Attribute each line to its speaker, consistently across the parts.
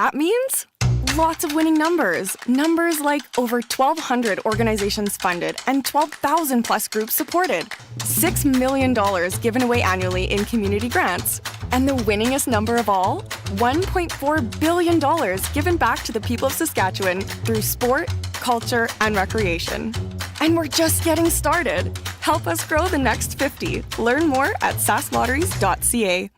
Speaker 1: that means? Lots of winning numbers. Numbers like over 1,200 organizations funded and 12,000 plus groups supported. $6 million given away annually in community grants. And the winningest number of all? $1.4 billion given back to the people of Saskatchewan through sport, culture, and recreation. And we're just getting started. Help us grow the next 50. Learn more at sasklotteries.ca.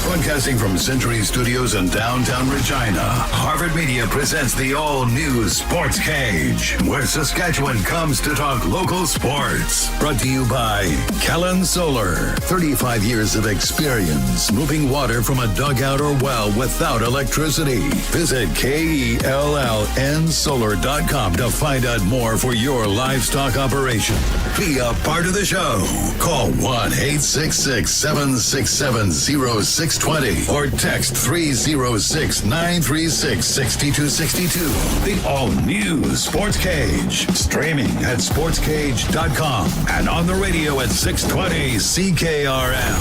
Speaker 2: Broadcasting from Century Studios in downtown Regina, Harvard Media presents the all-new Sportscage, where Saskatchewan comes to talk local sports. Brought to you by Kellen Solar. 35 years of experience moving water from a dugout or well without electricity. Visit KELLNsolar.com to find out more for your livestock operation. Be a part of the show. Call 1-866-767-0620 or text 306-936-6262. The all-new Sportscage. Streaming at sportscage.com and on the radio at 620 CKRM.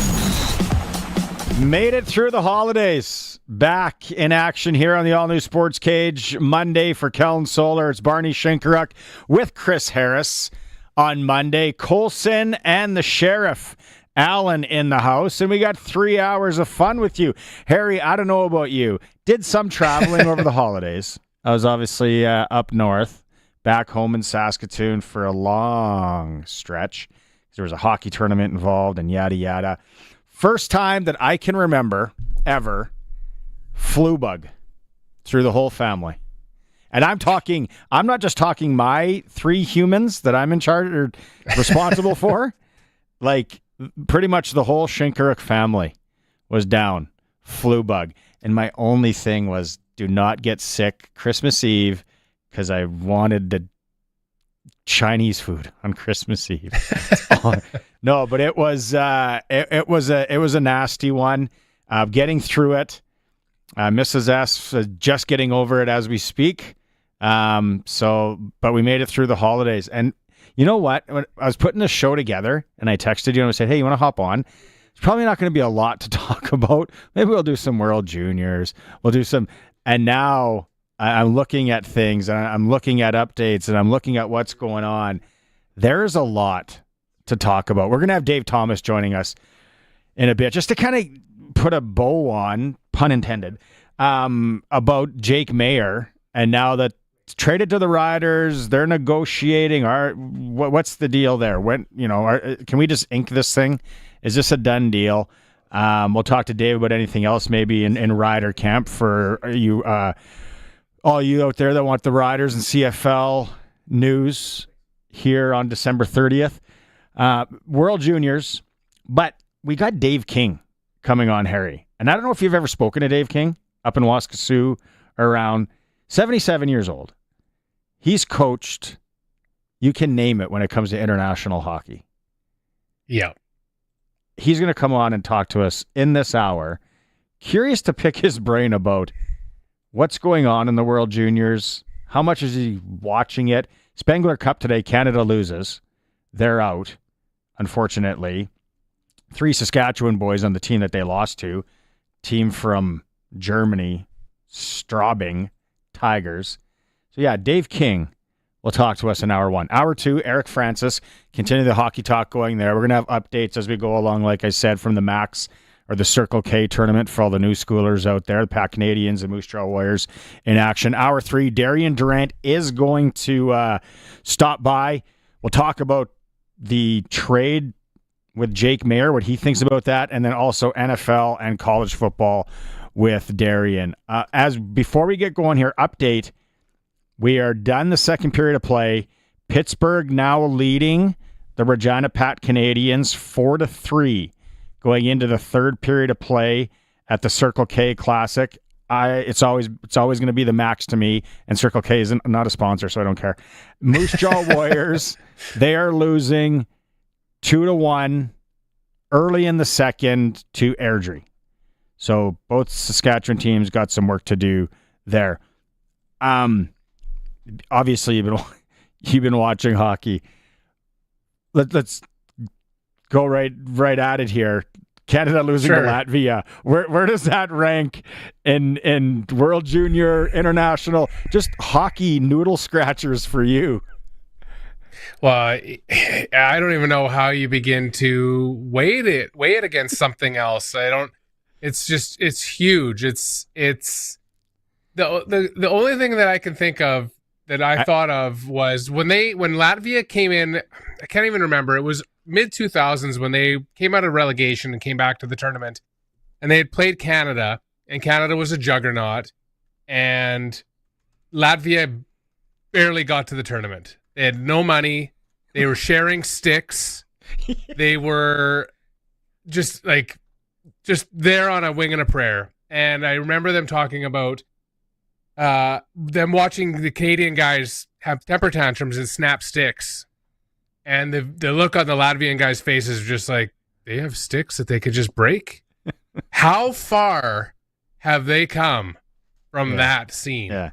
Speaker 3: Made it through the holidays. Back in action here on the all-new Sportscage Monday for Kellen Solar. It's Barney Shinkaruk with Chris Harris on Monday. Colson and the Sheriff Alan in the house, and we got 3 hours of fun with you. Harry, I don't know about you. Did some traveling over the holidays. I was obviously up north, back home in Saskatoon for a long stretch. There was a hockey tournament involved and yada, yada. First time that I can remember ever, flu bug through the whole family. And I'm not just talking my 3 humans that I'm in charge or responsible for. Like, pretty much the whole Shinkaruk family was down, flu bug. And my only thing was, do not get sick Christmas Eve, because I wanted the Chinese food on Christmas Eve. No, but it was a nasty one. Getting through it. Mrs. S just getting over it as we speak. But we made it through the holidays. And you know what? When I was putting this show together and I texted you and I said, hey, you want to hop on? It's probably not going to be a lot to talk about. Maybe we'll do some World Juniors. We'll do some. And now I'm looking at things and I'm looking at updates and I'm looking at what's going on. There's a lot to talk about. We're going to have Dave Thomas joining us in a bit just to kind of put a bow on, pun intended, about Jake Maier. And now that traded to the Riders, they're negotiating. What's the deal there? Can we just ink this thing? Is this a done deal? We'll talk to Dave about anything else maybe in Rider camp for you, all you out there that want the Riders and CFL news here on December 30th. World Juniors, but we got Dave King coming on, Harry. And I don't know if you've ever spoken to Dave King up in Waskesiu, around 77 years old. He's coached, you can name it when it comes to international hockey.
Speaker 4: Yeah.
Speaker 3: He's going to come on and talk to us in this hour. Curious to pick his brain about what's going on in the World Juniors. How much is he watching it? Spengler Cup today, Canada loses. They're out, unfortunately. 3 Saskatchewan boys on the team that they lost to. Team from Germany, Straubing Tigers. So yeah, Dave King will talk to us in hour 1. Hour 2, Eric Francis, continue the hockey talk going there. We're going to have updates as we go along, like I said, from the Max or the Circle K tournament for all the new schoolers out there, the Pac Canadians and Moose Jaw Warriors in action. Hour 3, Darian Durant is going to stop by. We'll talk about the trade with Jake Maier, what he thinks about that, and then also NFL and college football with Darian. Before we get going here, update. We are done the second period of play. Pittsburgh now leading the Regina Pats Canadians 4-3 going into the third period of play at the Circle K Classic. It's always going to be the Max to me, and Circle K is not a sponsor, so I don't care. Moose Jaw Warriors, they are losing 2-1 early in the second to Airdrie. So both Saskatchewan teams got some work to do there. Obviously, you've been watching hockey. Let's go right at it here. Canada losing to Latvia. Where does that rank in World Junior, International, just hockey noodle scratchers for you?
Speaker 4: Well, I don't even know how you begin to weigh it against something else. It's huge. It's the only thing that I can think of that I thought of was when Latvia came in. I can't even remember. It was mid 2000s when they came out of relegation and came back to the tournament, and they had played Canada, and Canada was a juggernaut, and Latvia barely got to the tournament. They had no money. They were sharing sticks. They were just there on a wing and a prayer. And I remember them talking about them watching the Canadian guys have temper tantrums and snap sticks. And the look on the Latvian guys' faces was just like, they have sticks that they could just break? How far have they come from that scene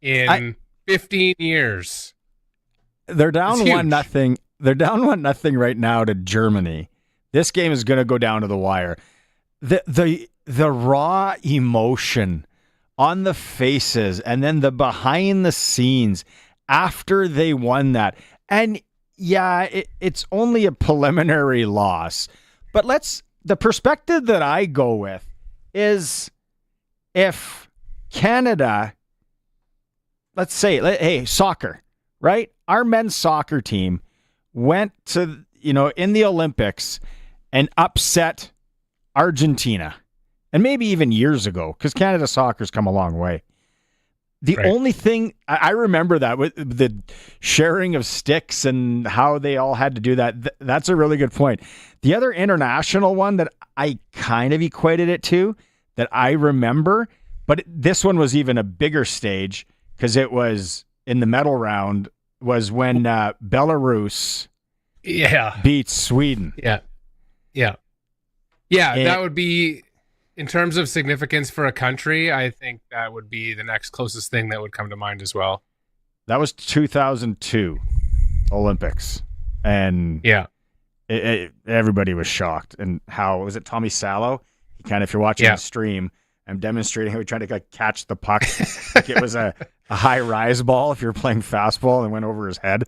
Speaker 4: in 15 years?
Speaker 3: They're down 1-0. They're down 1-0 right now to Germany. This game is going to go down to the wire. The raw emotion on the faces and then the behind the scenes after they won that. And yeah, it's only a preliminary loss. But the perspective that I go with is if Canada, let's say, hey, soccer, right? Our men's soccer team went to, in the Olympics and upset Argentina. And maybe even years ago, because Canada soccer's come a long way. The only thing, I remember that with the sharing of sticks and how they all had to do that. That's a really good point. The other international one that I kind of equated it to, that I remember, but this one was even a bigger stage because it was in the medal round, was when Belarus beats Sweden.
Speaker 4: Yeah, that would be, in terms of significance for a country, I think that would be the next closest thing that would come to mind as well.
Speaker 3: That was 2002 Olympics. And everybody was shocked. And how, was it Tommy Salo? He kind of, if you're watching the stream, I'm demonstrating how he tried to catch the puck. Like it was a high rise ball if you're playing fastball and went over his head.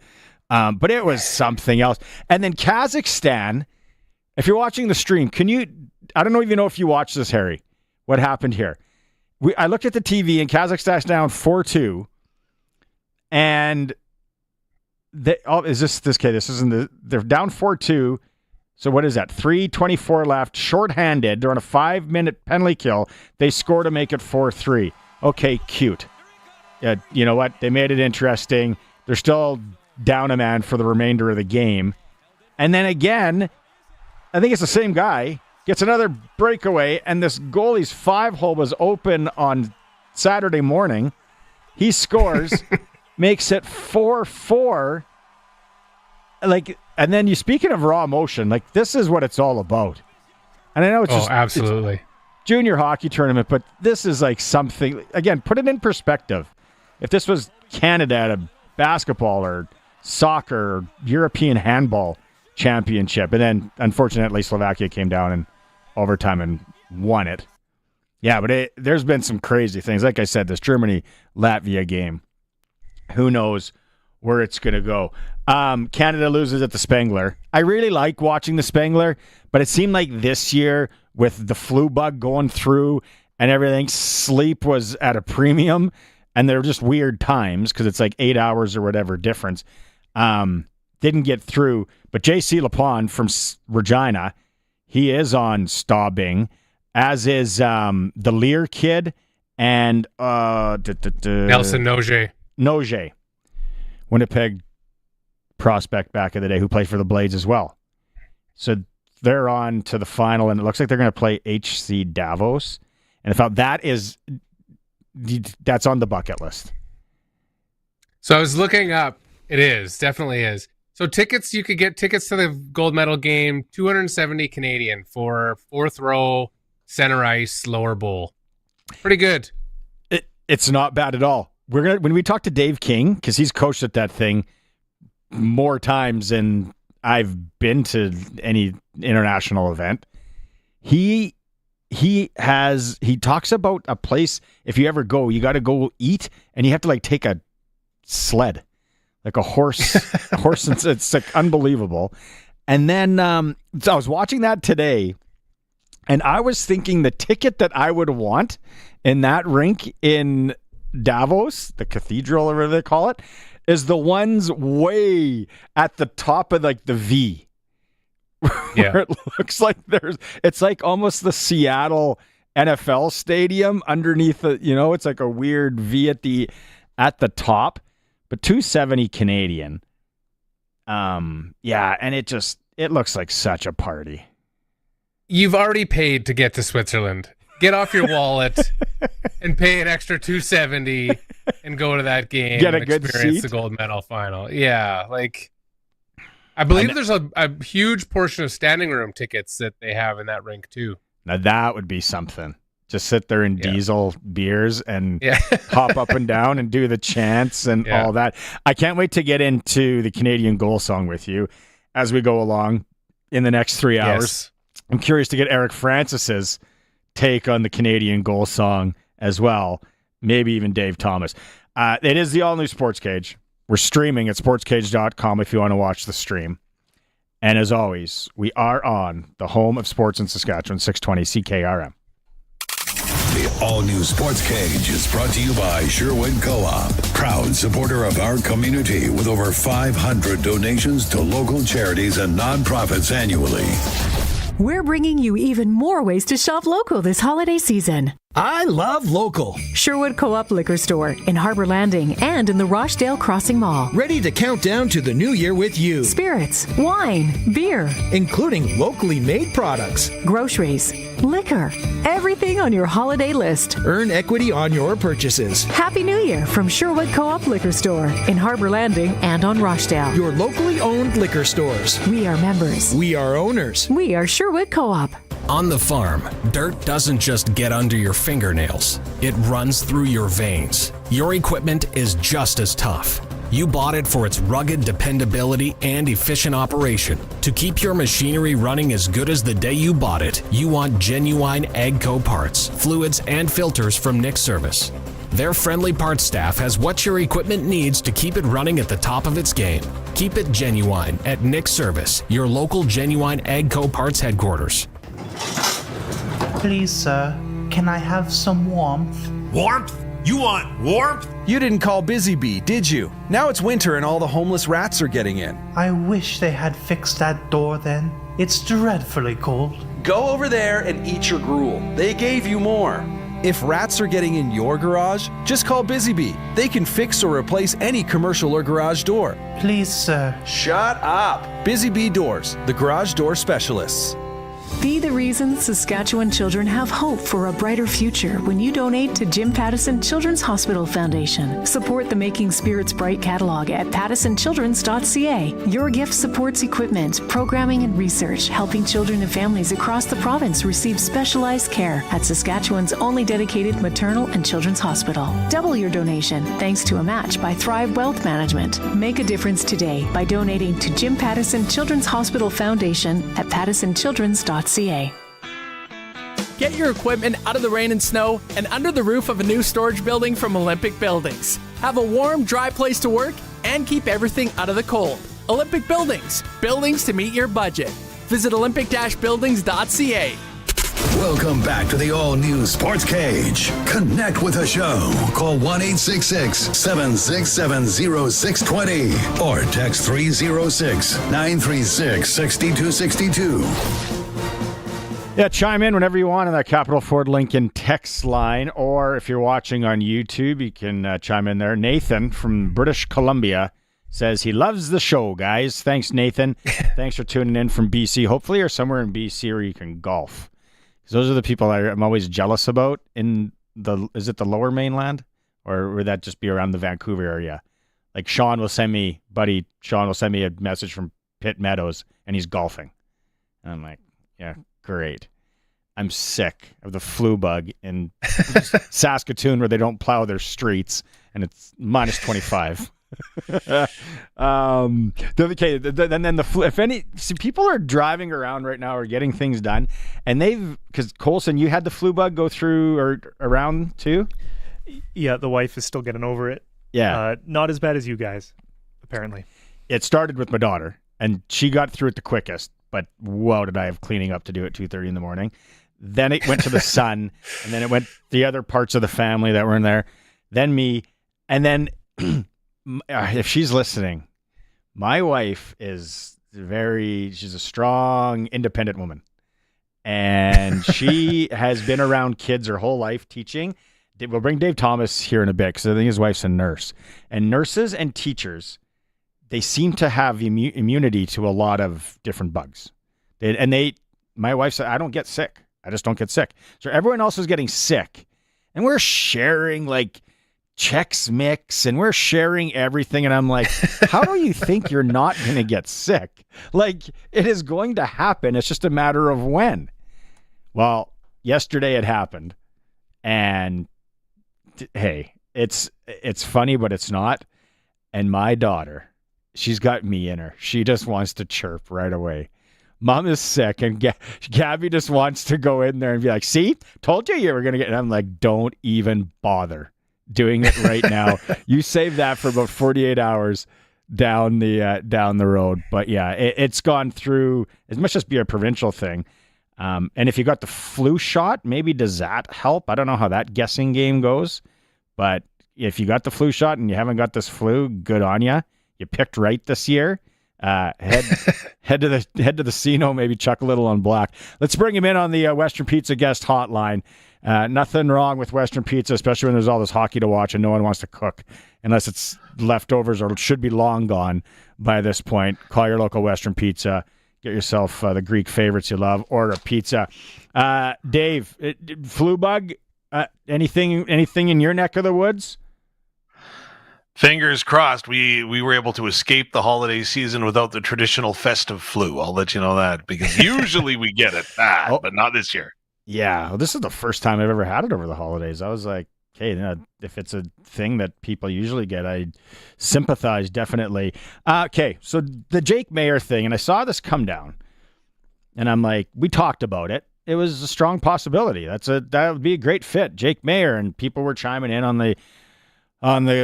Speaker 3: But it was something else. And then Kazakhstan, if you're watching the stream, I don't even know if you watched this, Harry, what happened here. I looked at the TV and Kazakhstan's down 4-2. And they're down 4-2. So what is that? 3:24 left, shorthanded. They're on a 5-minute penalty kill. They score to make it 4-3. Okay, cute. You know what? They made it interesting. They're still down a man for the remainder of the game. And then again, I think it's the same guy, gets another breakaway, and this goalie's 5-hole was open on Saturday morning. He scores, makes it 4-4. And then speaking of raw emotion, this is what it's all about. And I know it's
Speaker 4: absolutely
Speaker 3: it's junior hockey tournament, but this is something, again, put it in perspective. If this was Canada at a basketball or soccer or European handball championship, and then unfortunately Slovakia came down in overtime and won it. Yeah, but there's been some crazy things. Like I said, this Germany-Latvia game, who knows where it's going to go. Canada loses at the Spengler. I really like watching the Spengler, but it seemed like this year with the flu bug going through and everything, sleep was at a premium, and there were just weird times because it's 8 hours or whatever difference. Didn't get through, but J.C. Lapon from Regina, he is on Staubing, as is the Lear kid and
Speaker 4: Nelson
Speaker 3: Noge, Winnipeg prospect back in the day who played for the Blades as well. So they're on to the final, and it looks like they're going to play HC Davos. And I thought that's on the bucket list.
Speaker 4: So I was looking up. It is, definitely is. So you could get tickets to the gold medal game, 270 Canadian for 4th row, center ice, lower bowl. Pretty good.
Speaker 3: It's not bad at all. When we talk to Dave King, because he's coached at that thing more times than I've been to any international event, he talks about a place, if you ever go, you got to go eat, and you have to like take a sled, like a horse, and it's like unbelievable. And then so I was watching that today, and I was thinking the ticket that I would want in that rink in Davos, the cathedral or whatever they call it, is the ones way at the top of like the V.
Speaker 4: Yeah.
Speaker 3: Where it looks like it's like almost the Seattle NFL stadium underneath the, it's like a weird V at the top, but $270 Canadian. Yeah, and it looks like such a party.
Speaker 4: You've already paid to get to Switzerland. Get off your wallet and pay an extra $270 and go to that game.
Speaker 3: Get a
Speaker 4: and
Speaker 3: good
Speaker 4: experience
Speaker 3: seat.
Speaker 4: the gold medal final. Yeah, like I believe there's a huge portion of standing room tickets that they have in that rink too.
Speaker 3: Now that would be something. Just sit there in diesel beers and hop up and down and do the chants and all that. I can't wait to get into the Canadian goal song with you as we go along in the next 3 hours.
Speaker 4: Yes.
Speaker 3: I'm curious to get Eric Francis's take on the Canadian goal song as well. Maybe even Dave Thomas. It is the all-new Sports Cage. We're streaming at sportscage.com if you want to watch the stream. And as always, we are on the home of sports in Saskatchewan, 620 CKRM.
Speaker 2: The all-new Sports Cage is brought to you by Sherwood Co-op, proud supporter of our community with over 500 donations to local charities and nonprofits annually.
Speaker 5: We're bringing you even more ways to shop local this holiday season.
Speaker 6: I love local.
Speaker 5: Sherwood Co-op Liquor Store in Harbor Landing and in the Rochdale Crossing Mall.
Speaker 6: Ready to count down to the new year with you.
Speaker 5: Spirits, wine, beer,
Speaker 6: including locally made products,
Speaker 5: groceries, liquor, everything on your holiday list.
Speaker 6: Earn equity on your purchases.
Speaker 5: Happy New Year from Sherwood Co-op Liquor Store in Harbor Landing and on Rochdale.
Speaker 6: Your locally owned liquor stores.
Speaker 5: We are members.
Speaker 6: We are owners.
Speaker 5: We are Sherwood Co-op.
Speaker 7: On the farm, dirt doesn't just get under your fingernails. It runs through your veins. Your equipment is just as tough. You bought it for its rugged dependability and efficient operation. To keep your machinery running as good as the day you bought it, you want genuine AGCO parts, fluids, and filters from Nick Service. Their friendly parts staff has what your equipment needs to keep it running at the top of its game. Keep it genuine at Nick Service, your local genuine AGCO parts headquarters.
Speaker 8: Please, sir, can I have some warmth?
Speaker 9: Warmth? You want warmth?
Speaker 10: You didn't call Busy Bee, did you? Now it's winter and all the homeless rats are getting in.
Speaker 8: I wish they had fixed that door then. It's dreadfully cold.
Speaker 10: Go over there and eat your gruel. They gave you more. If rats are getting in your garage, just call Busy Bee. They can fix or replace any commercial or garage door.
Speaker 8: Please, sir.
Speaker 10: Shut up. Busy Bee Doors, the garage door specialists.
Speaker 5: Be the reason Saskatchewan children have hope for a brighter future when you donate to Jim Pattison Children's Hospital Foundation. Support the Making Spirits Bright catalog at pattisonchildrens.ca. Your gift supports equipment, programming, and research, helping children and families across the province receive specialized care at Saskatchewan's only dedicated maternal and children's hospital. Double your donation thanks to a match by Thrive Wealth Management. Make a difference today by donating to Jim Pattison Children's Hospital Foundation at pattisonchildrens.ca.
Speaker 11: Get your equipment out of the rain and snow and under the roof of a new storage building from Olympic Buildings. Have a warm, dry place to work and keep everything out of the cold. Olympic Buildings. Buildings to meet your budget. Visit olympic-buildings.ca.
Speaker 2: Welcome back to the all-new Sports Cage. Connect with the show. Call 1-866-767-0620 or text 306-936-6262.
Speaker 3: Yeah, chime in whenever you want on that Capital Ford Lincoln text line, or if you're watching on YouTube, you can chime in there. Nathan from British Columbia says he loves the show, guys. Thanks, Nathan. Thanks for tuning in from BC. Hopefully you're somewhere in BC where you can golf. Because those are the people I'm always jealous about in is it the lower mainland? Or would that just be around the Vancouver area? Like Sean will send me a message from Pitt Meadows, and he's golfing. And I'm like, yeah, great. I'm sick of the flu bug in Saskatoon where they don't plow their streets and it's minus 25. Okay, then the flu. If any, see, people are driving around right now or getting things done, and because Colson, you had the flu bug go through or around too.
Speaker 12: Yeah, the wife is still getting over it.
Speaker 3: Yeah,
Speaker 12: not as bad as you guys, apparently.
Speaker 3: It started with my daughter, and she got through it the quickest. But wow, did I have cleaning up to do at 2:30 in the morning? Then it went to the son, and then it went the other parts of the family that were in there, then me, and then if she's listening, my wife is she's a strong, independent woman, and she has been around kids her whole life teaching. We'll bring Dave Thomas here in a bit because I think his wife's a nurse, and nurses and teachers, they seem to have immunity to a lot of different bugs, my wife said, I don't get sick. I just don't get sick. So everyone else is getting sick. And we're sharing like Chex Mix and we're sharing everything. And I'm like, how do you think you're not going to get sick? Like, it is going to happen. It's just a matter of when. Well, yesterday it happened. And hey, it's funny, but it's not. And my daughter, she's got me in her. She just wants to chirp right away. Mom is sick, and Gabby just wants to go in there and be like, see, told you were going to get, and I'm like, don't even bother doing it right now. You save that for about 48 hours down the road. But yeah, it's gone through, it must just be a provincial thing. And if you got the flu shot, maybe does that help? I don't know how that guessing game goes, but if you got the flu shot and you haven't got this flu, good on you. You picked right this year. Head to the casino, maybe chuck a little on black. Let's bring him in on the Western Pizza guest hotline. Nothing wrong with Western Pizza, especially when there's all this hockey to watch and no one wants to cook unless it's leftovers or it should be long gone by this point. Call your local Western Pizza. Get yourself the Greek favorites you love. Order a pizza. Dave, flu bug? Anything in your neck of the woods?
Speaker 9: Fingers crossed, we were able to escape the holiday season without the traditional festive flu. I'll let you know that, because usually we get it, but not this year.
Speaker 3: Yeah, well, this is the first time I've ever had it over the holidays. I was like, hey, if it's a thing that people usually get, I sympathize, definitely. Okay, so the Jake Maier thing, and I saw this come down, and I'm like, we talked about it. It was a strong possibility. That would be a great fit, Jake Maier, and people were chiming in on the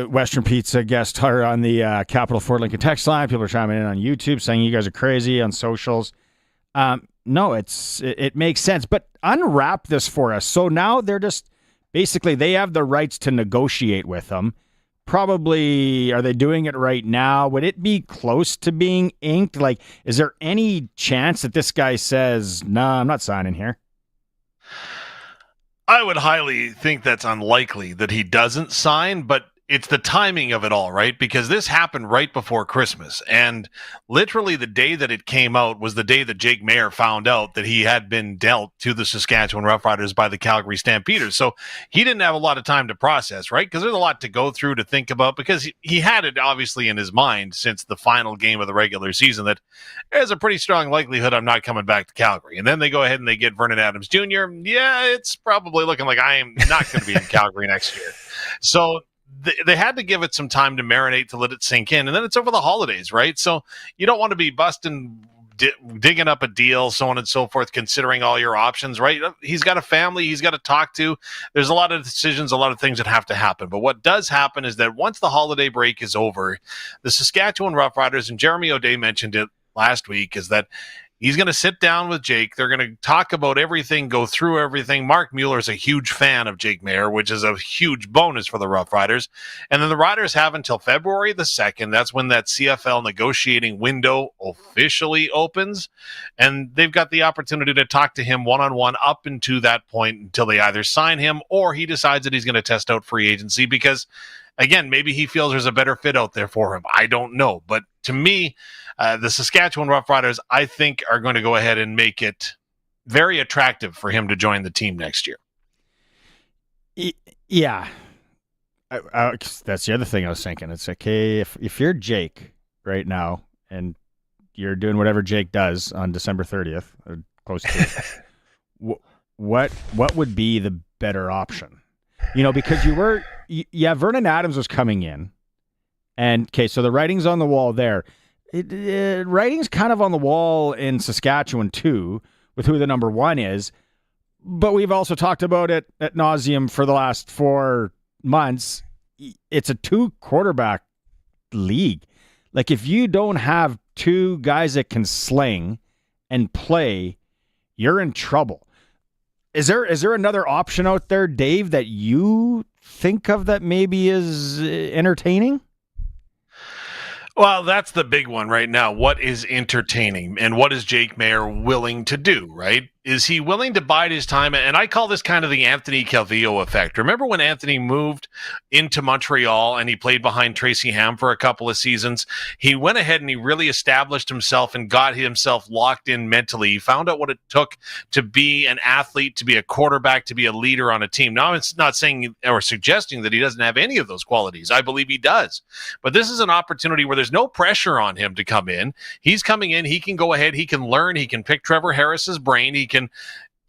Speaker 3: Western Pizza guest, or on the Capital Fort Lincoln text line. People are chiming in on YouTube saying you guys are crazy on socials. No, it makes sense. But unwrap this for us. So now they're just basically, they have the rights to negotiate with them. Probably, are they doing it right now? Would it be close to being inked? Like, is there any chance that this guy says, no, I'm not signing here?
Speaker 9: I would highly think that's unlikely that he doesn't sign, but it's the timing of it all, right? Because this happened right before Christmas, and literally the day that it came out was the day that Jake Maier found out that he had been dealt to the Saskatchewan Roughriders by the Calgary Stampeders. So he didn't have a lot of time to process, right? Because there's a lot to go through, to think about, because he had it obviously in his mind since the final game of the regular season that there's a pretty strong likelihood I'm not coming back to Calgary. And then they go ahead and they get Vernon Adams Jr. Yeah, it's probably looking like I am not going to be in Calgary next year. So they had to give it some time to marinate, to let it sink in, and then it's over the holidays, right? So you don't want to be busting, digging up a deal, so on and so forth, considering all your options, right? He's got a family he's got to talk to. There's a lot of decisions, a lot of things that have to happen. But what does happen is that once the holiday break is over, the Saskatchewan Roughriders, and Jeremy O'Day mentioned it last week, is that he's going to sit down with Jake. They're going to talk about everything, go through everything. Mark Mueller is a huge fan of Jake Maier, which is a huge bonus for the Roughriders. And then the Riders have until February the 2nd. That's when that CFL negotiating window officially opens. And they've got the opportunity to talk to him one-on-one up into that point until they either sign him or he decides that he's going to test out free agency because, again, maybe he feels there's a better fit out there for him. I don't know. But to me, the Saskatchewan Roughriders, I think, are going to go ahead and make it very attractive for him to join the team next year.
Speaker 3: Yeah. That's the other thing I was thinking. It's okay if you're Jake right now and you're doing whatever Jake does on December 30th, or close to what would be the better option? Because Vernon Adams was coming in, And, okay, so the writing's on the wall there. Writing's kind of on the wall in Saskatchewan, too, with who the number one is. But we've also talked about it ad nauseum for the last 4 months. It's a 2-quarterback league. Like, if you don't have 2 guys that can sling and play, you're in trouble. Is there another option out there, Dave, that you think of that maybe is entertaining?
Speaker 9: Well, that's the big one right now. What is entertaining and what is Jake Maier willing to do, right? Is he willing to bide his time? And I call this kind of the Anthony Calvillo effect. Remember when Anthony moved into Montreal and he played behind Tracy Ham for a couple of seasons? He went ahead and he really established himself and got himself locked in mentally. He found out what it took to be an athlete, to be a quarterback, to be a leader on a team. Now, it's not saying or suggesting that he doesn't have any of those qualities. I believe he does. But this is an opportunity where there's no pressure on him to come in. He's coming in. He can go ahead. He can learn. He can pick Trevor Harris's brain. He can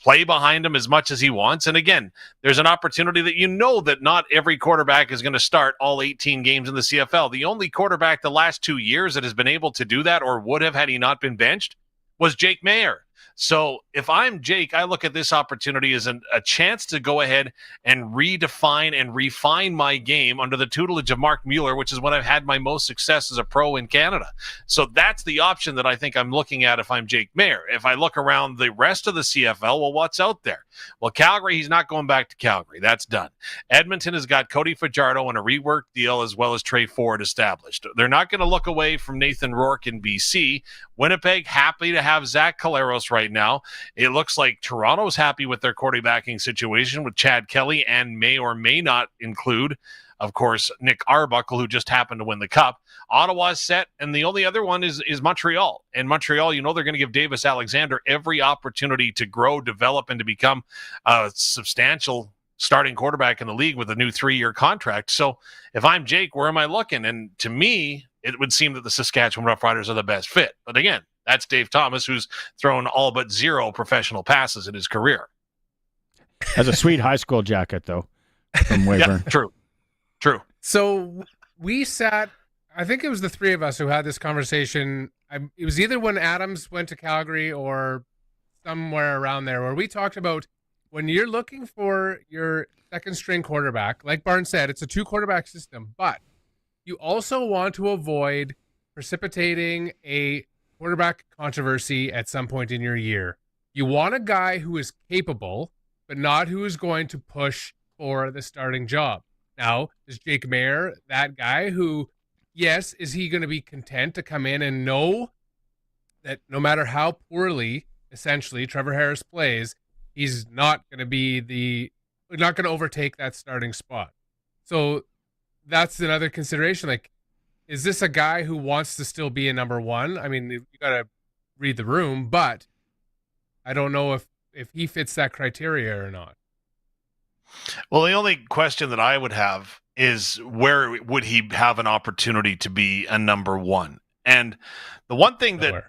Speaker 9: play behind him as much as he wants. And again, there's an opportunity that you know that not every quarterback is going to start all 18 games in the CFL. The only quarterback the last 2 years that has been able to do that or would have had he not been benched was Jake Maier. So if I'm Jake, I look at this opportunity as a chance to go ahead and redefine and refine my game under the tutelage of Mark Mueller, which is when I've had my most success as a pro in Canada. So that's the option that I think I'm looking at if I'm Jake Maier. If I look around the rest of the CFL, well, what's out there? Well, Calgary, he's not going back to Calgary. That's done. Edmonton has got Cody Fajardo and a reworked deal as well as Trey Ford established. They're not going to look away from Nathan Rourke in BC. Winnipeg, happy to have Zach Caleros right now. It looks like Toronto's happy with their quarterbacking situation with Chad Kelly and may or may not include, of course, Nick Arbuckle, who just happened to win the Cup. Ottawa's set, and the only other one is Montreal. And Montreal, you know they're going to give Davis Alexander every opportunity to grow, develop, and to become a substantial starting quarterback in the league with a new 3-year contract. So if I'm Jake, where am I looking? And to me, it would seem that the Saskatchewan Roughriders are the best fit. But again, that's Dave Thomas, who's thrown all but 0 professional passes in his career.
Speaker 3: Has a sweet high school jacket, though, from Weyburn.
Speaker 9: Yeah, true.
Speaker 4: So we sat, I think it was the 3 of us who had this conversation. It was either when Adams went to Calgary or somewhere around there, where we talked about when you're looking for your second string quarterback, like Barnes said, it's a 2-quarterback system, but you also want to avoid precipitating a quarterback controversy at some point in your year. You want a guy who is capable, but not who is going to push for the starting job. Now, is Jake Maier that guy who, yes, is he going to be content to come in and know that no matter how poorly, essentially, Trevor Harris plays, he's not going to overtake that starting spot. So that's another consideration. Like, is this a guy who wants to still be a number 1? I mean, you got to read the room, but I don't know if he fits that criteria or not.
Speaker 9: Well, the only question that I would have is where would he have an opportunity to be a number 1? And the one thing that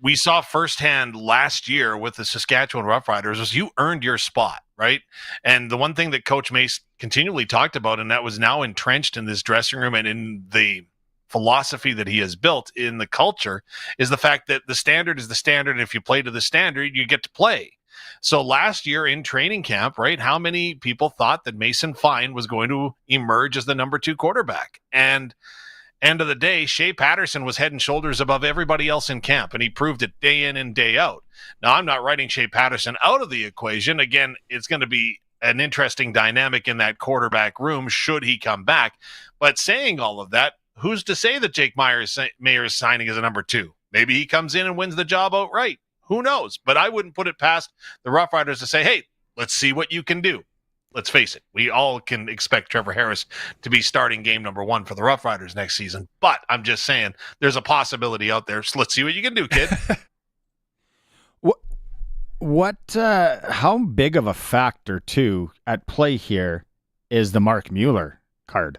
Speaker 9: we saw firsthand last year with the Saskatchewan Roughriders was you earned your spot, right? And the one thing that Coach Mace continually talked about, and that was now entrenched in this dressing room and in the philosophy that he has built in the culture, is the fact that the standard is the standard. And if you play to the standard, you get to play. So last year in training camp, right, how many people thought that Mason Fine was going to emerge as the number 2 quarterback? And end of the day, Shea Patterson was head and shoulders above everybody else in camp, and he proved it day in and day out. Now, I'm not writing Shea Patterson out of the equation. Again, it's going to be an interesting dynamic in that quarterback room should he come back. But saying all of that, who's to say that Jake Maier is signing as a number 2? Maybe he comes in and wins the job outright. Who knows? But I wouldn't put it past the Roughriders to say, hey, let's see what you can do. Let's face it, we all can expect Trevor Harris to be starting game number 1 for the Roughriders next season. But I'm just saying there's a possibility out there. So let's see what you can do, kid.
Speaker 3: How big of a factor, too, at play here is the Mark Mueller card?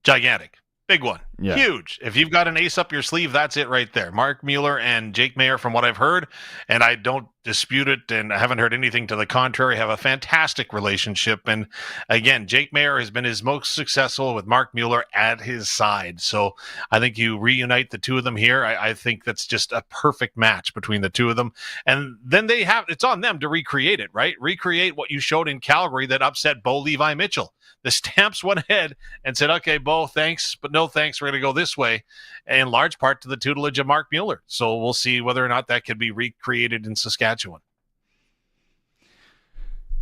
Speaker 9: Gigantic. Big one.
Speaker 3: Yeah.
Speaker 9: Huge. If you've got an ace up your sleeve, that's it right there. Mark Mueller and Jake Maier, from what I've heard, and I don't dispute it, and I haven't heard anything to the contrary. Have a fantastic relationship, and again, Jake Maier has been his most successful with Mark Mueller at his side. So I think you reunite the two of them here. I think that's just a perfect match between the two of them, and then it's on them to recreate it, right? Recreate what you showed in Calgary that upset Bo Levi Mitchell. The Stamps went ahead and said, okay, Bo, thanks, but no thanks. We're going to go this way, in large part to the tutelage of Mark Mueller. So we'll see whether or not that could be recreated in Saskatchewan.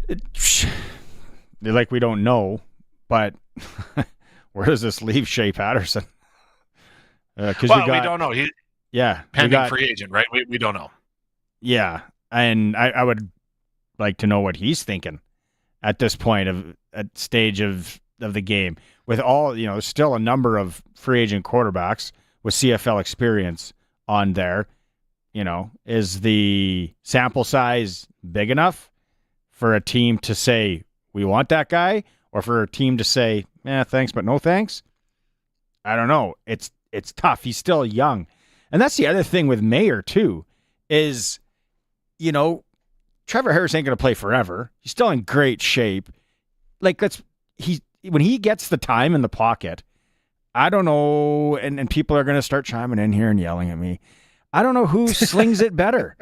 Speaker 3: We don't know, but where does this leave Shea Patterson?
Speaker 9: We don't know. Pending free agent, right? We don't know.
Speaker 3: Yeah, and I would like to know what he's thinking at this point at stage of the game. With all, there's still a number of free agent quarterbacks with CFL experience on there. Is the sample size big enough for a team to say, we want that guy? Or for a team to say, thanks, but no thanks? I don't know. It's tough. He's still young. And that's the other thing with Maier, too, is, Trevor Harris ain't going to play forever. He's still in great shape. When he gets the time in the pocket, I don't know, and people are going to start chiming in here and yelling at me. I don't know who slings it better.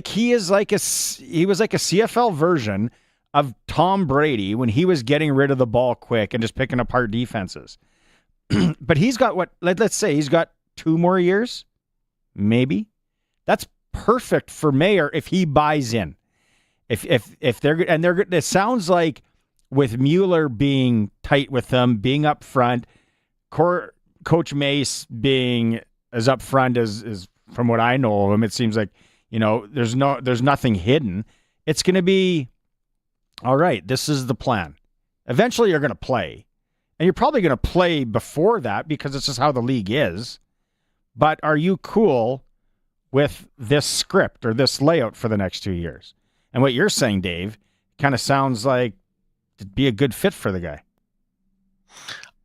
Speaker 3: He was like a CFL version of Tom Brady when he was getting rid of the ball quick and just picking apart defenses. But he's got let's say he's got 2 more years, maybe. That's perfect for Maier if he buys in. If they're it sounds like with Mueller being tight with them, being up front, Coach Mace being as up front as from what I know of him, it seems like, there's nothing hidden. It's going to be, all right, this is the plan. Eventually you're going to play. And you're probably going to play before that because it's just how the league is. But are you cool with this script or this layout for the next 2 years? And what you're saying, Dave, kind of sounds like it'd be a good fit for the guy.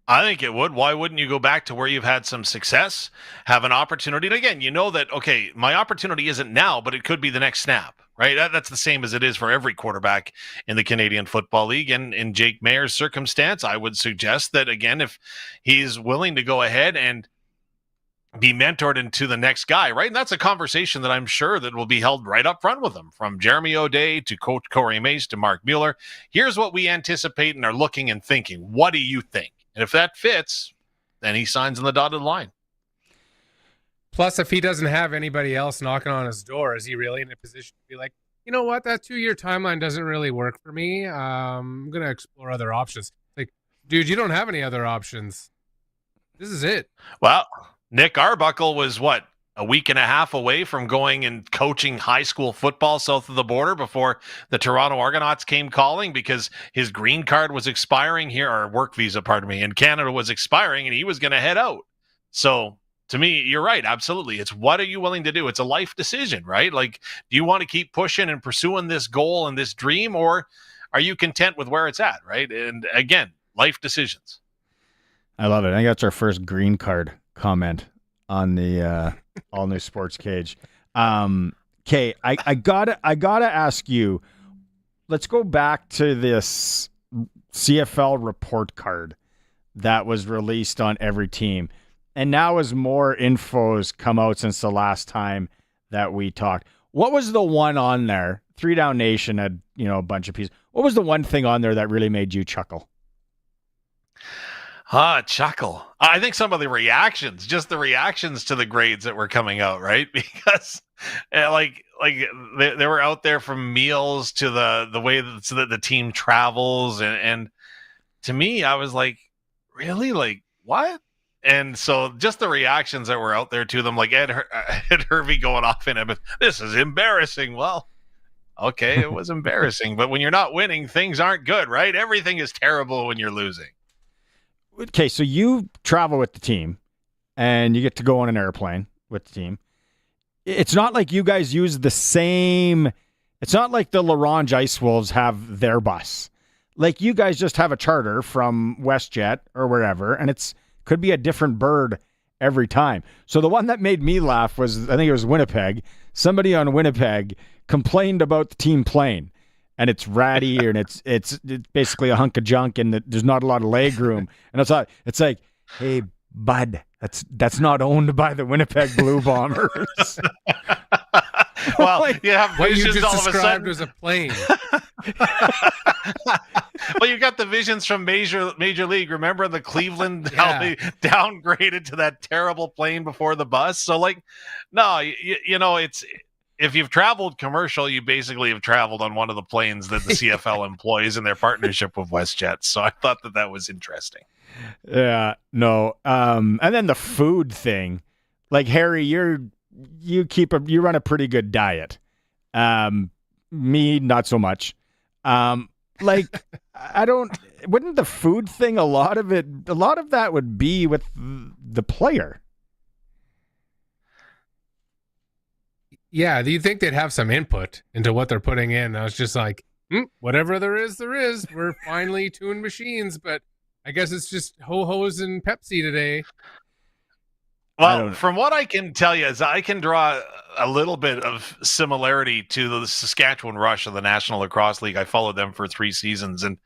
Speaker 9: I think it would. Why wouldn't you go back to where you've had some success, have an opportunity? And again, that, okay, my opportunity isn't now, but it could be the next snap, right? That's the same as it is for every quarterback in the Canadian Football League. And in Jake Maier's circumstance, I would suggest that, again, if he's willing to go ahead and be mentored into the next guy, right? And that's a conversation that I'm sure that will be held right up front with him, from Jeremy O'Day to Coach Corey Mace to Mark Mueller. Here's what we anticipate and are looking and thinking. What do you think? And if that fits, then he signs on the dotted line.
Speaker 4: Plus, if he doesn't have anybody else knocking on his door, is he really in a position to be like, you know what, that 2-year timeline doesn't really work for me. I'm going to explore other options. Dude, you don't have any other options. This is it.
Speaker 9: Well, Nick Arbuckle was a week and a half away from going and coaching high school football south of the border before the Toronto Argonauts came calling because his green card was expiring here, or work visa, in Canada was expiring, and he was going to head out. So to me, you're right. Absolutely. It's what are you willing to do? It's a life decision, right? Do you want to keep pushing and pursuing this goal and this dream, or are you content with where it's at, right? And again, life decisions.
Speaker 3: I love it. I think that's our first green card comment on the all new Sportscage. Okay, I gotta ask you. Let's go back to this CFL report card that was released on every team, and now as more info's come out since the last time that we talked. What was the one on there? 3 Down Nation had a bunch of pieces. What was the one thing on there that really made you chuckle?
Speaker 9: Chuckle. I think some of the reactions, just the reactions to the grades that were coming out, right? Because they were out there from meals to the way that the team travels. And to me, I was like, really? What? And so just the reactions that were out there to them, like Ed Hervey going off in it, but this is embarrassing. Well, okay, it was embarrassing. But when you're not winning, things aren't good, right? Everything is terrible when you're losing.
Speaker 3: Okay, so you travel with the team, and you get to go on an airplane with the team. It's not like you guys use the same. It's not like the LaRange Ice Wolves have their bus. You guys just have a charter from WestJet or wherever, and could be a different bird every time. So the one that made me laugh was, I think it was Winnipeg. Somebody on Winnipeg complained about the team plane, and it's ratty and it's basically a hunk of junk, and there's not a lot of leg room. And it's like, hey, bud, that's not owned by the Winnipeg Blue Bombers.
Speaker 9: Well, you have
Speaker 4: what you
Speaker 9: visions
Speaker 4: just
Speaker 9: all of a
Speaker 4: described
Speaker 9: sudden.
Speaker 4: as a plane.
Speaker 9: Well, you got the visions from Major League. Remember the Cleveland,
Speaker 4: Yeah.
Speaker 9: how they downgraded to that terrible plane before the bus? So, like, no, you know, it's if you've traveled commercial, you basically have traveled on one of the planes that the CFL employs in their partnership with WestJet. So I thought that was interesting.
Speaker 3: Yeah, no. And then the food thing, like Harry, you run a pretty good diet. Me, not so much. Like wouldn't the food thing, a lot of that would be with the player.
Speaker 4: Yeah, do you think they'd have some input into what they're putting in? I was just like, whatever there is. We're finely tuned machines, but I guess it's just ho-hos and Pepsi today.
Speaker 9: Well, from what I can tell you, is I can draw a little bit of similarity to the Saskatchewan Rush of the National Lacrosse League. I followed them for 3 seasons. And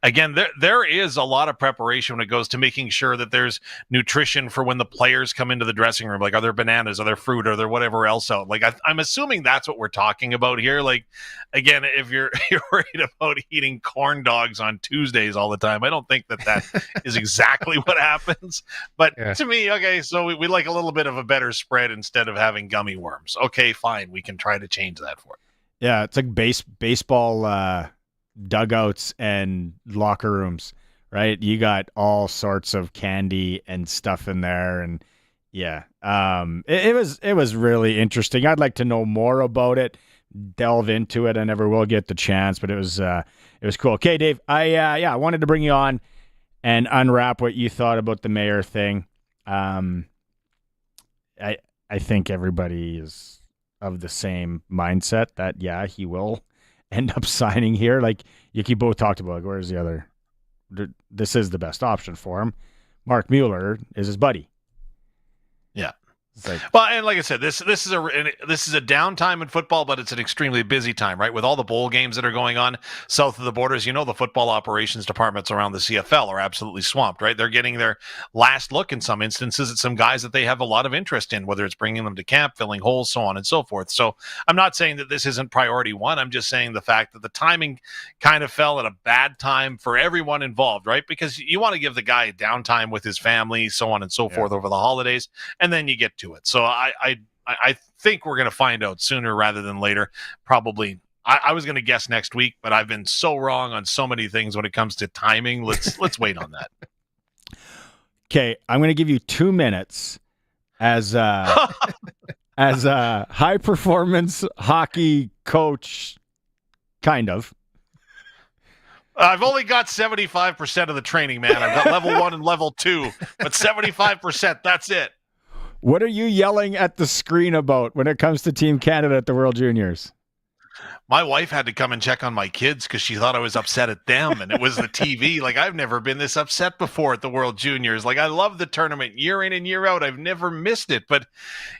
Speaker 9: again, there is a lot of preparation when it goes to making sure that there's nutrition for when the players come into the dressing room. Like, are there bananas? Are there fruit? Are there whatever else out? Like, I'm assuming that's what we're talking about here. Like, again, if you're worried about eating corn dogs on Tuesdays all the time, I don't think that is exactly what happens. But to me, okay, so we like a little bit of a better spread instead of having gummy worms. Okay, fine. We can try to change that for you.
Speaker 3: Yeah, it's like baseball dugouts and locker rooms, right? You got all sorts of candy and stuff in there, and yeah, it was really interesting. I'd like to know more about it, delve into it. I never will get the chance, but it was cool. Okay, Dave, I wanted to bring you on and unwrap what you thought about the mayor thing. I think everybody is of the same mindset that, yeah, he will end up signing here. Like you both talked about, like, where's the other? This is the best option for him. Mark Mueller is his buddy.
Speaker 9: Yeah.
Speaker 3: Like,
Speaker 9: well, and like I said, this is a downtime in football, but it's an extremely busy time, right? With all the bowl games that are going on south of the borders, the football operations departments around the CFL are absolutely swamped, right? They're getting their last look in some instances at some guys that they have a lot of interest in, whether it's bringing them to camp, filling holes, so on and so forth. So I'm not saying that this isn't priority one. I'm just saying the fact that the timing kind of fell at a bad time for everyone involved, right? Because you want to give the guy downtime with his family, so on and so forth over the holidays, and then you get to it. So I think we're going to find out sooner rather than later. Probably, I was going to guess next week, but I've been so wrong on so many things when it comes to timing. Let's wait on that.
Speaker 3: Okay, I'm going to give you 2 minutes as a high performance hockey coach, kind of.
Speaker 9: I've only got 75% of the training, man. I've got level 1 and level 2, but 75%, that's it.
Speaker 3: What are you yelling at the screen about when it comes to Team Canada at the World Juniors?
Speaker 9: My wife had to come and check on my kids because she thought I was upset at them, and it was the TV. Like, I've never been this upset before at the World Juniors. Like, I love the tournament year in and year out. I've never missed it. But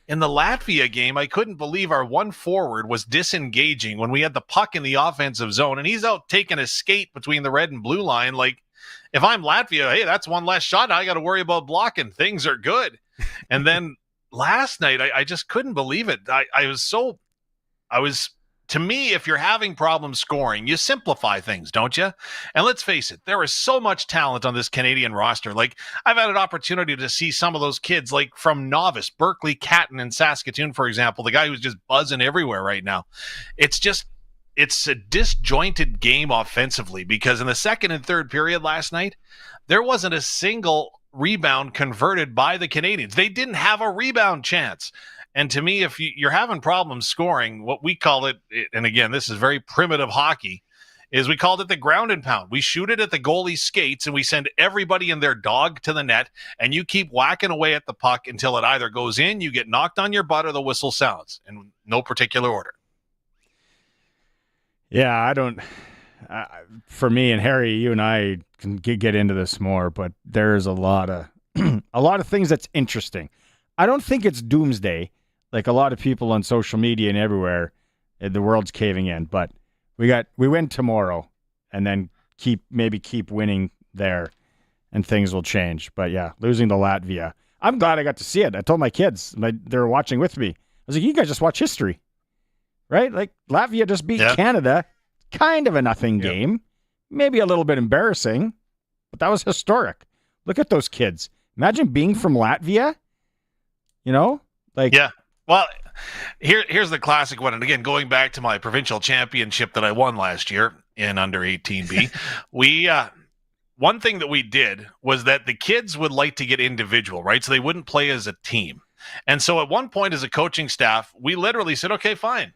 Speaker 9: in the Latvia game, I couldn't believe our one forward was disengaging when we had the puck in the offensive zone, and he's out taking a skate between the red and blue line. Like, if I'm Latvia, hey, that's one less shot. I got to worry about blocking. Things are good. And then last night, I just couldn't believe it. To me, if you're having problems scoring, you simplify things, don't you? And let's face it, there is so much talent on this Canadian roster. Like, I've had an opportunity to see some of those kids, like from novice, Berkeley Catton in Saskatoon, for example, the guy who's just buzzing everywhere right now. It's a disjointed game offensively, because in the second and third period last night, there wasn't a single rebound converted by the Canadians. They didn't have a rebound chance. And to me, if you're having problems scoring, what we call it, and again, this is very primitive hockey, is we called it the ground and pound. We shoot it at the goalie's skates, and we send everybody and their dog to the net, and you keep whacking away at the puck until it either goes in, you get knocked on your butt, or the whistle sounds, in no particular order.
Speaker 3: Yeah, I don't... for me and Harry, you and I can get into this more, but there's a lot of a lot of things that's interesting. I don't think it's doomsday, like a lot of people on social media and everywhere. The world's caving in, but we win tomorrow, and then keep winning there, and things will change. But yeah, losing to Latvia. I'm glad I got to see it. I told my kids, they were watching with me. I was like, you guys just watch history, right? Like Latvia just beat Canada, kind of a nothing game, maybe a little bit embarrassing, but that was historic. Look at those kids. Imagine being from Latvia,
Speaker 9: Yeah. Well, here's the classic one. And again, going back to my provincial championship that I won last year in under 18B, one thing that we did was that the kids would like to get individual, right? So they wouldn't play as a team. And so at one point as a coaching staff, we literally said, okay, fine.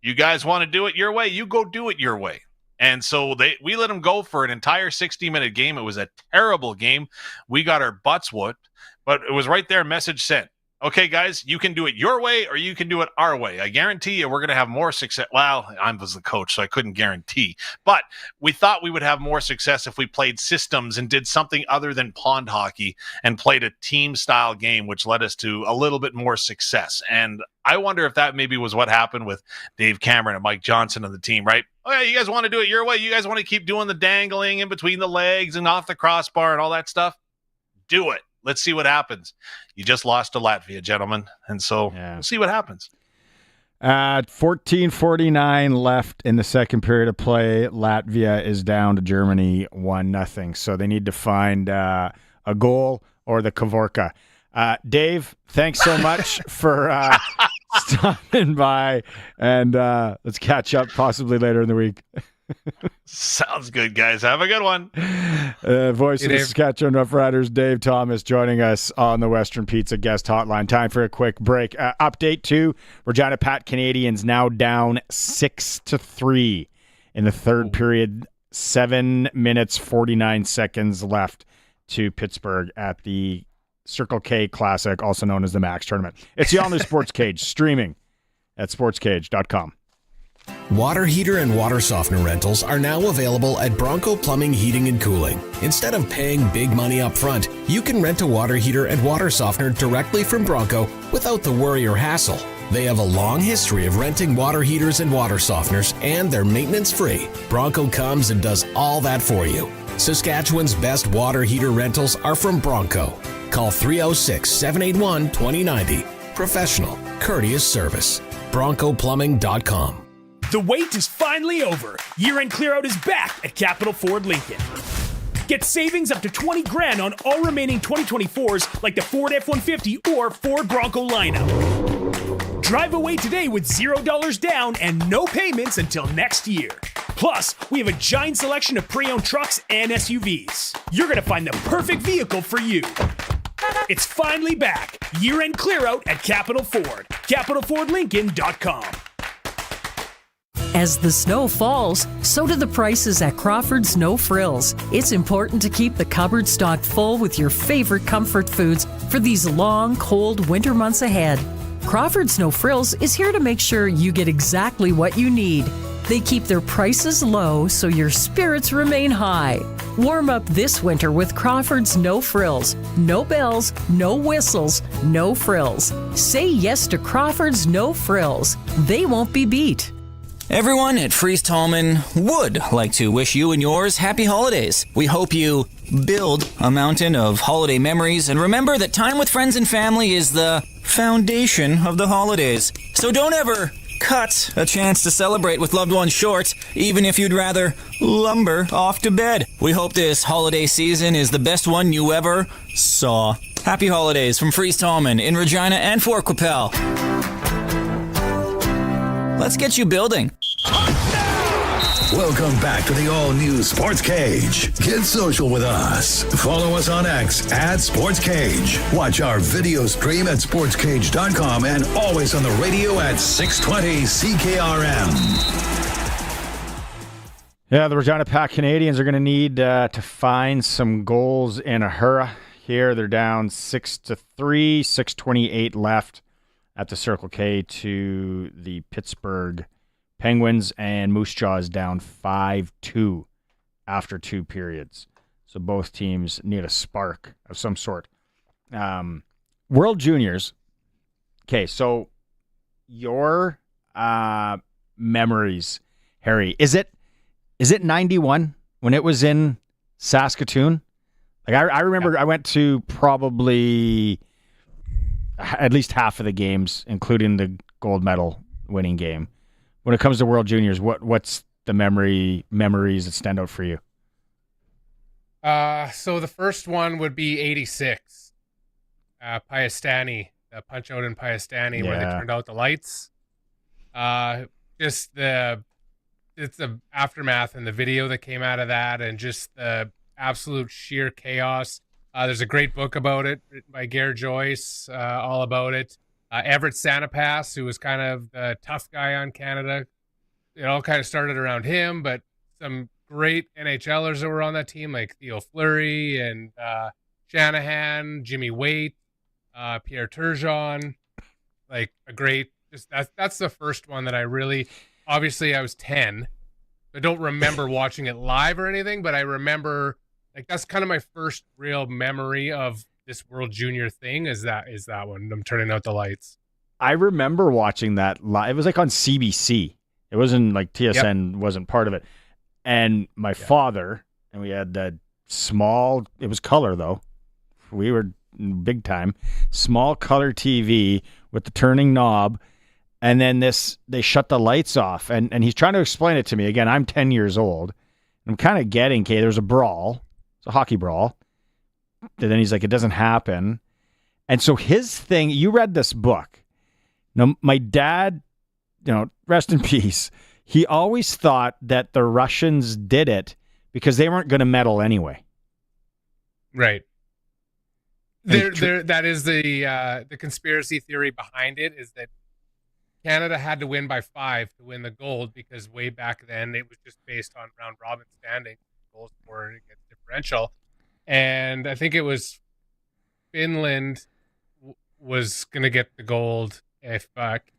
Speaker 9: You guys want to do it your way? You go do it your way. And so we let them go for an entire 60-minute game. It was a terrible game. We got our butts whooped, but it was right there, message sent. Okay, guys, you can do it your way or you can do it our way. I guarantee you we're going to have more success. Well, I was the coach, so I couldn't guarantee. But we thought we would have more success if we played systems and did something other than pond hockey and played a team-style game, which led us to a little bit more success. And I wonder if that maybe was what happened with Dave Cameron and Mike Johnson and the team, right? Oh, yeah, you guys want to do it your way? You guys want to keep doing the dangling in between the legs and off the crossbar and all that stuff? Do it. Let's see what happens. You just lost to Latvia, gentlemen. And so we'll see what happens.
Speaker 3: 14:49 left in the second period of play. Latvia is down to Germany 1-0. So they need to find a goal or the Kavorka. Dave, thanks so much for stopping by. And let's catch up possibly later in the week.
Speaker 9: Sounds good, guys. Have a good one.
Speaker 3: Voice of the Saskatchewan Roughriders, Dave Thomas, joining us on the Western Pizza guest hotline. Time for a quick break. Update 2, Regina Pat Canadians now down 6-3 in the third period. 7 minutes, 49 seconds left to Pittsburgh at the Circle K Classic, also known as the Max Tournament. It's the all-new Sportscage, streaming at sportscage.com.
Speaker 7: Water heater and water softener rentals are now available at Bronco Plumbing, Heating and Cooling. Instead of paying big money up front, you can rent a water heater and water softener directly from Bronco without the worry or hassle. They have a long history of renting water heaters and water softeners, and they're maintenance-free. Bronco comes and does all that for you. Saskatchewan's best water heater rentals are from Bronco. Call 306-781-2090. Professional, courteous service. BroncoPlumbing.com.
Speaker 13: The wait is finally over. Year-end clear-out is back at Capital Ford Lincoln. Get savings up to $20,000 on all remaining 2024s like the Ford F-150 or Ford Bronco lineup. Drive away today with $0 down and no payments until next year. Plus, we have a giant selection of pre-owned trucks and SUVs. You're going to find the perfect vehicle for you. It's finally back. Year-end clear-out at Capital Ford. CapitalFordLincoln.com.
Speaker 14: As the snow falls, so do the prices at Crawford's No Frills. It's important to keep the cupboard stocked full with your favorite comfort foods for these long, cold winter months ahead. Crawford's No Frills is here to make sure you get exactly what you need. They keep their prices low so your spirits remain high. Warm up this winter with Crawford's No Frills. No bells, no whistles, no frills. Say yes to Crawford's No Frills. They won't be beat.
Speaker 15: Everyone at Freeze Tallman would like to wish you and yours happy holidays. We hope you build a mountain of holiday memories and remember that time with friends and family is the foundation of the holidays. So don't ever cut a chance to celebrate with loved ones short, even if you'd rather lumber off to bed. We hope this holiday season is the best one you ever saw. Happy holidays from Freeze Tallman in Regina and Fort Qu'Appelle. Let's get you building.
Speaker 2: Welcome back to the all-new Sports Cage. Get social with us. Follow us on X at Sports Cage. Watch our video stream at sportscage.com and always on the radio at 620 CKRM.
Speaker 3: Yeah, the Regina Pat Canadians are going to need to find some goals in a hurry. Here they're down 6-3, 6:28 left at the Circle K to the Pittsburgh Penguins, and Moose Jaw is down 5-2 after 2 periods. So both teams need a spark of some sort World Juniors. Okay, so your memories, Harry, is it 91 when it was in Saskatoon? Like I remember I went to probably at least half of the games, including the gold medal winning game. When it comes to World Juniors, what's the memories that stand out for you?
Speaker 4: So the first one would be 86. Piastani, the punch out in Piastani where they turned out the lights. Just it's the aftermath and the video that came out of that, and just the absolute sheer chaos. There's a great book about it written by Gare Joyce, all about it. Everett Sanapass, who was kind of the tough guy on Canada. It all kind of started around him, but some great NHLers that were on that team, like Theo Fleury and Shanahan, Jimmy Waite, Pierre Turgeon. Like a great, that's the first one that I really, obviously I was 10. I don't remember watching it live or anything, but I remember, like, that's kind of my first real memory of this World Junior thing is that one, them turning out the lights.
Speaker 3: I remember watching that live. It was like on CBC. It wasn't like TSN wasn't part of it. And my father, and we had that small, it was color though. We were big time. Small color TV with the turning knob. And then they shut the lights off. And he's trying to explain it to me. Again, I'm 10 years old. I'm kind of getting, okay, there's a brawl. It's a hockey brawl. And then he's like, it doesn't happen. And so his thing, you read this book. Now, my dad, rest in peace, he always thought that the Russians did it because they weren't going to medal anyway.
Speaker 4: Right. That is the conspiracy theory behind it, is that Canada had to win by 5 to win the gold, because way back then it was just based on round robin standing, goals for against differential. And I think it was Finland was going to get the gold, if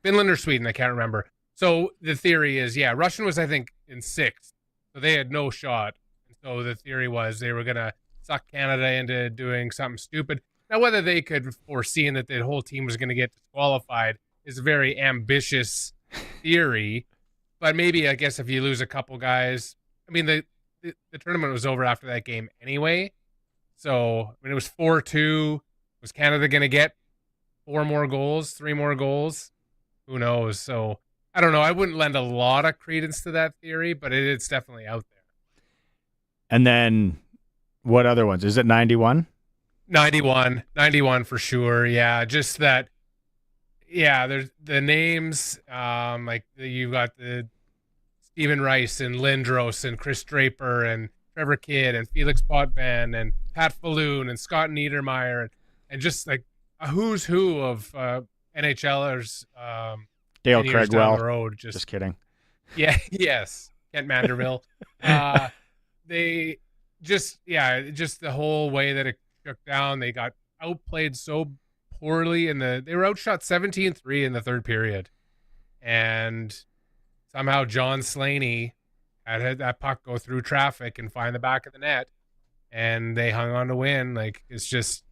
Speaker 4: Finland or Sweden, I can't remember. So the theory is, Russian was, I think, in 6th, so they had no shot. And so the theory was they were going to suck Canada into doing something stupid. Now, whether they could foresee that the whole team was going to get disqualified is a very ambitious theory. But maybe, I guess, if you lose a couple guys, I mean, the tournament was over after that game anyway. So, I mean, it was 4-2. Was Canada going to get 4 more goals, 3 more goals? Who knows? So, I don't know. I wouldn't lend a lot of credence to that theory, but it's definitely out there.
Speaker 3: And then what other ones? Is it 91?
Speaker 4: 91 for sure. Yeah, just that. Yeah, there's the names. Like you got the Stephen Rice and Lindros and Chris Draper and Trevor Kidd and Felix Potvin and Pat Falloon and Scott Niedermeyer and just like a who's who of NHLers.
Speaker 3: Dale Craigwell.
Speaker 4: Down the road,
Speaker 3: just kidding.
Speaker 4: Yeah. Yes. Kent Manderville. They just the whole way that it shook down. They got outplayed so poorly they were outshot 17-3 in the third period, and somehow John Slaney had that puck go through traffic and find the back of the net, and they hung on to win. Like, it's just,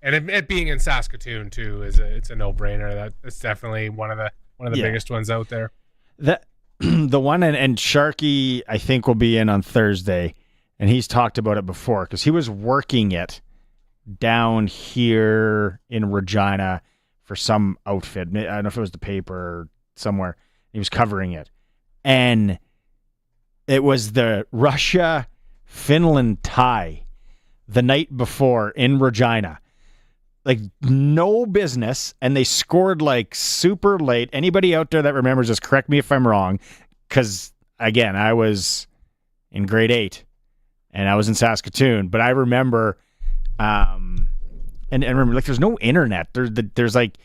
Speaker 4: and it being in Saskatoon too it's a no-brainer. That's definitely one of the biggest ones out there.
Speaker 3: The one and Sharky, I think, will be in on Thursday, and he's talked about it before because he was working it down here in Regina for some outfit. I don't know if it was the paper or somewhere. He was covering it, and it was the Russia-Finland tie the night before in Regina. Like, no business, and they scored like super late. Anybody out there that remembers this, correct me if I'm wrong, because again, I was in grade 8 and I was in Saskatoon, but I remember, and remember, like, there's no internet. There's like,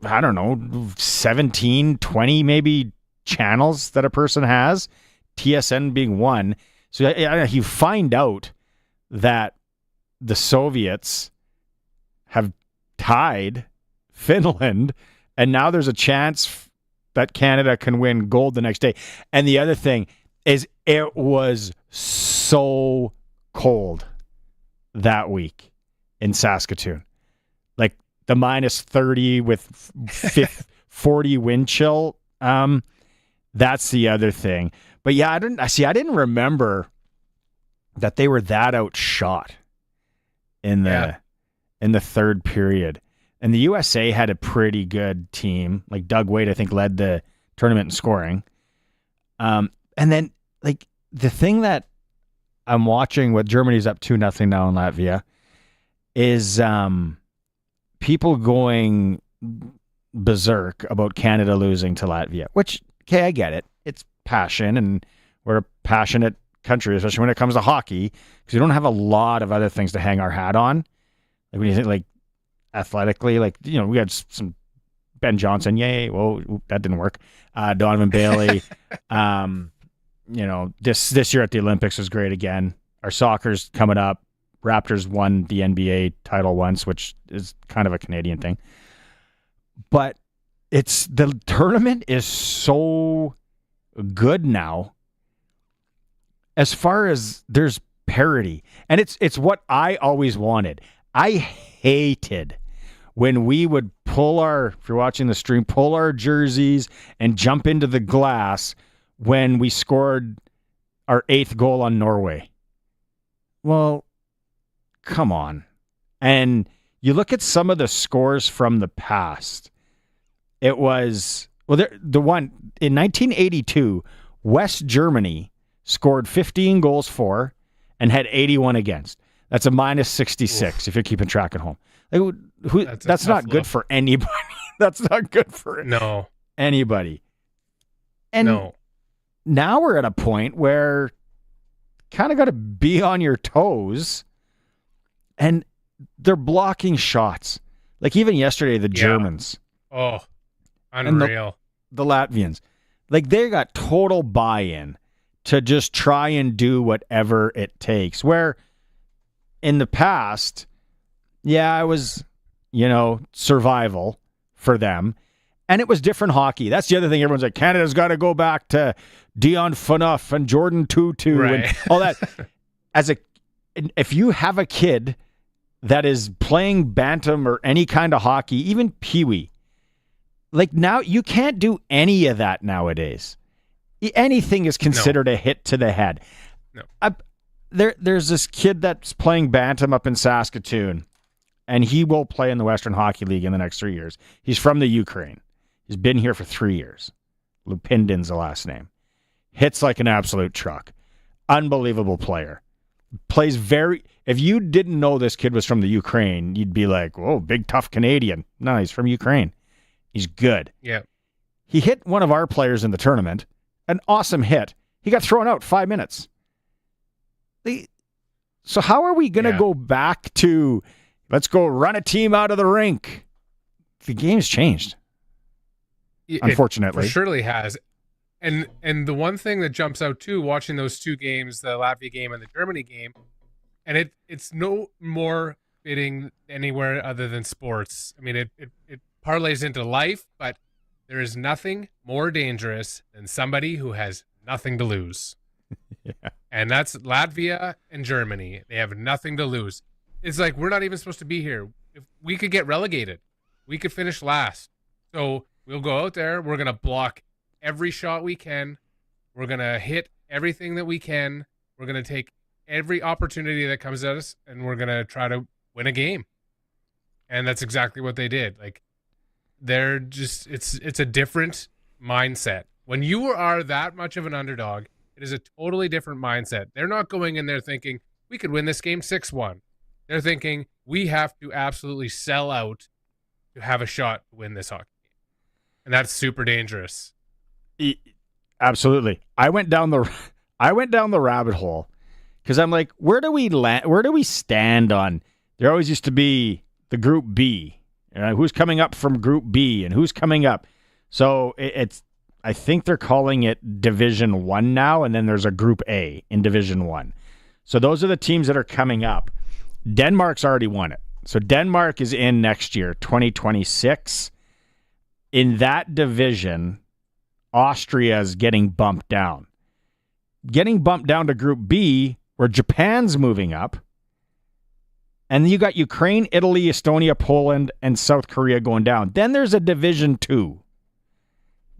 Speaker 3: I don't know, 17, 20 maybe channels that a person has, TSN being one. So you find out that the Soviets have tied Finland, and now there's a chance that Canada can win gold the next day. And the other thing is, it was so cold that week in Saskatoon. like the minus 30 with 40 wind chill. That's the other thing. But yeah, I didn't remember that they were that outshot in the third period. And the USA had a pretty good team. Like Doug Wade, I think, led the tournament in scoring. And then like the thing that I'm watching with Germany's up 2-0 now in Latvia is people going berserk about Canada losing to Latvia, which, okay, I get it. It's passion, and we're a passionate country, especially when it comes to hockey, because we don't have a lot of other things to hang our hat on. Like when you think like athletically, like, you know, we had some Ben Johnson, yay. Well, that didn't work. Donovan Bailey. You know, this year at the Olympics was great again. Our soccer's coming up. Raptors won the NBA title once, which is kind of a Canadian thing. But the tournament is so good now as far as there's parity. And it's what I always wanted. I hated when we would if you're watching the stream, pull our jerseys and jump into the glass when we scored our 8th goal on Norway. Well, come on. And you look at some of the scores from the past. It was, the one in 1982, West Germany scored 15 goals for and had 81 against. That's a minus 66. Oof. If you're keeping track at home. Like, that's not good for anybody. That's not good for anybody. And now we're at a point where kind of got to be on your toes, and they're blocking shots. Like even yesterday, the Germans.
Speaker 4: Oh, unreal.
Speaker 3: The Latvians. Like they got total buy-in to just try and do whatever it takes. Where in the past, it was, survival for them. And it was different hockey. That's the other thing. Everyone's like, Canada's got to go back to Dion Phaneuf and Jordan Tutu and all that. If you have a kid that is playing bantam or any kind of hockey, even peewee, like now you can't do any of that nowadays. Anything is considered a hit to the head. No. There's this kid that's playing bantam up in Saskatoon, and he will play in the Western Hockey League in the next 3 years. He's from the Ukraine. He's been here for 3 years. Lupindin's the last name. Hits like an absolute truck. Unbelievable player. Plays if you didn't know this kid was from the Ukraine, you'd be like, whoa, big tough Canadian. No, he's from Ukraine. He's good.
Speaker 4: Yeah.
Speaker 3: He hit one of our players in the tournament. An awesome hit. He got thrown out 5 minutes. So how are we going to go back to, let's go run a team out of the rink? The game's changed. Unfortunately.
Speaker 4: It surely has. And the one thing that jumps out too, watching those two games, the Latvia game and the Germany game, and it's no more fitting anywhere other than sports. I mean, it parlays into life, but there is nothing more dangerous than somebody who has nothing to lose. And that's Latvia and Germany. They have nothing to lose. It's like, we're not even supposed to be here. If we could get relegated, we could finish last. So we'll go out there. We're going to block every shot we can. We're going to hit everything that we can. We're going to take every opportunity that comes at us, and we're going to try to win a game. And that's exactly what they did. Like, they're just, it's a different mindset. When you are that much of an underdog, it is a totally different mindset. They're not going in there thinking, we could win this game 6-1. They're thinking, we have to absolutely sell out to have a shot to win this hockey game. And that's super dangerous.
Speaker 3: Absolutely. I went down the rabbit hole because I'm like, where do we land? Where do we stand on? There always used to be the Group B. Who's coming up from Group B and who's coming up? So it's. I think they're calling it Division 1 now, and then there's a Group A in Division 1. So those are the teams that are coming up. Denmark's already won it. So Denmark is in next year, 2026. In that division, Austria is getting bumped down. Getting bumped down to Group B, where Japan's moving up, And you got Ukraine, Italy, Estonia, Poland, and South Korea going down. Then there's a Division 2.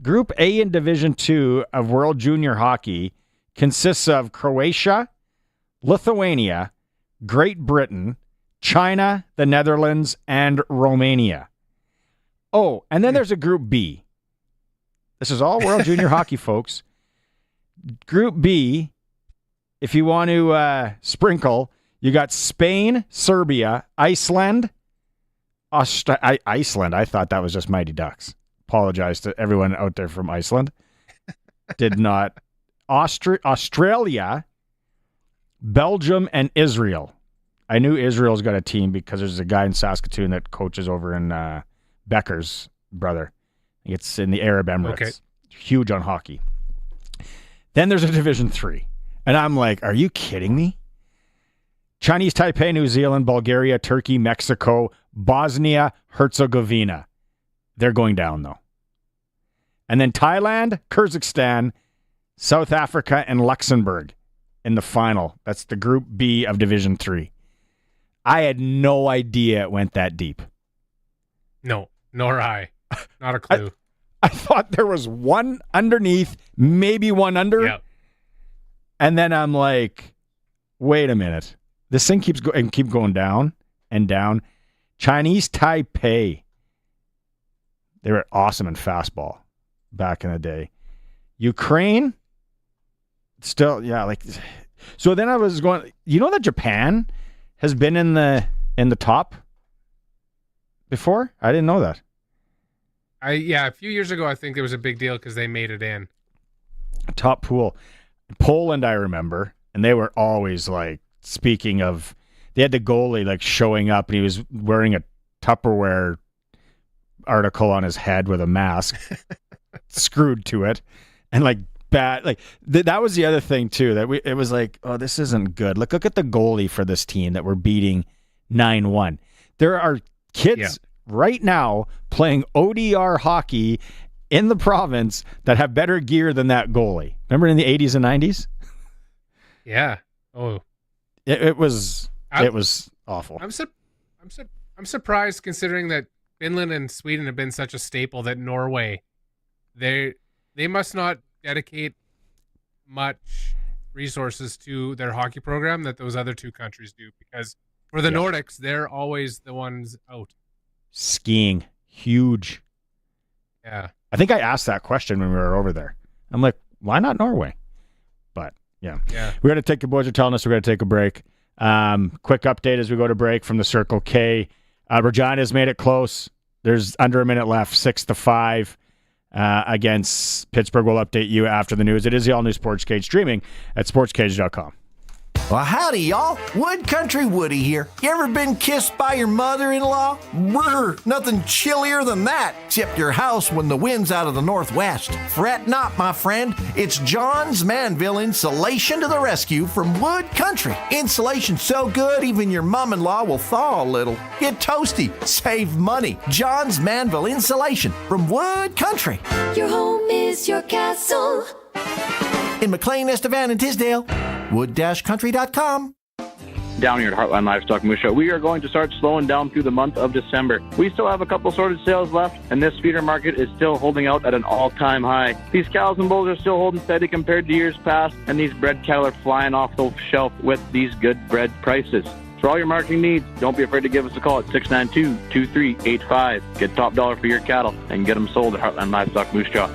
Speaker 3: Group A in Division 2 of World Junior Hockey consists of Croatia, Lithuania, Great Britain, China, the Netherlands, and Romania. Oh, and then there's a Group B. This is all World Junior Hockey, folks. Group B, if you want to sprinkle, you got Spain, Serbia, Iceland, Iceland. I thought that was just Mighty Ducks. Apologize to everyone out there from Iceland. Did not. Australia, Belgium, and Israel. I knew Israel's got a team because there's a guy in Saskatoon that coaches over in Becker's brother. It's in the Arab Emirates. Okay. Huge on hockey. Then there's a Division 3. And I'm like, are you kidding me? Chinese Taipei, New Zealand, Bulgaria, Turkey, Mexico, Bosnia, Herzegovina. They're going down, though. And then Thailand, Kyrgyzstan, South Africa, and Luxembourg in the final. That's the Group B of Division 3. I had no idea it went that deep.
Speaker 4: No, nor I. Not a clue.
Speaker 3: I thought there was one underneath, maybe one under.
Speaker 4: Yep.
Speaker 3: And then I'm like, wait a minute. This thing keeps going down and down. Chinese Taipei. They were awesome in fastball back in the day. Ukraine, still, yeah, like. So then I was going, you know that Japan has been in the top before? I didn't know that.
Speaker 4: A few years ago, I think there was a big deal because they made it in.
Speaker 3: Top pool. Poland, I remember, and they were always like, speaking of, they had the goalie like showing up and he was wearing a Tupperware article on his head with a mask screwed to it. And like bad, like that was the other thing too, that it was like, oh, this isn't good. Look at the goalie for this team that we're beating 9-1. There are kids right now playing ODR hockey in the province that have better gear than that goalie. Remember in the 80s and 90s?
Speaker 4: Yeah. Oh,
Speaker 3: it was awful.
Speaker 4: I'm surprised considering that Finland and Sweden have been such a staple that Norway, they must not dedicate much resources to their hockey program that those other two countries do, because for the Nordics, they're always the ones out.
Speaker 3: Skiing, huge.
Speaker 4: Yeah.
Speaker 3: I think I asked that question when we were over there. I'm like, why not Norway? But yeah. We're going to take, the boys are telling us we're going to take a break. Quick update as we go to break from the Circle K. Regina's made it close. There's under a minute left, 6-5 against Pittsburgh. We'll update you after the news. It is the all-new Sportscage, streaming at sportscage.com.
Speaker 16: Well, howdy, y'all. Wood Country Woody here. You ever been kissed by your mother-in-law? Brr, nothing chillier than that, except your house when the wind's out of the northwest. Fret not, my friend. It's John's Manville Insulation to the rescue from Wood Country. Insulation so good, even your mom-in-law will thaw a little. Get toasty. Save money. John's Manville Insulation from Wood Country.
Speaker 17: Your home is your castle.
Speaker 16: In McLean, Estevan, and Tisdale. Wood-country.com.
Speaker 18: Down here at Heartland Livestock Moose Show, we are going to start slowing down through the month of December. We still have a couple sorted sales left, and this feeder market is still holding out at an all-time high. These cows and bulls are still holding steady compared to years past, and these bred cattle are flying off the shelf with these good bred prices. For all your marketing needs, don't be afraid to give us a call at 692-2385. Get top dollar for your cattle and get them sold at Heartland Livestock Moose Show.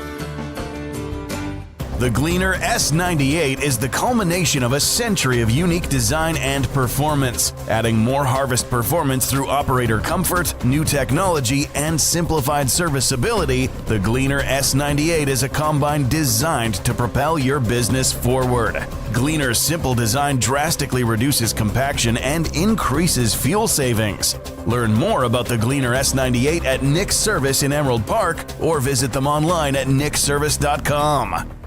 Speaker 19: The Gleaner S98 is the culmination of a century of unique design and performance, adding more harvest performance through operator comfort, new technology, and simplified serviceability. The Gleaner S98 is a combine designed to propel your business forward. Gleaner's simple design drastically reduces compaction and increases fuel savings. Learn more about the Gleaner S98 at Nick's Service in Emerald Park or visit them online at nickservice.com.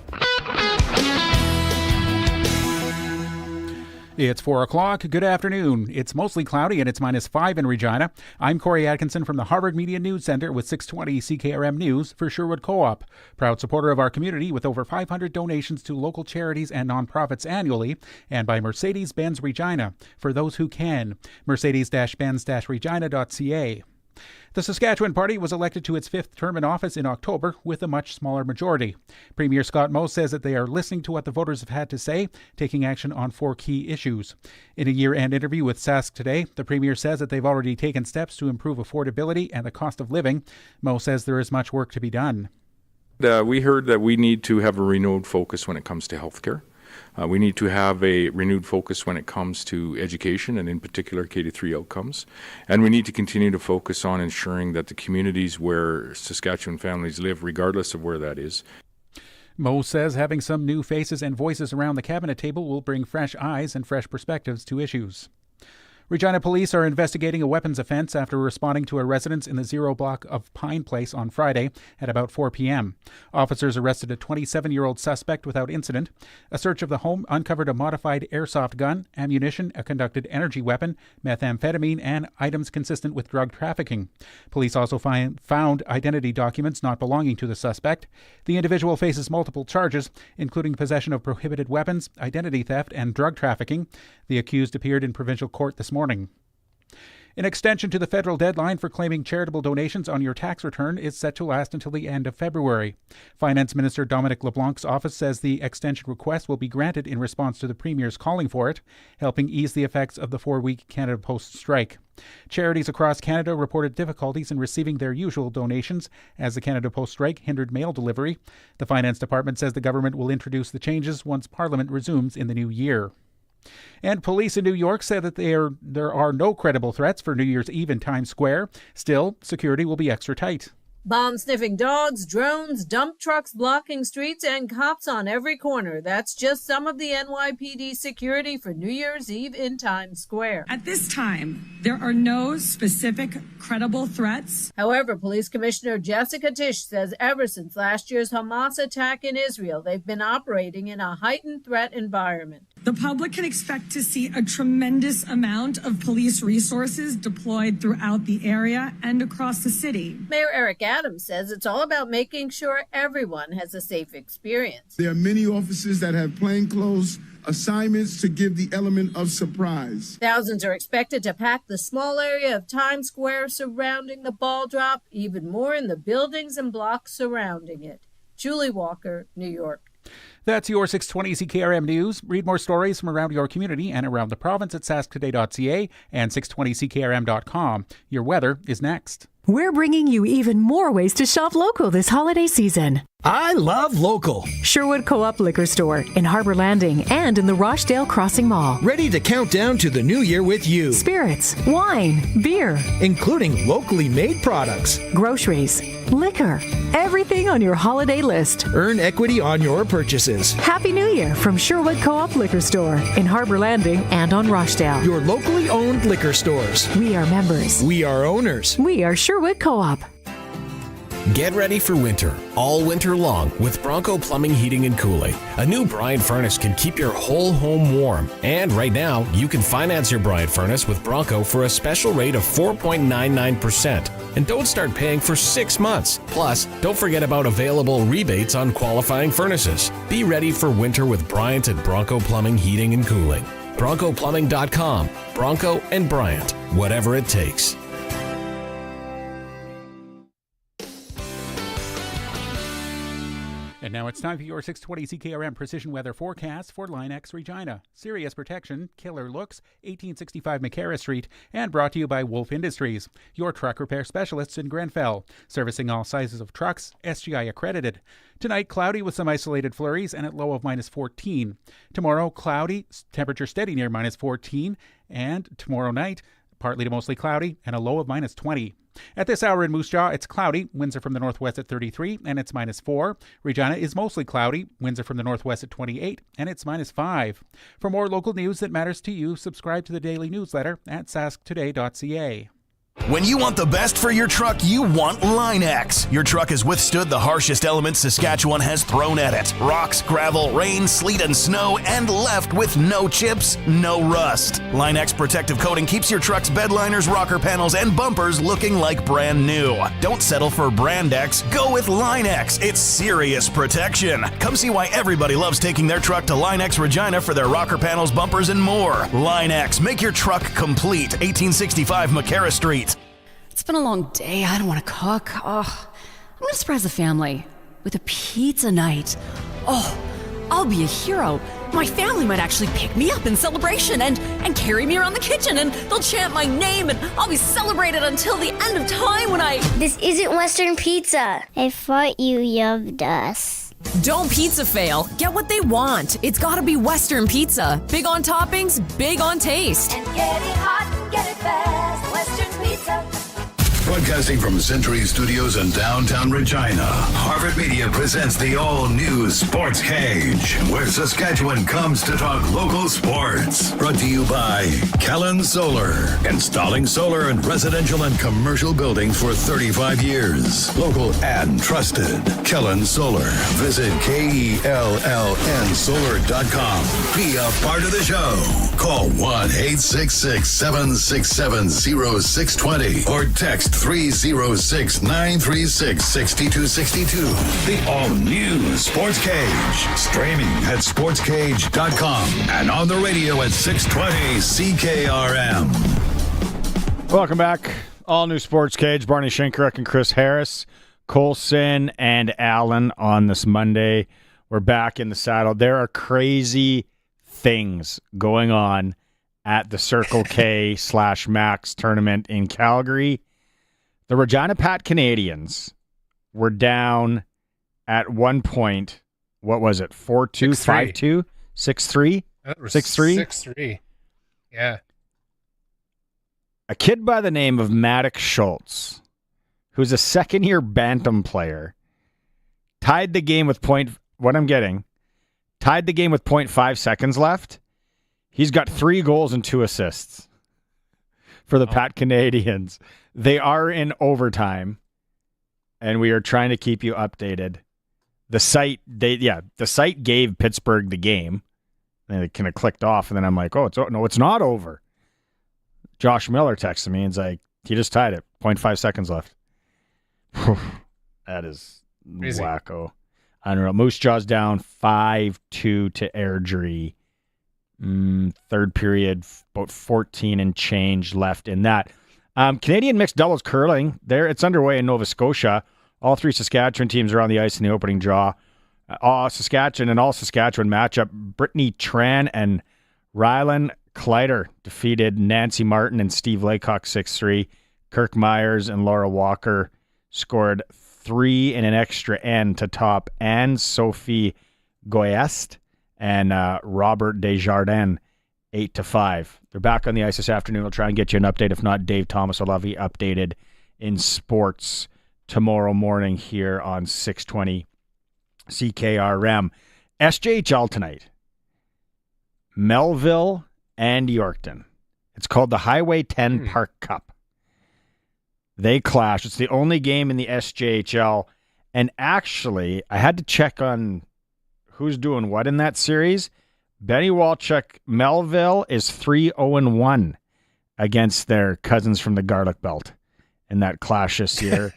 Speaker 20: It's 4 o'clock. Good afternoon. It's mostly cloudy and it's -5 in Regina. I'm Corey Atkinson from the Harvard Media News Center with 620 CKRM News for Sherwood Co-op. Proud supporter of our community with over 500 donations to local charities and nonprofits annually, and by Mercedes-Benz Regina. For those who can, Mercedes-Benz-Regina.ca. The Saskatchewan Party was elected to its 5th term in office in October with a much smaller majority. Premier Scott Moe says that they are listening to what the voters have had to say, taking action on 4 key issues. In a year-end interview with Sask Today, the Premier says that they've already taken steps to improve affordability and the cost of living. Moe says there is much work to be done.
Speaker 21: We heard that we need to have a renewed focus when it comes to healthcare. We need to have a renewed focus when it comes to education and in particular K-3 outcomes. And we need to continue to focus on ensuring that the communities where Saskatchewan families live, regardless of where that is.
Speaker 20: Moe says having some new faces and voices around the cabinet table will bring fresh eyes and fresh perspectives to issues. Regina police are investigating a weapons offense after responding to a residence in the 0 block of Pine Place on Friday at about 4 p.m. Officers arrested a 27-year-old suspect without incident. A search of the home uncovered a modified airsoft gun, ammunition, a conducted energy weapon, methamphetamine, and items consistent with drug trafficking. Police also found identity documents not belonging to the suspect. The individual faces multiple charges, including possession of prohibited weapons, identity theft, and drug trafficking. The accused appeared in provincial court this morning. An extension to the federal deadline for claiming charitable donations on your tax return is set to last until the end of February. Finance Minister Dominic LeBlanc's office says the extension request will be granted in response to the Premier's calling for it, helping ease the effects of the 4-week Canada Post strike. Charities across Canada reported difficulties in receiving their usual donations as the Canada Post strike hindered mail delivery. The Finance Department says the government will introduce the changes once Parliament resumes in the new year. And police in New York said that there are no credible threats for New Year's Eve in Times Square. Still, security will be extra tight.
Speaker 22: Bomb-sniffing dogs, drones, dump trucks blocking streets, and cops on every corner. That's just some of the NYPD security for New Year's Eve in Times Square.
Speaker 23: At this time, there are no specific credible threats.
Speaker 22: However, Police Commissioner Jessica Tisch says ever since last year's Hamas attack in Israel, they've been operating in a heightened threat environment.
Speaker 23: The public can expect to see a tremendous amount of police resources deployed throughout the area and across the city.
Speaker 22: Mayor Eric Adams says it's all about making sure everyone has a safe experience.
Speaker 24: There are many officers that have plainclothes assignments to give the element of surprise.
Speaker 22: Thousands are expected to pack the small area of Times Square surrounding the ball drop, even more in the buildings and blocks surrounding it. Julie Walker, New York.
Speaker 20: That's your 620 CKRM News. Read more stories from around your community and around the province at sasktoday.ca and 620ckrm.com. Your weather is next.
Speaker 5: We're bringing you even more ways to shop local this holiday season.
Speaker 6: I love local.
Speaker 5: Sherwood Co-op Liquor Store in Harbor Landing and in the Rochdale Crossing Mall.
Speaker 6: Ready to count down to the new year with you.
Speaker 5: Spirits, wine, beer,
Speaker 6: including locally made products,
Speaker 5: groceries, liquor, everything on your holiday list.
Speaker 6: Earn equity on your purchases.
Speaker 5: Happy New Year from Sherwood Co-op Liquor Store in Harbor Landing and on Rochdale.
Speaker 6: Your locally owned liquor stores.
Speaker 5: We are members.
Speaker 6: We are owners.
Speaker 5: We are Sherwood Co-op.
Speaker 7: Get ready for winter, all winter long, with Bronco Plumbing, Heating, and Cooling. A new Bryant furnace can keep your whole home warm. And right now, you can finance your Bryant furnace with Bronco for a special rate of 4.99%. And don't start paying for 6 months. Plus, don't forget about available rebates on qualifying furnaces. Be ready for winter with Bryant at Bronco Plumbing, Heating, and Cooling. BroncoPlumbing.com. Bronco and Bryant. Whatever it takes.
Speaker 20: And now it's time for your 620 CKRM Precision Weather Forecast for Line X Regina. Serious Protection, Killer Looks, 1865 McCarra Street, and brought to you by Wolf Industries, your truck repair specialists in Grenfell, servicing all sizes of trucks, SGI accredited. Tonight, cloudy with some isolated flurries and at low of -14. Tomorrow, cloudy, temperature steady near -14, and tomorrow night, partly to mostly cloudy and a low of -20. At this hour in Moose Jaw, it's cloudy. Winds are from the northwest at 33, and it's -4. Regina is mostly cloudy. Winds are from the northwest at 28, and it's -5. For more local news that matters to you, subscribe to the daily newsletter at sasktoday.ca.
Speaker 19: When you want the best for your truck, you want Line X. Your truck has withstood the harshest elements Saskatchewan has thrown at it. Rocks, gravel, rain, sleet, and snow, and left with no chips, no rust. Line X protective coating keeps your truck's bed liners, rocker panels, and bumpers looking like brand new. Don't settle for Brand X. Go with Line X. It's serious protection. Come see why everybody loves taking their truck to Line X Regina for their rocker panels, bumpers, and more. Line X. Make your truck complete. 1865 McCarra Street.
Speaker 1: It's been a long day. I don't want to cook. Oh, I'm going to surprise the family with a pizza night. Oh, I'll be a hero. My family might actually pick me up in celebration and carry me around the kitchen, and they'll chant my name, and I'll be celebrated until the end of time when I...
Speaker 8: This isn't Western pizza. I thought you loved us.
Speaker 1: Don't pizza fail. Get what they want. It's got to be Western pizza. Big on toppings, big on taste.
Speaker 17: And get it hot and get it fast. Western pizza.
Speaker 2: Broadcasting from Century Studios in downtown Regina, Harvard Media presents the all-new Sports Cage, where Saskatchewan comes to talk local sports. Brought to you by Kellen Solar, installing solar in residential and commercial buildings for 35 years. Local and trusted. Kellen Solar. Visit KELLNsolar.com. Be a part of the show. Call 1-866-767-0620 or text 306-936-6262. The all-new Sports Cage. Streaming at sportscage.com and on the radio at 620 CKRM.
Speaker 3: Welcome back. All-new Sports Cage. Barney Shinkaruk and Chris Harris. Colson and Allen on this Monday. We're back in the saddle. There are crazy things going on at the Circle K /Max tournament in Calgary. The Regina Pat Canadians were down at one point. What was it? 4-2, 5-2, 6-3, 6-3,
Speaker 4: 6-3. Yeah.
Speaker 3: A kid by the name of Maddox Schultz, who's a second-year bantam player, tied the game with tied the game with 0.5 seconds left. He's got 3 goals and 2 assists for the Pat Canadians. They are in overtime, and we are trying to keep you updated. The site gave Pittsburgh the game. And it kind of clicked off, and then I'm like, it's not over. Josh Miller texted me and he's like, he just tied it. 0.5 seconds left. That is crazy. Wacko. Unreal. Moose Jaw's down 5-2 to Airdrie. Third period, about 14 and change left in that. Canadian mixed doubles curling, it's underway in Nova Scotia. All 3 Saskatchewan teams are on the ice in the opening draw. All Saskatchewan matchup. Brittany Tran and Rylan Kleider defeated Nancy Martin and Steve Laycock 6-3. Kirk Myers and Laura Walker scored 3 in an extra end to top Anne-Sophie Goyest and Robert Desjardins 8-5. They're back on the ice this afternoon. We'll try and get you an update. If not, Dave Thomas will have you updated in sports tomorrow morning here on 620 CKRM. SJHL tonight. Melville and Yorkton. It's called the Highway 10 Park Cup. They clash. It's the only game in the SJHL. And actually, I had to check on who's doing what in that series. Benny Walchuk, Melville is 3-0-1 against their cousins from the Garlic Belt in that clash this year.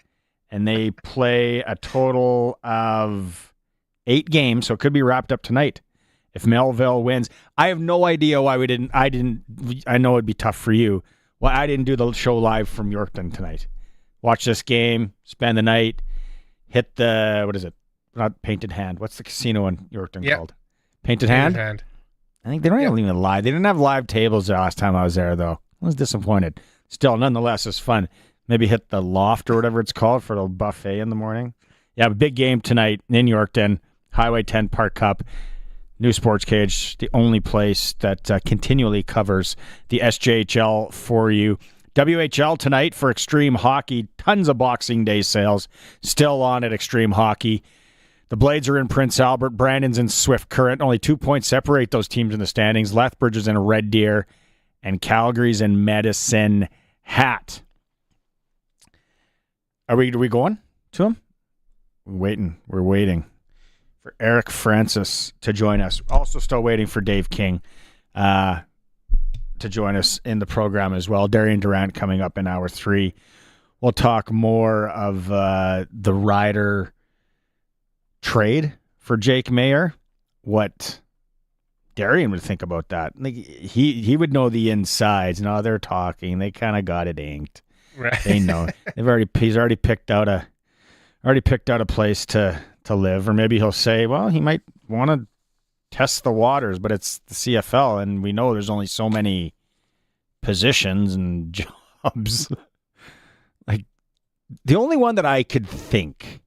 Speaker 3: And they play a total of 8 games, so it could be wrapped up tonight if Melville wins. I have no idea why I know it'd be tough for you. Why I didn't do the show live from Yorkton tonight. Watch this game, spend the night, hit the, what is it? Not Painted Hand. What's the casino in Yorkton called? Painted Hand? I think they don't even live. They didn't have live tables the last time I was there, though. I was disappointed. Still, nonetheless, it's fun. Maybe hit the Loft or whatever it's called for the buffet in the morning. Yeah, a big game tonight in Yorkton. Highway 10 Park Cup. New Sports Cage, the only place that continually covers the SJHL for you. WHL tonight for Extreme Hockey. Tons of Boxing Day sales still on at Extreme Hockey. The Blades are in Prince Albert. Brandon's in Swift Current. Only 2 points separate those teams in the standings. Lethbridge is in Red Deer. And Calgary's in Medicine Hat. Are we going to him? We're waiting for Eric Francis to join us. Also still waiting for Dave King to join us in the program as well. Darian Durant coming up in hour 3. We'll talk more of the Rider trade for Jake Mayer. What Darian would think about that. Like, he would know the insides. No, they're talking. They kind of got it inked.
Speaker 4: Right.
Speaker 3: They know. He's already picked out a place to live, or maybe he'll say, well, he might want to test the waters, but it's the CFL, and we know there's only so many positions and jobs. Like, the only one that I could think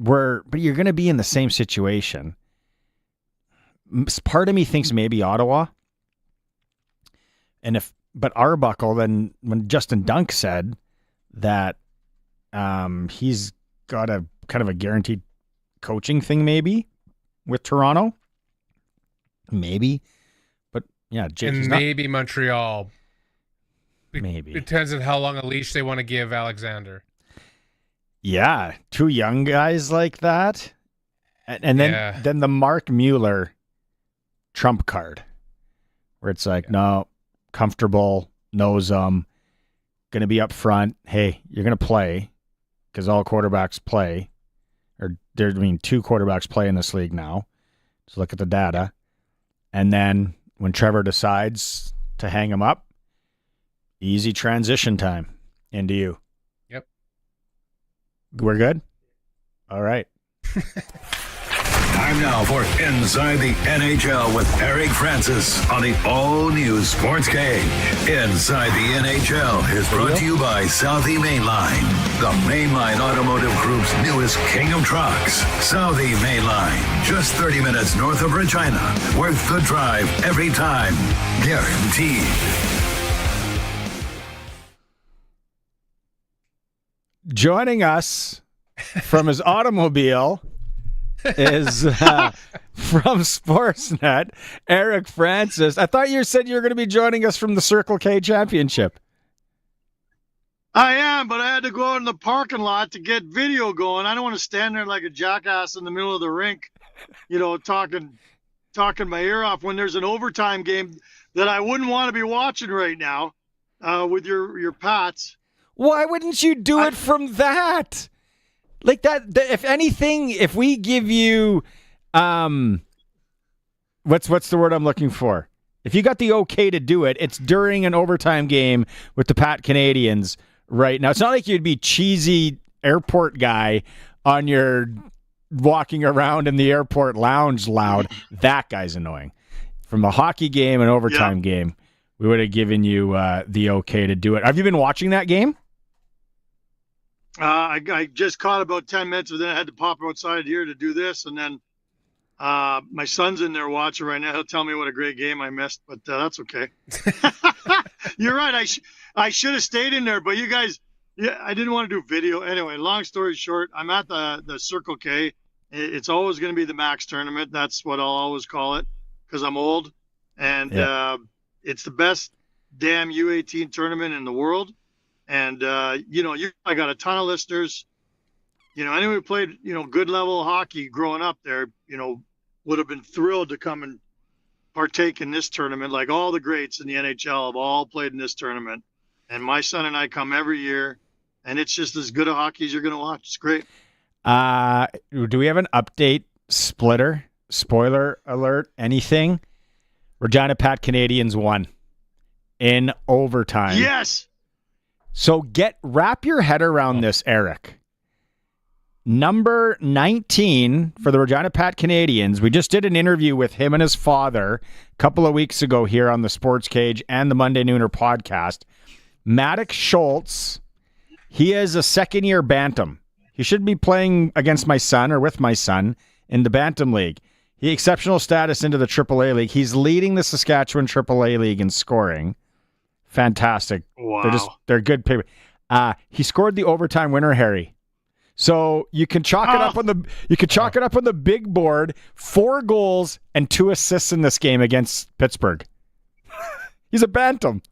Speaker 3: but you're going to be in the same situation. Part of me thinks maybe Ottawa. But Arbuckle, then when Justin Dunk said that he's got a kind of a guaranteed coaching thing maybe with Toronto. Maybe. But yeah, Jake,
Speaker 4: and maybe Montreal.
Speaker 3: Maybe.
Speaker 4: It depends on how long a leash they want to give Alexander.
Speaker 3: Yeah, 2 young guys like that. And then the Mark Mueller trump card where it's like, no, comfortable, knows going to be up front. Hey, you're going to play because all quarterbacks play. Or 2 quarterbacks play in this league now. So look at the data. And then when Trevor decides to hang him up, easy transition time into you.
Speaker 4: Yep.
Speaker 3: We're good? All right.
Speaker 2: Time now for Inside the NHL with Eric Francis on the all-new Sportscage. Inside the NHL is brought to you by Southie Mainline, the Mainline Automotive Group's newest king of trucks. Southie Mainline, just 30 minutes north of Regina, worth the drive every time, guaranteed.
Speaker 3: Joining us from his automobile is from Sportsnet, Eric Francis. I thought you said you were going to be joining us from the Circle K Championship.
Speaker 9: I am, but I had to go out in the parking lot to get video going. I don't want to stand there like a jackass in the middle of the rink, talking my ear off when there's an overtime game that I wouldn't want to be watching right now with your Pats.
Speaker 3: Why wouldn't you do it from that? Like that, if anything, if we give you, what's the word I'm looking for? If you got the okay to do it, it's during an overtime game with the Pat Canadians right now. It's not like you'd be cheesy airport guy on your walking around in the airport lounge loud. That guy's annoying. From a hockey game, an overtime game, we would have given you the okay to do it. Have you been watching that game?
Speaker 9: I just caught about 10 minutes, but then I had to pop outside here to do this. And then my son's in there watching right now. He'll tell me what a great game I missed, but that's okay. You're right. I should have stayed in there, but you guys, I didn't want to do video. Anyway, long story short, I'm at the Circle K. It's always going to be the Max tournament. That's what I'll always call it because I'm old. And it's the best damn U18 tournament in the world. And, I got a ton of listeners, anyone who played, good level hockey growing up there, would have been thrilled to come and partake in this tournament. Like all the greats in the NHL have all played in this tournament. And my son and I come every year, and it's just as good a hockey as you're going to watch. It's great.
Speaker 3: Do we have an update splitter? Spoiler alert, anything? Regina Pat Canadians won in overtime.
Speaker 9: Yes.
Speaker 3: So wrap your head around this, Eric. Number 19 for the Regina Pat Canadians. We just did an interview with him and his father a couple of weeks ago here on the Sports Cage and the Monday Nooner podcast. Maddox Schultz, he is a second-year bantam. He should be playing against my son or with my son in the Bantam League. He exceptional status into the AAA League. He's leading the Saskatchewan AAA League in scoring. Fantastic.
Speaker 9: Wow.
Speaker 3: They're good paper. He scored the overtime winner, Harry. So you can chalk it up on the big board. 4 goals and 2 assists in this game against Pittsburgh. He's a bantam.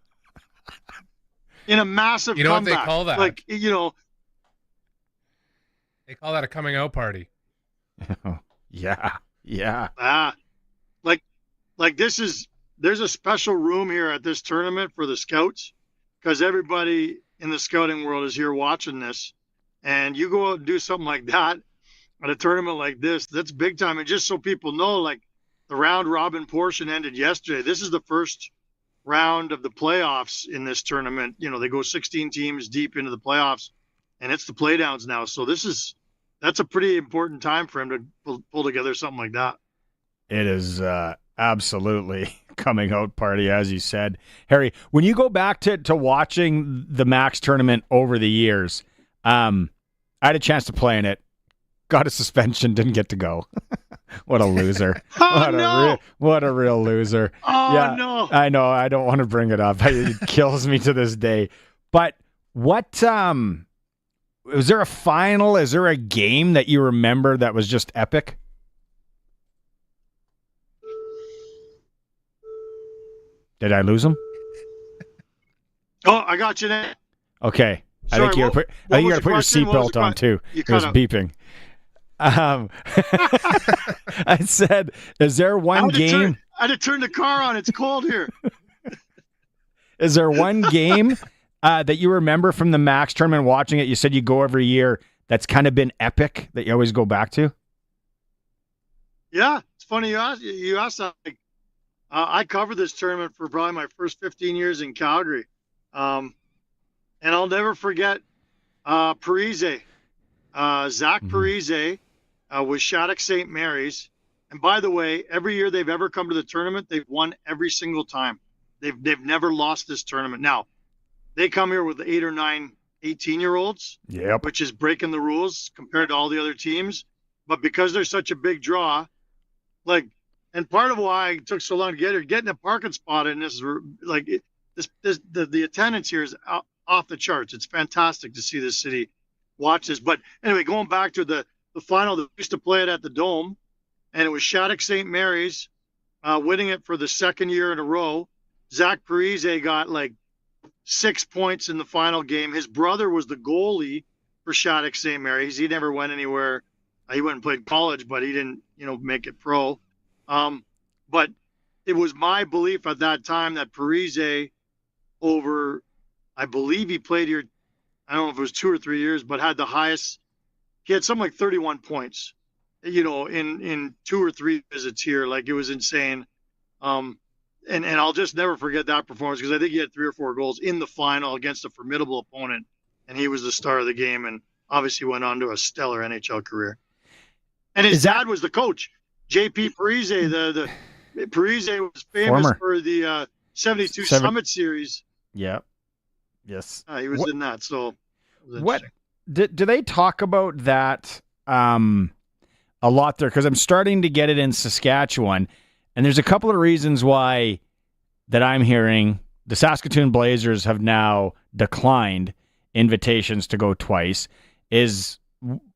Speaker 9: in a massive
Speaker 4: You know
Speaker 9: comeback.
Speaker 4: what they call that?
Speaker 9: Like, you know,
Speaker 4: They call that a coming out party.
Speaker 3: Yeah.
Speaker 9: Like there's a special room here at this tournament for the scouts, because everybody in the scouting world is here watching this, and you go out and do something like that at a tournament like this, that's big time. And just so people know, like, the round robin portion ended yesterday. This is the first round of the playoffs in this tournament. You know, they go 16 teams deep into the playoffs, and it's the playdowns now. So that's a pretty important time for him to pull together something like that.
Speaker 3: It is absolutely coming out party, as you said. Harry, when you go back to watching the Max tournament over the years, I had a chance to play in it, got a suspension, didn't get to go. What a loser. What a real loser.
Speaker 9: No.
Speaker 3: I know, I don't want to bring it up. It kills me to this day. But what was there a final? Is there a game that you remember that was just epic? Did I lose him?
Speaker 9: Oh, I got you there.
Speaker 3: Okay.
Speaker 9: Sorry,
Speaker 3: I think you got to put your seatbelt on too. It was beeping. I said, is there one game?
Speaker 9: I had to turn the car on. It's cold here.
Speaker 3: Is there one game that you remember from the Max tournament watching it? You said you go every year. That's kind of been epic that you always go back to?
Speaker 9: Yeah, it's funny you asked that. Like, I covered this tournament for probably my first 15 years in Calgary. And I'll never forget Parise. Zach Parise was Shattuck St. Mary's. And by the way, every year they've ever come to the tournament, they've won every single time. They've never lost this tournament. Now, they come here with 8 or 9 18-year-olds, which is breaking the rules compared to all the other teams. But because they're such a big draw, like, and part of why it took so long to get here, getting a parking spot in this is like the attendance here is off the charts. It's fantastic to see this city watch this. But anyway, going back to the final, they used to play it at the Dome, and it was Shattuck St. Mary's winning it for the second year in a row. Zach Parise got like 6 points in the final game. His brother was the goalie for Shattuck St. Mary's. He never went anywhere. He went and played college, but he didn't, make it pro. But it was my belief at that time that Parise over, I believe he played here, I don't know if it was 2 or 3 years, but had the highest. He had something like 31 points, in 2 or 3 visits here. Like, it was insane. And I'll just never forget that performance, because I think he had 3 or 4 goals in the final against a formidable opponent, and he was the star of the game, and obviously went on to a stellar NHL career. And his dad was the coach, J.P. Parise. The Parise was famous for the 72 Summit Series.
Speaker 3: Yeah. Yes.
Speaker 9: He was in that. So
Speaker 3: what do they talk about that a lot there? Because I'm starting to get it in Saskatchewan, and there's a couple of reasons why that I'm hearing. The Saskatoon Blazers have now declined invitations to go twice. Is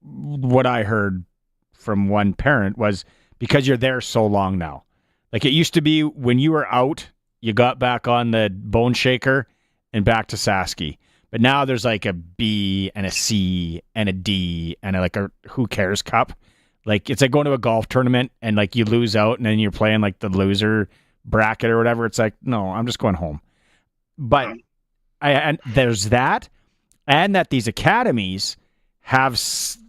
Speaker 3: what I heard from one parent was because you're there so long now. Like, it used to be when you were out, you got back on the bone shaker and back to Saskie. But now there's like a B and a C and a D and a who cares cup. Like, it's like going to a golf tournament and like you lose out and then you're playing like the loser bracket or whatever. It's like, no, I'm just going home. But and there's that, and that these academies have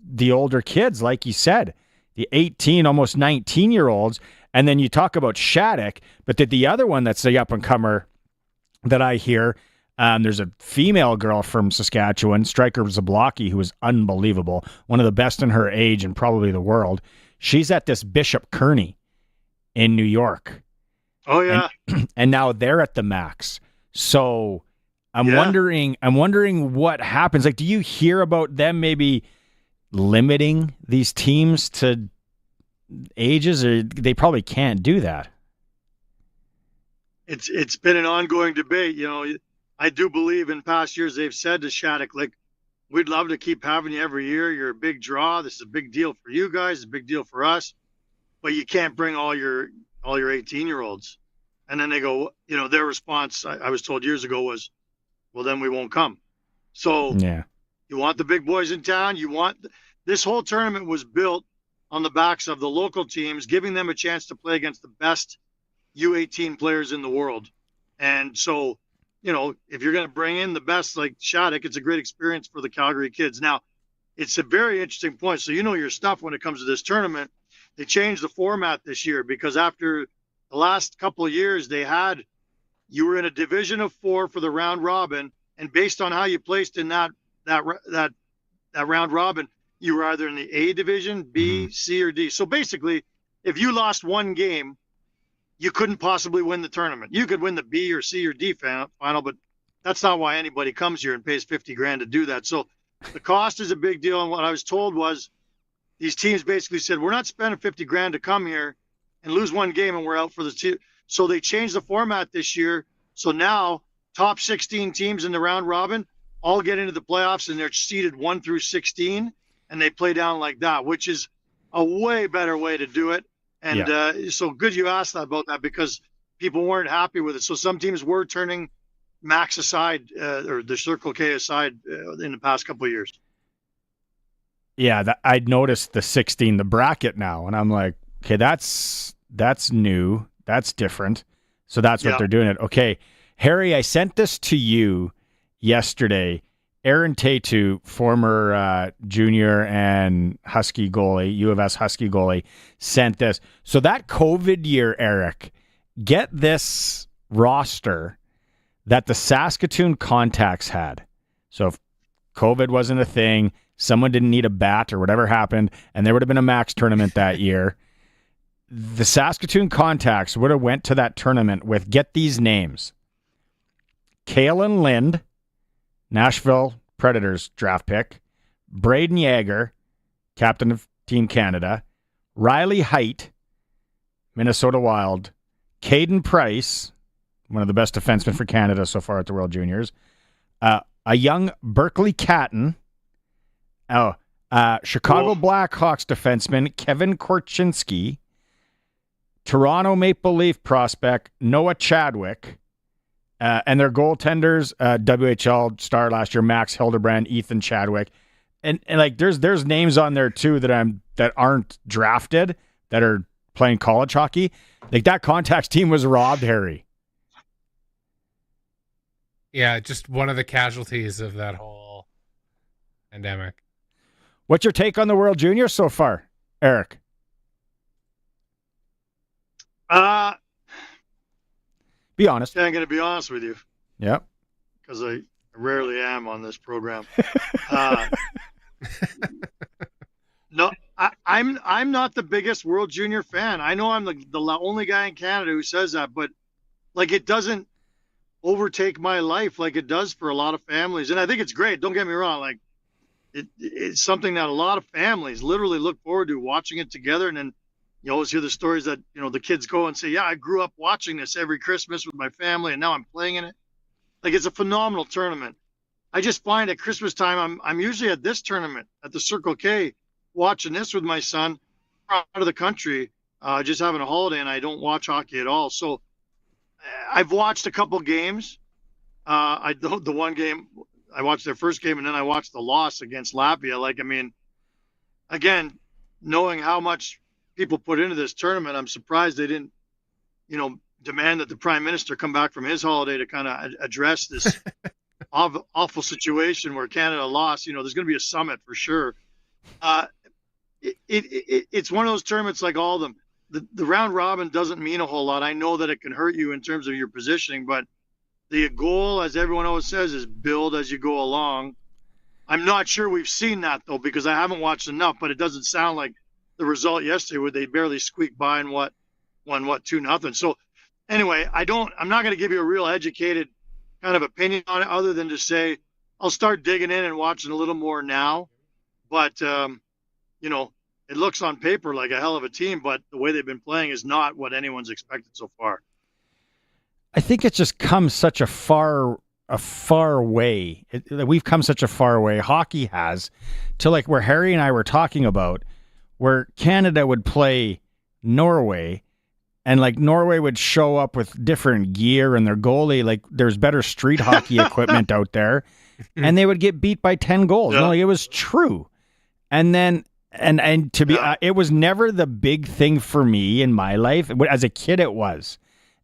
Speaker 3: the older kids, like you said, the 18, almost 19-year-olds. And then you talk about Shattuck, but the other one that's the up-and-comer that I hear, there's a female girl from Saskatchewan, Striker Zablocki, who is unbelievable, one of the best in her age and probably the world. She's at this Bishop Kearney in New York.
Speaker 9: Oh, yeah.
Speaker 3: And now they're at the Max. So I'm wondering what happens. Like, do you hear about them maybe limiting these teams to ages, or they probably can't do that?
Speaker 9: It's been an ongoing debate. I do believe in past years they've said to Shattuck, like, we'd love to keep having you every year. You're a big draw. This is a big deal for you guys. It's a big deal for us. But you can't bring all your 18-year-olds. And then they go, their response, I was told years ago, was, well, then we won't come. So
Speaker 3: Yeah.
Speaker 9: you want the big boys in town. This whole tournament was built on the backs of the local teams, giving them a chance to play against the best U18 players in the world. And so, if you're going to bring in the best like Shattuck, it's a great experience for the Calgary kids. Now, it's a very interesting point. So your stuff when it comes to this tournament. They changed the format this year because after the last couple of years, you were in a division of 4 for the round robin, and based on how you placed in that round robin, you were either in the A division, B, C, or D. So basically, if you lost one game, you couldn't possibly win the tournament. You could win the B or C or D final, but that's not why anybody comes here and pays $50,000 to do that. So the cost is a big deal. And what I was told was these teams basically said, we're not spending $50,000 to come here and lose one game and we're out for the team. So they changed the format this year. So now top 16 teams in the round robin all get into the playoffs and they're seeded 1 through 16 and they play down like that, which is a way better way to do it. And so good you asked about that because people weren't happy with it. So some teams were turning Max aside or the Circle K aside in the past couple of years.
Speaker 3: Yeah, I'd noticed the 16, the bracket now, and I'm like, okay, that's new. That's different. So that's what they're doing it. Okay, Harry, I sent this to you yesterday. Aaron Tatu, former junior and Husky goalie, U of S Husky goalie, sent this. So that COVID year, Eric, get this roster that the Saskatoon Contacts had. So if COVID wasn't a thing, someone didn't need a bat or whatever happened, and there would have been a max tournament that year, the Saskatoon Contacts would have went to that tournament with, get these names, Kalen Lind, Nashville Predators draft pick, Braden Yeager, captain of Team Canada, Riley Height, Minnesota Wild, Caden Price, one of the best defensemen for Canada so far at the World Juniors, a young Berkeley Catton, Chicago Blackhawks defenseman Kevin Korchinski, Toronto Maple Leaf prospect Noah Chadwick, and their goaltenders, WHL star last year Max Hildebrand, Ethan Chadwick, and like there's names on there too that aren't drafted that are playing college hockey. Like that Contacts team was robbed, Harry.
Speaker 4: Yeah, just one of the casualties of that whole pandemic.
Speaker 3: What's your take on the World Juniors so far, Eric? Be honest.
Speaker 9: Yeah, I'm going to be honest with you.
Speaker 3: Yep.
Speaker 9: Because I rarely am on this program. No, I'm not the biggest World Junior fan. I know I'm the only guy in Canada who says that, but like it doesn't overtake my life like it does for a lot of families. And I think it's great. Don't get me wrong. Like it's something that a lot of families literally look forward to watching it together. And then you always hear the stories that, the kids go and say, yeah, I grew up watching this every Christmas with my family and now I'm playing in it. Like it's a phenomenal tournament. I just find at Christmas time, I'm usually at this tournament at the Circle K watching this with my son out of the country, just having a holiday, and I don't watch hockey at all. So I've watched a couple games. The one game, I watched their first game and then I watched the loss against Latvia. Like, I mean, again, knowing how much people put into this tournament, I'm surprised they didn't, demand that the Prime Minister come back from his holiday to kind of address this awful situation where Canada lost. There's going to be a summit for sure. It's one of those tournaments like all of them. The round robin doesn't mean a whole lot. I know that it can hurt you in terms of your positioning, but the goal, as everyone always says, is build as you go along. I'm not sure we've seen that though, because I haven't watched enough, but it doesn't sound like the result yesterday where they barely squeaked by and won 2-0. So anyway, I'm not going to give you a real educated kind of opinion on it other than to say I'll start digging in and watching a little more now. But, it looks on paper like a hell of a team, but the way they've been playing is not what anyone's expected so far.
Speaker 3: I think it's just come such a far way. We've come such a far way. Hockey has to like where Harry and I were talking about, where Canada would play Norway And like Norway would show up with different gear and their goalie, like there's better street hockey equipment out there, and they would get beat by 10 goals. No, like, it was true. And then, and to be, it was never the big thing for me in my life. As a kid, it was.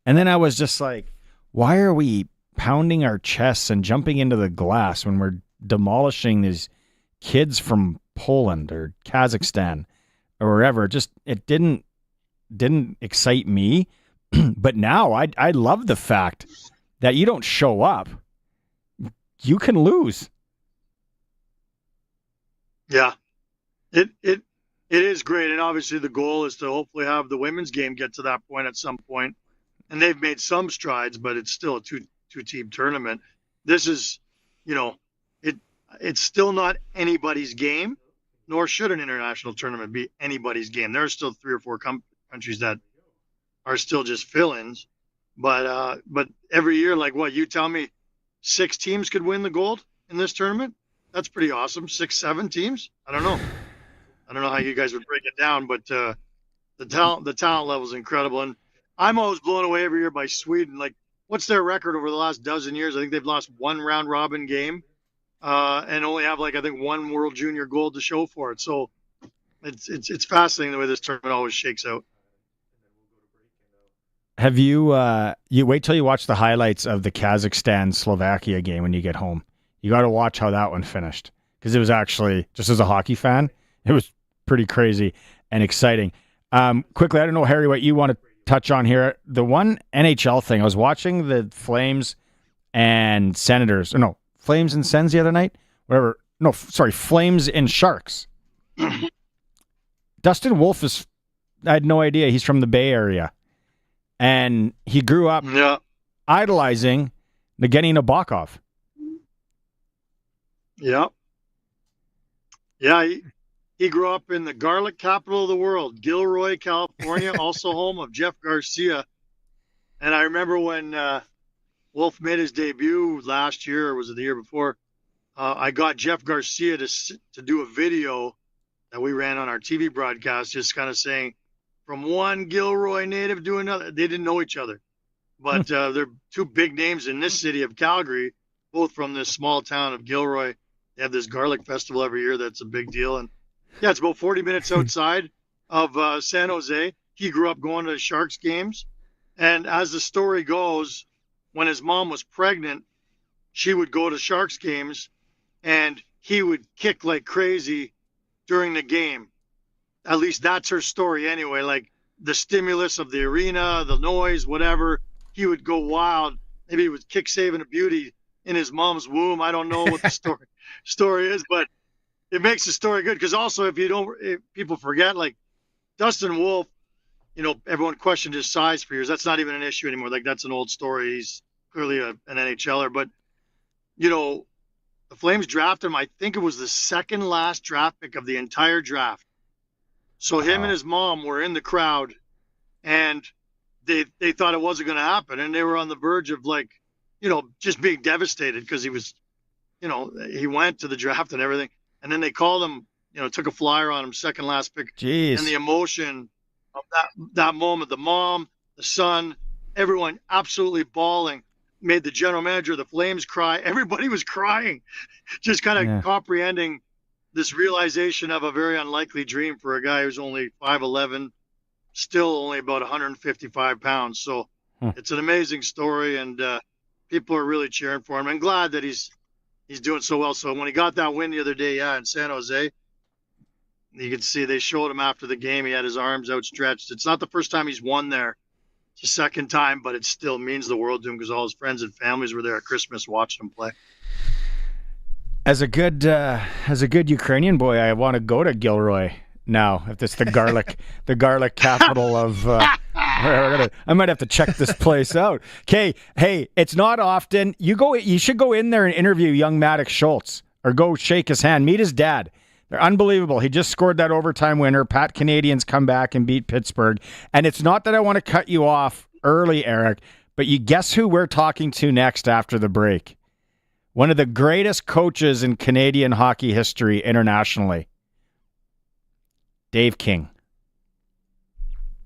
Speaker 3: And then I was just like, why are we pounding our chests and jumping into the glass when we're demolishing these kids from Poland or Kazakhstan or wherever? Just, it didn't excite me. But now I love the fact that you don't show up, you can lose.
Speaker 9: Yeah, it is great. And obviously the goal is to hopefully have the women's game get to that point at some point. And they've made some strides, but it's still a two-team tournament. This is, it's still not anybody's game, nor should an international tournament be anybody's game. There are still 3 or 4 countries that are still just fill-ins. But every year, like what, you tell me 6 teams could win the gold in this tournament? That's pretty awesome. 6, 7 teams? I don't know how you guys would break it down, but the talent level is incredible. And I'm always blown away every year by Sweden. Like, what's their record over the last dozen years? I think they've lost 1 round robin game and only have, like, I think 1 World Junior gold to show for it. So it's fascinating the way this tournament always shakes out.
Speaker 3: Have you wait till you watch the highlights of the Kazakhstan-Slovakia game when you get home. You got to watch how that one finished, because it was actually, just as a hockey fan, it was pretty crazy and exciting. Quickly, I don't know, Harry, what you want to touch on here. The one NHL thing, I was watching the Flames and Senators, or no, Flames and Sens the other night, whatever. No, sorry, Flames and Sharks. Dustin Wolf I had no idea. He's from the Bay Area. And he grew up idolizing Evgeny Nabokov.
Speaker 9: Yeah. Yeah, he grew up in the garlic capital of the world, Gilroy, California, also home of Jeff Garcia. And I remember when Wolf made his debut last year, or was it the year before, I got Jeff Garcia to do a video that we ran on our TV broadcast, just kind of saying, from one Gilroy native to another. They didn't know each other. But they're 2 big names in this city of Calgary, both from this small town of Gilroy. They have this garlic festival every year that's a big deal. And yeah, it's about 40 minutes outside of San Jose. He grew up going to the Sharks games. And as the story goes, when his mom was pregnant, she would go to Sharks games and he would kick like crazy during the game. At least that's her story anyway. Like the stimulus of the arena, the noise, whatever, he would go wild. Maybe he would kick saving a beauty in his mom's womb. I don't know what the story is, but it makes the story good. Because also, if people forget, like Dustin Wolf, everyone questioned his size for years. That's not even an issue anymore. Like that's an old story. He's clearly an NHLer, but the Flames drafted him. I think it was the second last draft pick of the entire draft. So him and his mom were in the crowd, and they thought it wasn't going to happen, and they were on the verge of just being devastated because he was, he went to the draft and everything, and then they called him, took a flyer on him, second last pick.
Speaker 3: Jeez.
Speaker 9: And the emotion of that moment, the mom, the son, everyone absolutely bawling, made the general manager of the Flames cry. Everybody was crying, just kind of comprehending this realization of a very unlikely dream for a guy who's only 5'11", still only about 155 pounds. So it's an amazing story, and people are really cheering for him. I'm glad that he's doing so well. So when he got that win the other day, in San Jose, you could see they showed him after the game. He had his arms outstretched. It's not the first time he's won there. It's the second time, but it still means the world to him because all his friends and families were there at Christmas watching him play.
Speaker 3: As a good Ukrainian boy, I want to go to Gilroy now. If it's the garlic capital of, I might have to check this place out. Okay, hey, it's not often you should go in there and interview young Maddox Schultz or go shake his hand, meet his dad. They're unbelievable. He just scored that overtime winner. Pat Canadians come back and beat Pittsburgh. And it's not that I want to cut you off early, Eric, but you guess who we're talking to next after the break? One of the greatest coaches in Canadian hockey history internationally. Dave King.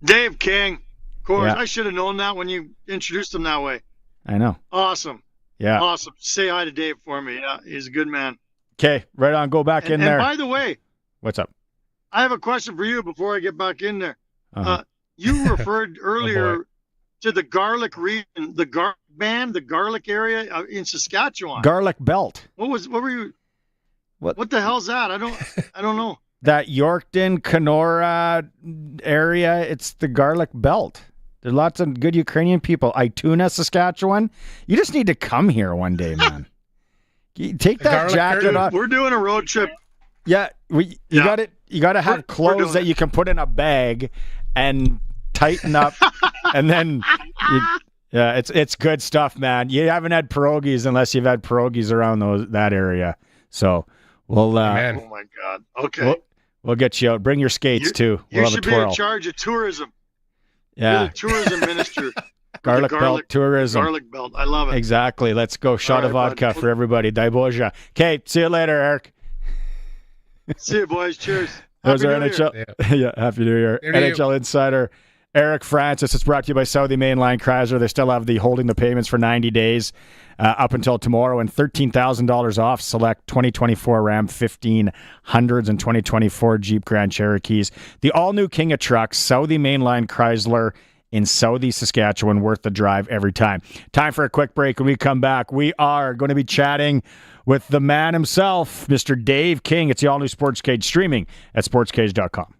Speaker 9: Dave King. Of course.
Speaker 3: Yeah.
Speaker 9: I should have known that when you introduced him that way.
Speaker 3: I know.
Speaker 9: Awesome.
Speaker 3: Yeah.
Speaker 9: Awesome. Say hi to Dave for me. Yeah, he's a good man.
Speaker 3: Okay, right on. Go back in there.
Speaker 9: And by the way,
Speaker 3: what's up?
Speaker 9: I have a question for you before I get back in there.
Speaker 3: Uh-huh.
Speaker 9: You referred earlier to the garlic region, the garlic area in Saskatchewan.
Speaker 3: Garlic belt.
Speaker 9: What were you?
Speaker 3: What
Speaker 9: the hell's that? I don't know.
Speaker 3: That Yorkton, Kenora area, it's the garlic belt. There's lots of good Ukrainian people. Ituna, Saskatchewan. You just need to come here one day, man. Take that jacket off.
Speaker 9: We're doing a road trip.
Speaker 3: Yeah, you got it. You got to have clothes that you can put in a bag and tighten up, and then it's good stuff, man. You haven't had pierogies unless you've had pierogies around that area. So we'll.
Speaker 9: Oh my God. Okay.
Speaker 3: We'll get you out. Bring your skates too. We'll
Speaker 9: You
Speaker 3: have
Speaker 9: should
Speaker 3: a
Speaker 9: be
Speaker 3: twirl.
Speaker 9: in charge of tourism.
Speaker 3: Yeah.
Speaker 9: You're the tourism minister.
Speaker 3: Garlic belt tourism.
Speaker 9: Garlic belt. I love it.
Speaker 3: Exactly. Let's go. Shot of vodka for everybody. Daj Bože. Okay. See you later, Eric.
Speaker 9: See you, boys. Cheers.
Speaker 3: Those are
Speaker 9: Happy New
Speaker 3: NHL.
Speaker 9: Year.
Speaker 3: Yeah. Happy New Year. NHL insider Eric Francis. It's brought to you by Saudi Mainline Chrysler. They still have the holding the payments for 90 days up until tomorrow, and $13,000 off select 2024 Ram 1500s and 2024 Jeep Grand Cherokees. The all-new King of Trucks, Saudi Mainline Chrysler in Saudi, Saskatchewan, worth the drive every time. Time for a quick break. When we come back, we are going to be chatting with the man himself, Mr. Dave King. It's the all-new Sportscage, streaming at sportscage.com.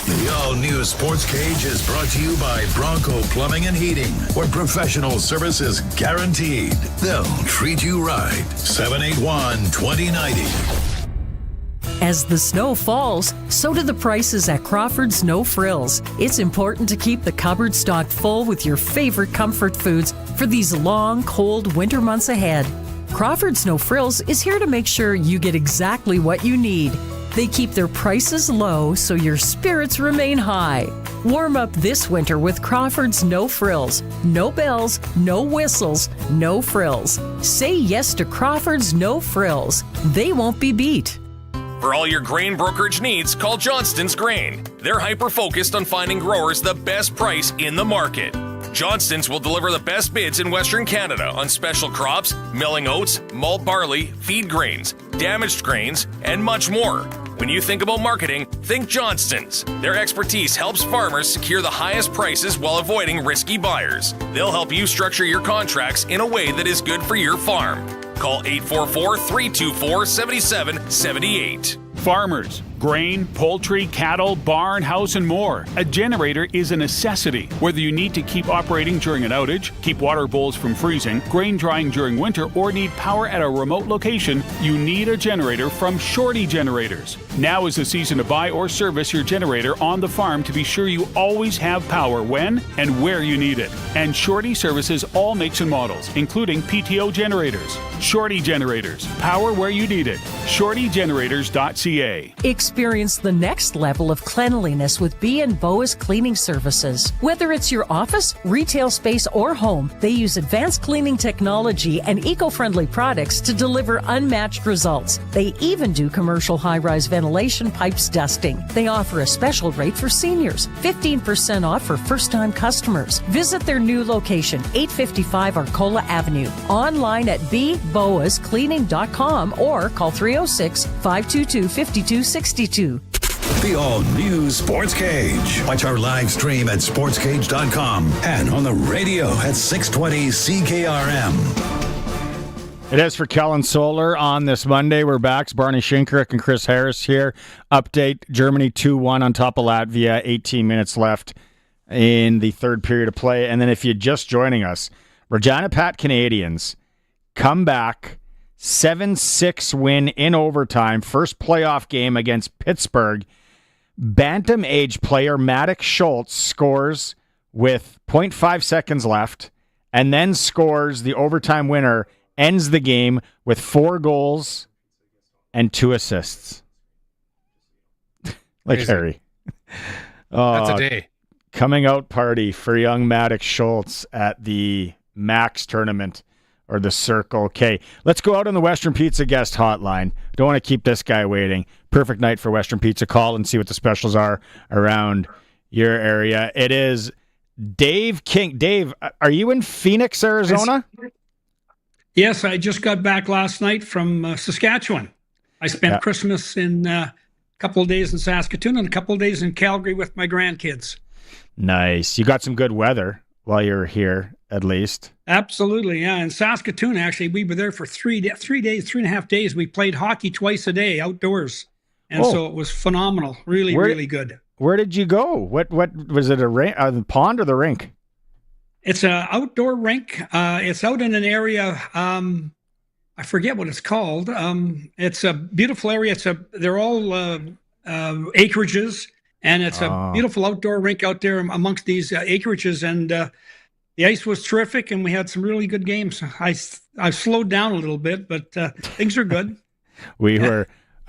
Speaker 2: The all-new Sports Cage is brought to you by Bronco Plumbing and Heating, where professional service is guaranteed. They'll treat you right. 781-2090.
Speaker 14: As the snow falls, so do the prices at Crawford's No Frills. It's important to keep the cupboard stocked full with your favorite comfort foods for these long, cold winter months ahead. Crawford's No Frills is here to make sure you get exactly what you need. They keep their prices low so your spirits remain high. Warm up this winter with Crawford's No Frills. No bells, no whistles, no frills. Say yes to Crawford's No Frills. They won't be beat.
Speaker 7: For all your grain brokerage needs, call Johnston's Grain. They're hyper-focused on finding growers the best price in the market. Johnston's will deliver the best bids in Western Canada on special crops, milling oats, malt barley, feed grains, damaged grains, and much more. When you think about marketing, think Johnston's. Their expertise helps farmers secure the highest prices while avoiding risky buyers. They'll help you structure your contracts in a way that is good for your farm. Call 844-324-7778.
Speaker 10: Farmers, grain, poultry, cattle, barn, house, and more. A generator is a necessity. Whether you need to keep operating during an outage, keep water bowls from freezing, grain drying during winter, or need power at a remote location, you need a generator from Shorty Generators. Now is the season to buy or service your generator on the farm to be sure you always have power when and where you need it. And Shorty services all makes and models, including PTO generators. Shorty Generators. Power where you need it. ShortyGenerators.ca.
Speaker 14: Experience the next level of cleanliness with B&Boa's cleaning services. Whether it's your office, retail space, or home, they use advanced cleaning technology and eco-friendly products to deliver unmatched results. They even do commercial high-rise ventilation pipes dusting. They offer a special rate for seniors, 15% off for first-time customers. Visit their new location, 855 Arcola Avenue, online at bboascleaning.com or call 306-522-5262.
Speaker 2: The all-new Sports Cage. Watch our live stream at sportscage.com and on the radio at 620 CKRM.
Speaker 3: It is for Kellen Solar on this Monday. We're back. It's Barney Shinkaruk and Chris Harris here. Update, Germany 2-1 on top of Latvia. 18 minutes left in the third period of play. And then if you're just joining us, Regina Pats Canadians come back, 7-6 win in overtime. First playoff game against Pittsburgh. Bantam age player Maddox Schultz scores with 0.5 seconds left and then scores the overtime winner, ends the game with 4 goals and 2 assists. Like
Speaker 4: Amazing.
Speaker 3: Harry.
Speaker 4: That's a day.
Speaker 3: Coming out party for young Maddox Schultz at the Max tournament or the Circle. Okay, let's go out on the Western Pizza guest hotline. Don't want to keep this guy waiting. Perfect night for Western Pizza. Call and see what the specials are around your area. It is Dave King. Dave, are you in Phoenix, Arizona?
Speaker 11: Yes, I just got back last night from Saskatchewan. I spent Christmas in a couple of days in Saskatoon and a couple of days in Calgary with my grandkids.
Speaker 3: Nice. You got some good weather while you were here, at least.
Speaker 11: Absolutely, yeah. In Saskatoon, actually, we were there for 3.5 days. We played hockey twice a day outdoors. And so it was phenomenal. Really good.
Speaker 3: Where did you go? What was it, a rink, the pond or the rink?
Speaker 11: It's an outdoor rink. It's out in an area, I forget what it's called. It's a beautiful area. They're all acreages, and it's a beautiful outdoor rink out there amongst these acreages. And the ice was terrific, and we had some really good games. I've slowed down a little bit, but things are good.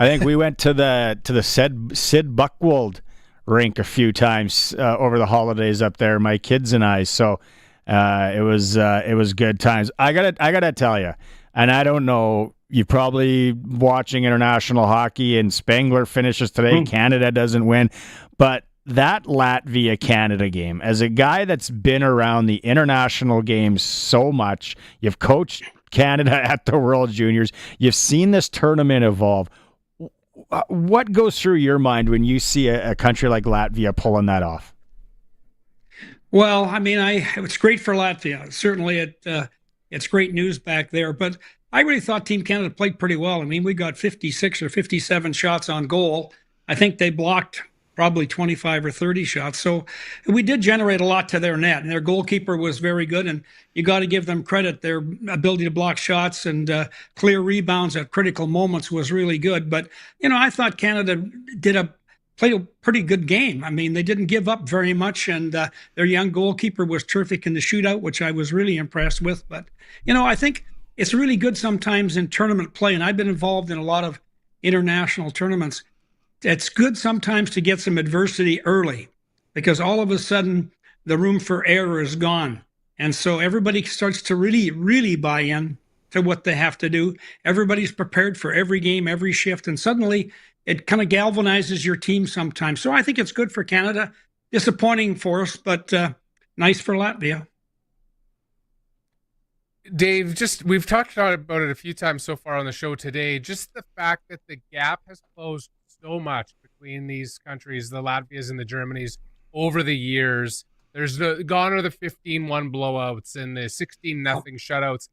Speaker 3: I think we went to the Sid Buchwald rink a few times over the holidays up there, my kids and I. So it was good times. I gotta tell you, and I don't know, you're probably watching international hockey, and Spangler finishes today. Canada doesn't win, but that Latvia-Canada game, as a guy that's been around the international games so much, you've coached Canada at the World Juniors, you've seen this tournament evolve. What goes through your mind when you see a country like Latvia pulling that off?
Speaker 11: Well, I mean, it's great for Latvia. Certainly, it's great news back there. But I really thought Team Canada played pretty well. I mean, we got 56 or 57 shots on goal. I think they blocked probably 25 or 30 shots. So we did generate a lot to their net, and their goalkeeper was very good. And you got to give them credit. Their ability to block shots and clear rebounds at critical moments was really good. But, I thought Canada played a pretty good game. I mean, they didn't give up very much, and their young goalkeeper was terrific in the shootout, which I was really impressed with. But, I think it's really good sometimes in tournament play, and I've been involved in a lot of international tournaments. It's good sometimes to get some adversity early, because all of a sudden the room for error is gone. And so everybody starts to really, really buy in to what they have to do. Everybody's prepared for every game, every shift, and suddenly it kind of galvanizes your team sometimes. So I think it's good for Canada. Disappointing for us, but nice for Latvia.
Speaker 4: Dave, we've talked about it a few times so far on the show today. Just the fact that the gap has closed so much between these countries, the Latvias and the Germanys, over the years. There's gone are the 15-1 blowouts and the 16-0 shutouts.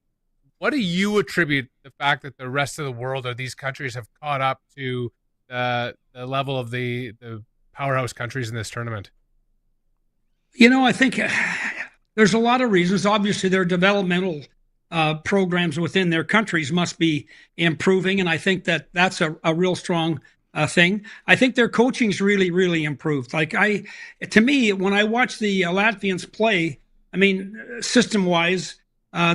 Speaker 4: What do you attribute the fact that the rest of the world or these countries have caught up to the level of the powerhouse countries in this tournament?
Speaker 11: I think there's a lot of reasons. Obviously, their developmental programs within their countries must be improving, and I think that's a real strong thing. I think their coaching's really, really improved. To me, when I watch the Latvians play, I mean, system-wise,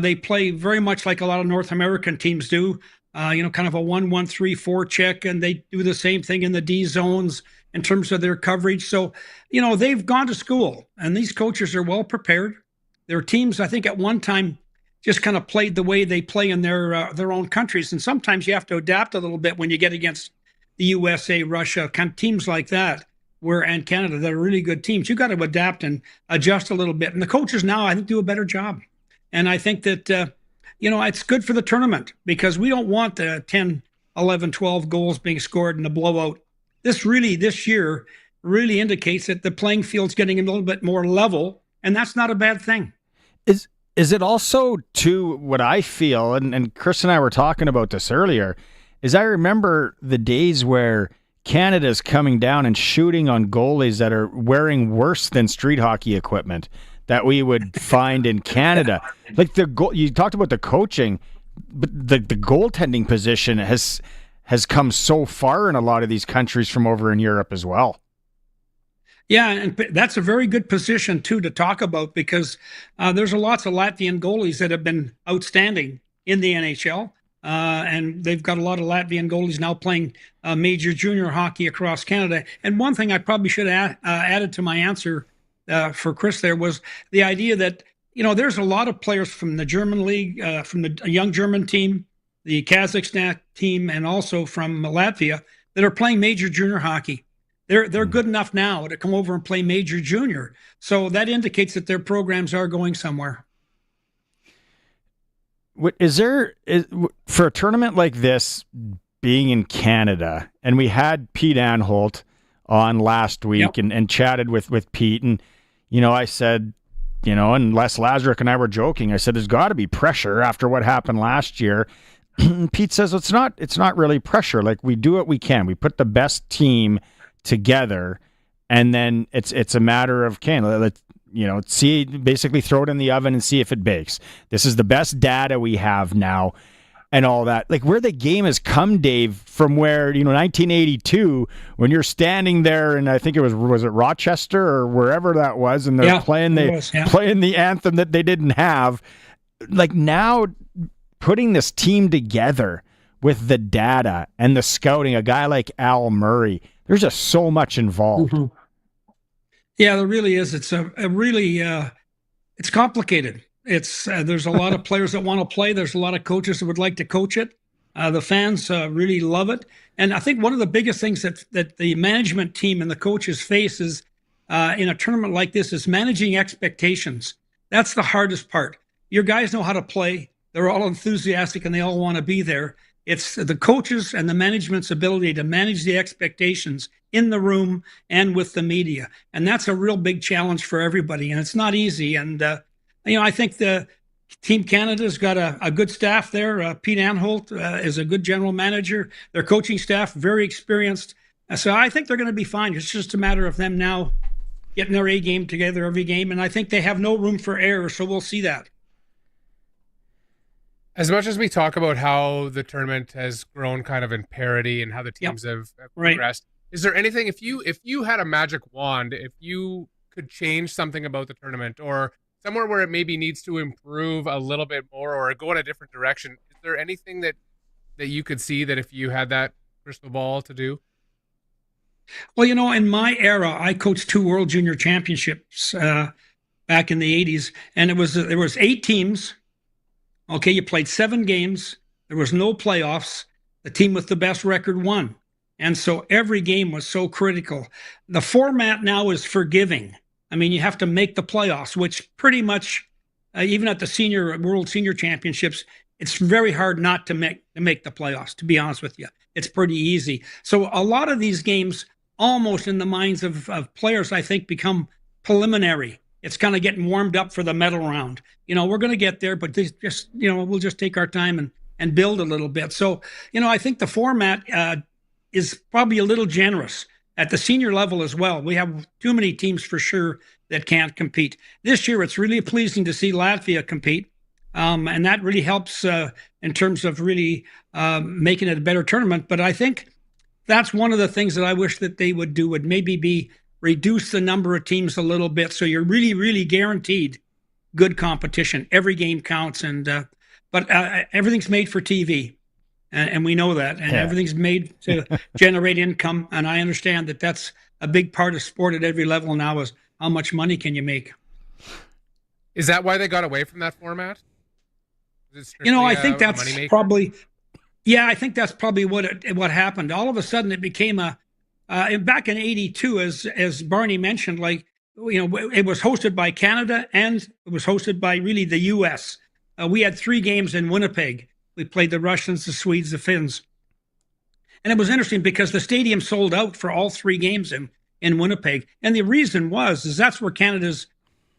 Speaker 11: they play very much like a lot of North American teams do. Kind of a 1-1-3-4 check, and they do the same thing in the D zones in terms of their coverage. So, they've gone to school, and these coaches are well prepared. Their teams, I think, at one time just kind of played the way they play in their own countries, and sometimes you have to adapt a little bit when you get against the USA, Russia, kind of teams like that, and Canada, that are really good teams. You got to adapt and adjust a little bit. And the coaches now, I think, do a better job. And I think that, it's good for the tournament, because we don't want the 10, 11, 12 goals being scored in a blowout. This year really indicates that the playing field's getting a little bit more level, and that's not a bad thing.
Speaker 3: Is it also, too, what I feel, and Chris and I were talking about this earlier, is I remember the days where Canada's coming down and shooting on goalies that are wearing worse than street hockey equipment that we would find in Canada. Like you talked about the coaching, but the goaltending position has come so far in a lot of these countries from over in Europe as well.
Speaker 11: Yeah, and that's a very good position, too, to talk about, because there's lots of Latvian goalies that have been outstanding in the NHL. And they've got a lot of Latvian goalies now playing major junior hockey across Canada. And one thing I probably should have added to my answer for Chris there was the idea that, there's a lot of players from the German league, from the young German team, the Kazakhstan team, and also from Latvia that are playing major junior hockey. they're good enough now to come over and play major junior. So that indicates that their programs are going somewhere.
Speaker 3: For a tournament like this, being in Canada, and we had Pete Anholt on last week and chatted with Pete, and I said, and Les Lazaruk and I were joking. I said, there's got to be pressure after what happened last year. Pete says it's not really pressure. Like, we do what we can. We put the best team together, and then it's a matter of see, basically throw it in the oven and see if it bakes. This is the best data we have now. And all that, like, where the game has come, Dave, from where 1982, when you're standing there, and I think it was it Rochester or wherever that was, and they're playing the anthem that they didn't have. Like, now, putting this team together with the data and the scouting, a guy like Al Murray, there's just so much involved.
Speaker 11: Mm-hmm. Yeah, there really is. It's it's complicated. It's there's a lot of players that want to play. There's a lot of coaches that would like to coach it. The fans really love it. And I think one of the biggest things that the management team and the coaches face is in a tournament like this is managing expectations. That's the hardest part. Your guys know how to play. They're all enthusiastic and they all want to be there. It's the coaches and the management's ability to manage the expectations in the room and with the media. And that's a real big challenge for everybody. And it's not easy. And I think the Team Canada's got a good staff there. Pete Anholt is a good general manager. Their coaching staff, very experienced. So I think they're going to be fine. It's just a matter of them now getting their A game together every game. And I think they have no room for error, so we'll see that.
Speaker 4: As much as we talk about how the tournament has grown kind of in parity and how the teams have progressed, is there anything, if you had a magic wand, if you could change something about the tournament or somewhere where it maybe needs to improve a little bit more or go in a different direction, is there anything that you could see that if you had that crystal ball to do?
Speaker 11: Well, in my era, I coached 2 World Junior Championships back in the 80s, and there was 8 teams. Okay, you played 7 games. There was no playoffs. The team with the best record won. And so every game was so critical. The format now is forgiving. I mean, you have to make the playoffs, which pretty much, even at the World Senior Championships, it's very hard not to make the playoffs, to be honest with you. It's pretty easy. So a lot of these games, almost in the minds of players, I think, become preliminary. It's kind of getting warmed up for the medal round. We're going to get there, but we'll just take our time and build a little bit. So, I think the format is probably a little generous. At the senior level as well, we have too many teams for sure that can't compete. This year, it's really pleasing to see Latvia compete, and that really helps in terms of really making it a better tournament. But I think that's one of the things that I wish that they would do, would maybe be reduce the number of teams a little bit, so you're really, really guaranteed good competition. Every game counts, but everything's made for TV. And we know that, and everything's made to generate income. And I understand that that's a big part of sport at every level now, is how much money can you make?
Speaker 4: Is that why they got away from that format?
Speaker 11: I think that's probably, I think that's probably what happened. All of a sudden it became back in 82, as Barney mentioned, it was hosted by Canada and it was hosted by really the U.S. We had 3 games in Winnipeg. We played the Russians, the Swedes, the Finns. And it was interesting because the stadium sold out for all 3 games in Winnipeg. And the reason is that's where Canada's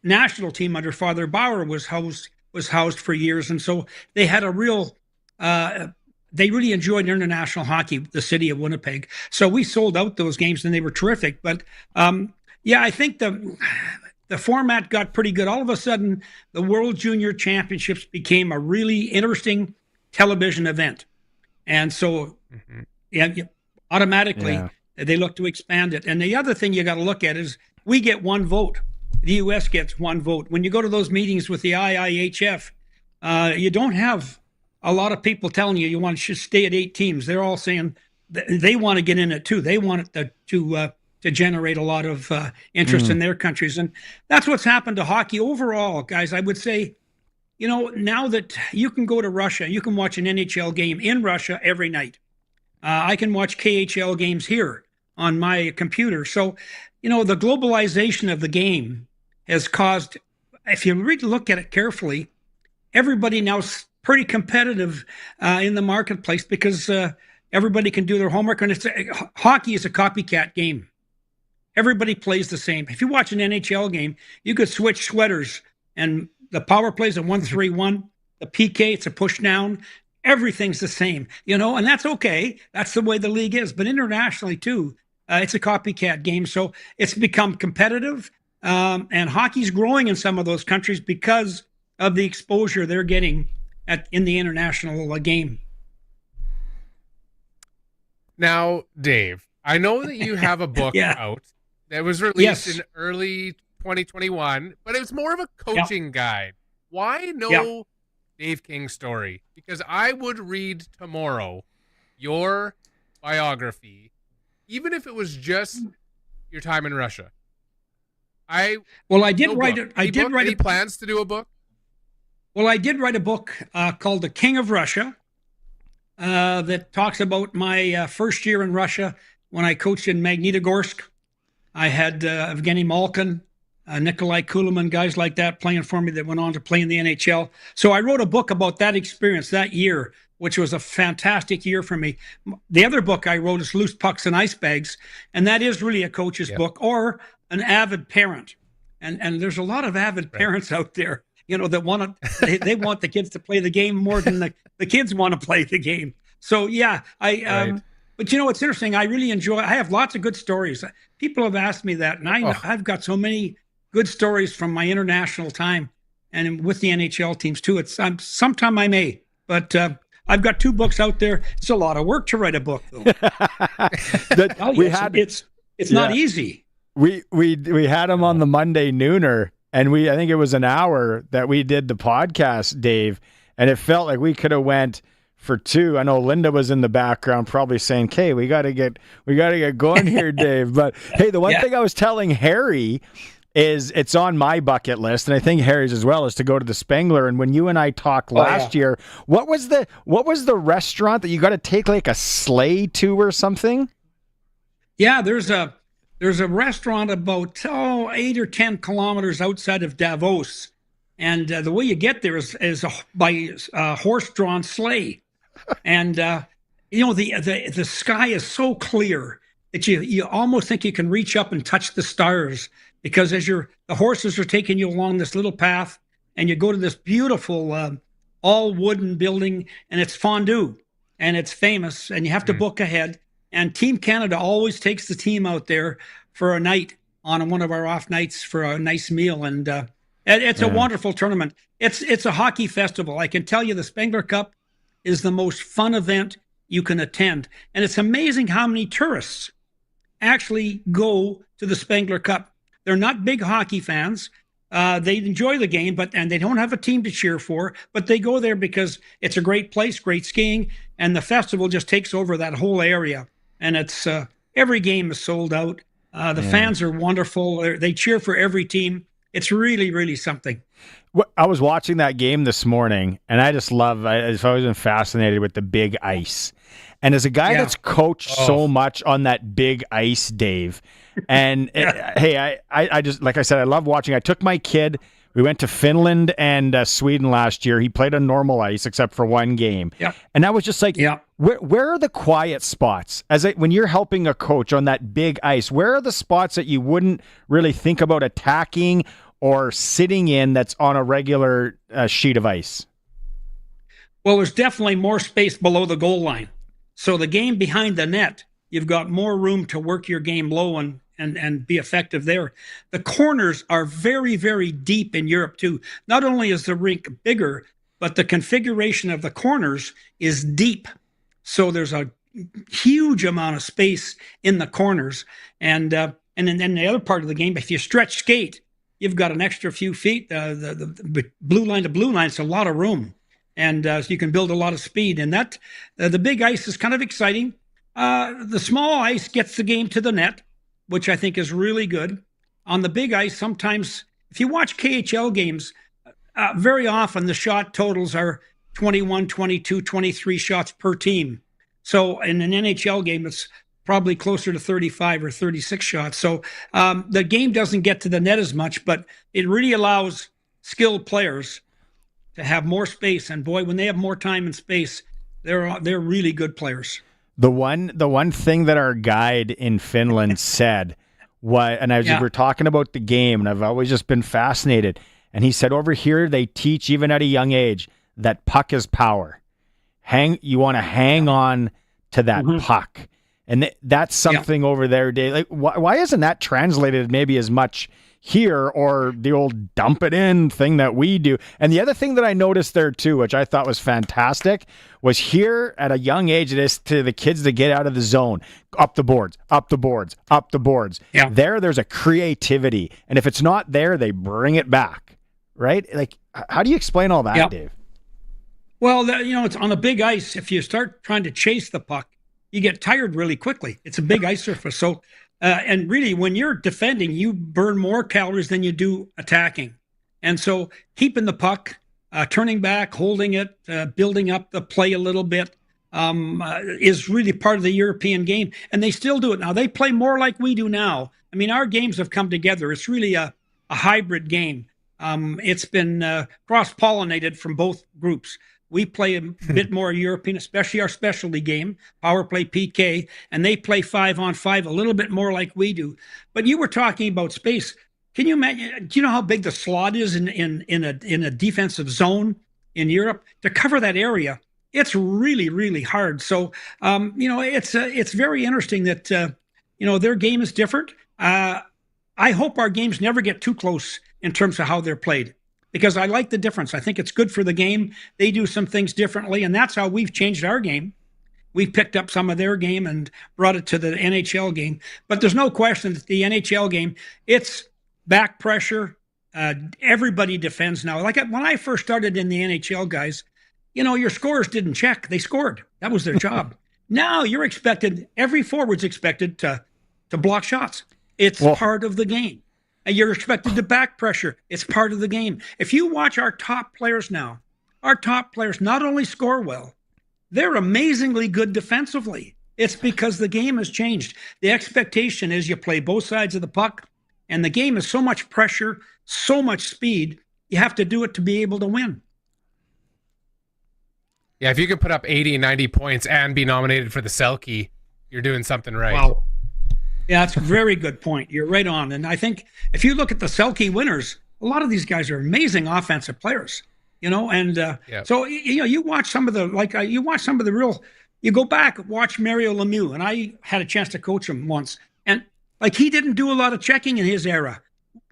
Speaker 11: national team under Father Bauer was housed for years. And so they had a real, they really enjoyed international hockey, the city of Winnipeg. So we sold out those games and they were terrific. But I think the format got pretty good. All of a sudden, the World Junior Championships became a really interesting television event. And so automatically they look to expand it. And the other thing you got to look at is we get 1 vote. The U.S. gets 1 vote. When you go to those meetings with the IIHF, you don't have a lot of people telling you want to stay at 8 teams. They're all saying they want to get in it too. They want it to generate a lot of interest in their countries. And that's what's happened to hockey overall, guys. I would say, now that you can go to Russia, you can watch an NHL game in Russia every night. I can watch KHL games here. on my computer. So, the globalization of the game has caused, if you really look at it carefully, everybody now is pretty competitive in the marketplace because everybody can do their homework. And hockey is a copycat game. Everybody plays the same. If you watch an NHL game, you could switch sweaters, and the power play is a 1-3-1. The PK, it's a push down. Everything's the same, and that's okay. That's the way the league is. But internationally, too, it's a copycat game. So it's become competitive. And hockey's growing in some of those countries because of the exposure they're getting in the international game.
Speaker 4: Now, Dave, I know that you have a book out that was released in early 2021, but it was more of a coaching guide. Why no Dave King story? Because I would read tomorrow your biography, even if it was just your time in Russia. I did write it. Any plans to do a book?
Speaker 11: Well, I did write a book called The King of Russia that talks about my first year in Russia when I coached in Magnitogorsk. I had Evgeny Malkin, Nikolai Kulemin, guys like that playing for me that went on to play in the NHL. So I wrote a book about that experience that year, which was a fantastic year for me. The other book I wrote is Loose Pucks and Ice Bags, and that is really a coach's book or an avid parent. And there's a lot of avid parents out there, that want to, they want the kids to play the game more than the kids want to play the game. So but it's interesting. I really I have lots of good stories. People have asked me that, and I've got so many good stories from my international time and with the NHL teams too. Sometime I may, but I've got 2 books out there. It's a lot of work to write a book, though. It's not easy.
Speaker 3: We had him on the Monday nooner, and I think it was an hour that we did the podcast, Dave, and it felt like we could have went for 2. I know Linda was in the background probably saying, "Okay, we got to get going here, Dave." But hey, the one thing I was telling Harry is it's on my bucket list, and I think Harry's as well, is to go to the Spengler. And when you and I talked last year, what was the restaurant that you got to take like a sleigh to or something? Yeah,
Speaker 11: there's a restaurant about 8 or 10 kilometers outside of Davos, and the way you get there is by horse-drawn sleigh. And the sky is so clear that you almost think you can reach up and touch the stars, because as the horses are taking you along this little path, and you go to this beautiful all wooden building, and it's fondue, and it's famous, and you have to book ahead. And Team Canada always takes the team out there for a night on one of our off nights for a nice meal, and it's a wonderful tournament. It's a hockey festival. I can tell you, the Spengler Cup is the most fun event you can attend, and it's amazing how many tourists actually go to the Spengler Cup. They're not big hockey fans. They enjoy the game, and they don't have a team to cheer for, but they go there because it's a great place, great skiing, and the festival just takes over that whole area. And it's every game is sold out. The fans are wonderful. They cheer for every team. It's really, really something.
Speaker 3: I was watching that game this morning, and I just I've always been fascinated with the big ice. And as a guy that's coached so much on that big ice, Dave, and hey, I just, like I said, I love watching. I took my kid. We went to Finland and Sweden last year. He played on normal ice except for one game. Yeah. And I was just like, where are the quiet spots? When you're helping a coach on that big ice, where are the spots that you wouldn't really think about attacking or sitting in that's on a regular sheet of ice?
Speaker 11: Well, there's definitely more space below the goal line. So the game behind the net, you've got more room to work your game low and be effective there. The corners are very, very deep in Europe too. Not only is the rink bigger, but the configuration of the corners is deep. So there's a huge amount of space in the corners. And then the other part of the game, if you stretch skate, you've got an extra few feet. The blue line to blue line, it's a lot of room. And so you can build a lot of speed. And that the big ice is kind of exciting. The small ice gets the game to the net, which I think is really good. On the big ice, sometimes, if you watch KHL games, very often the shot totals are 21, 22, 23 shots per team. So in an NHL game, it's probably closer to 35 or 36 shots. So the game doesn't get to the net as much, but it really allows skilled players to have more space. And boy, when they have more time and space, they're really good players.
Speaker 3: The one thing that our guide in Finland said was, and we were talking about the game, and I've always just been fascinated. And he said, over here they teach even at a young age that puck is power. You want to hang on to that puck, and that's something over there, Dave. Like, why isn't that translated maybe as much here, or the old dump it in thing that we do? And the other thing that I noticed there too, which I thought was fantastic, was here at a young age, it is to the kids to get out of the zone, up the boards, up the boards, up the boards.
Speaker 11: Yeah.
Speaker 3: There's a creativity, and if it's not there, they bring it back, right? Like, how do you explain all that, Dave?
Speaker 11: Well, it's on a big ice. If you start trying to chase the puck, you get tired really quickly. It's a big ice surface. So, and really, when you're defending, you burn more calories than you do attacking. And so keeping the puck, turning back, holding it, building up the play a little bit is really part of the European game. And they still do it now. They play more like we do now. I mean, our games have come together. It's really a hybrid game. It's been cross-pollinated from both groups. We play a bit more European, especially our specialty game, power play PK, and they play 5-on-5 a little bit more like we do. But you were talking about space. Can you imagine? Do you know how big the slot is in a defensive zone in Europe? To cover that area, it's really, really hard. So it's very interesting that their game is different. I hope our games never get too close in terms of how they're played, because I like the difference. I think it's good for the game. They do some things differently, and that's how we've changed our game. We've picked up some of their game and brought it to the NHL game. But there's no question that the NHL game, it's back pressure. Everybody defends now. Like when I first started in the NHL, guys, your scorers didn't check. They scored. That was their job. Now you're expected, every forward's expected to block shots. It's part of the game. And you're expected to back pressure. It's part of the game. If you watch our top players now, our top players not only score well, they're amazingly good defensively. It's because the game has changed. The expectation is you play both sides of the puck, and the game is so much pressure, so much speed, you have to do it to be able to win.
Speaker 4: Yeah, if you could put up 80 and 90 points and be nominated for the Selke, you're doing something right.
Speaker 11: Wow. Yeah, that's a very good point. You're right on. And I think if you look at the Selke winners, a lot of these guys are amazing offensive players, and so, you watch some of the you go back, watch Mario Lemieux, and I had a chance to coach him once. And he didn't do a lot of checking in his era.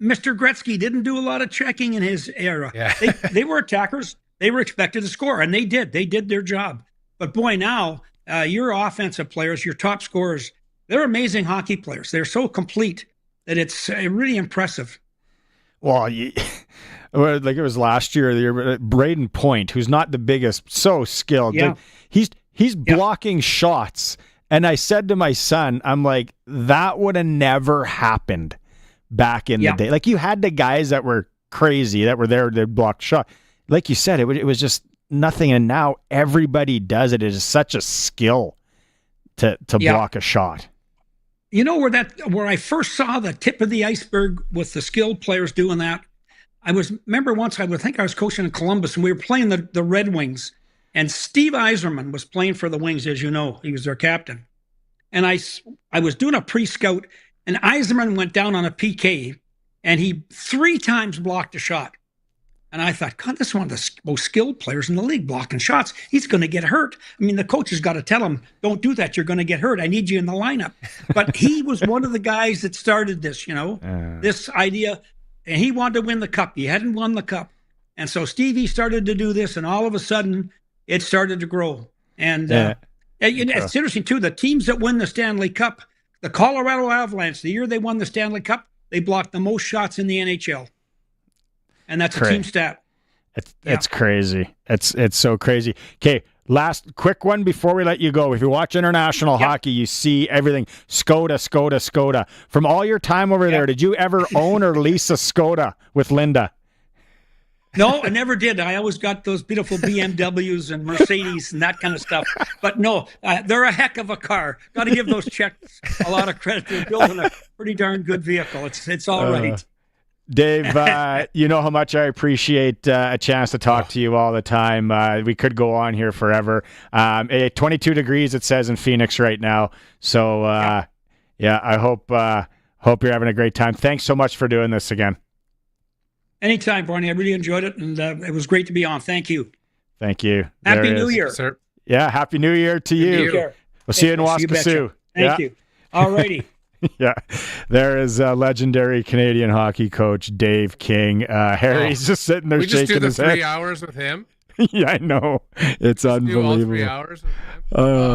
Speaker 11: Mr. Gretzky didn't do a lot of checking in his era.
Speaker 4: Yeah.
Speaker 11: They were attackers. They were expected to score, and they did. They did their job. But boy, now your offensive players, your top scorers, they're amazing hockey players. They're so complete that it's really impressive.
Speaker 3: Well, like it was last year, Braden Point, who's not the biggest, so skilled.
Speaker 11: Yeah.
Speaker 3: He's blocking shots. And I said to my son, I'm like, that would have never happened back in the day. Like, you had the guys that were crazy, that were there to block shots. Like you said, it was just nothing. And now everybody does it. It is such a skill to block a shot.
Speaker 11: Where I first saw the tip of the iceberg with the skilled players doing that, remember once I was coaching in Columbus, and we were playing the Red Wings, and Steve Yzerman was playing for the Wings, as you know. He was their captain. And I was doing a pre-scout, and Yzerman went down on a PK, and he 3 times blocked a shot. And I thought, God, this is one of the most skilled players in the league, blocking shots. He's going to get hurt. I mean, the coach has got to tell him, don't do that. You're going to get hurt. I need you in the lineup. But he was one of the guys that started this, this idea. And he wanted to win the cup. He hadn't won the cup. And so Stevie started to do this, and all of a sudden, it started to grow. And it's interesting, too, the teams that win the Stanley Cup, the Colorado Avalanche, the year they won the Stanley Cup, they blocked the most shots in the NHL. And that's a team stat.
Speaker 3: It's crazy. It's so crazy. Okay, last quick one before we let you go. If you watch international hockey, you see everything. Skoda. From all your time over there, did you ever own or lease a Skoda with Linda?
Speaker 11: No, I never did. I always got those beautiful BMWs and Mercedes and that kind of stuff. But no, they're a heck of a car. Got to give those Czechs a lot of credit. They're building a pretty darn good vehicle. It's all right.
Speaker 3: Dave, you know how much I appreciate a chance to talk to you all the time. We could go on here forever. 22 degrees, it says in Phoenix right now. So, I hope you're having a great time. Thanks so much for doing this again.
Speaker 11: Anytime, Barney. I really enjoyed it, and it was great to be on. Thank you.
Speaker 3: Thank you.
Speaker 11: Happy New Year.
Speaker 4: Sir.
Speaker 3: Yeah, Happy New Year to you. We'll see you in Waskesiu.
Speaker 11: Thank you. All righty.
Speaker 3: Yeah, there is legendary Canadian hockey coach Dave King. Harry's just sitting there shaking his head.
Speaker 4: We just do the 3 hours with him?
Speaker 3: Yeah, I know. It's unbelievable.
Speaker 4: Do all 3 hours with him?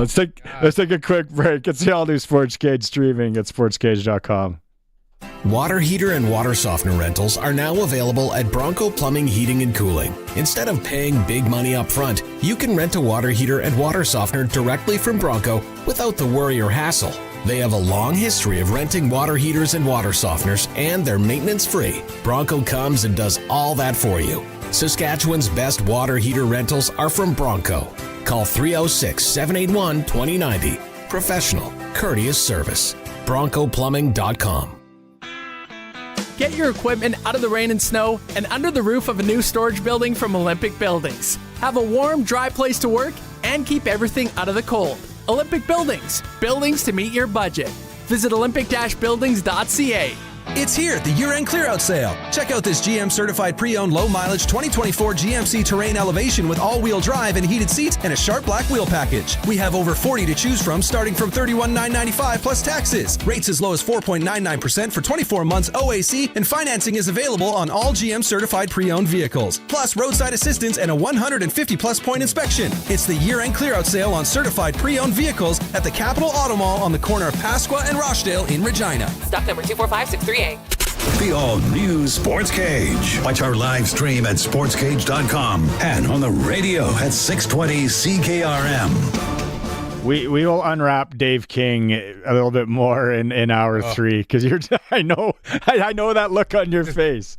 Speaker 3: Let's take a quick break. It's the all-new Sportscage streaming at sportscage.com.
Speaker 7: Water heater and water softener rentals are now available at Bronco Plumbing, Heating and Cooling. Instead of paying big money up front, you can rent a water heater and water softener directly from Bronco without the worry or hassle. They have a long history of renting water heaters and water softeners, and they're maintenance-free. Bronco comes and does all that for you. Saskatchewan's best water heater rentals are from Bronco. Call 306-781-2090. Professional, courteous service. BroncoPlumbing.com.
Speaker 12: Get your equipment out of the rain and snow and under the roof of a new storage building from Olympic Buildings. Have a warm, dry place to work and keep everything out of the cold. Olympic Buildings. Buildings to meet your budget. Visit olympic-buildings.ca.
Speaker 13: It's here, the year-end clear-out sale. Check out this GM-certified pre-owned low-mileage 2024 GMC Terrain Elevation with all-wheel drive and heated seats and a sharp black wheel package. We have over 40 to choose from, starting from $31,995 plus taxes. Rates as low as 4.99% for 24 months OAC, and financing is available on all GM-certified pre-owned vehicles. Plus roadside assistance and a 150-plus point inspection. It's the year-end clear-out sale on certified pre-owned vehicles at the Capital Auto Mall on the corner of Pasqua and Rochdale in Regina.
Speaker 15: Stock number 245638.
Speaker 2: The all-new Sports Cage. Watch our live stream at sportscage.com and on the radio at 620 CKRM.
Speaker 3: We will unwrap Dave King a little bit more in hour 3 because I know that look on your face.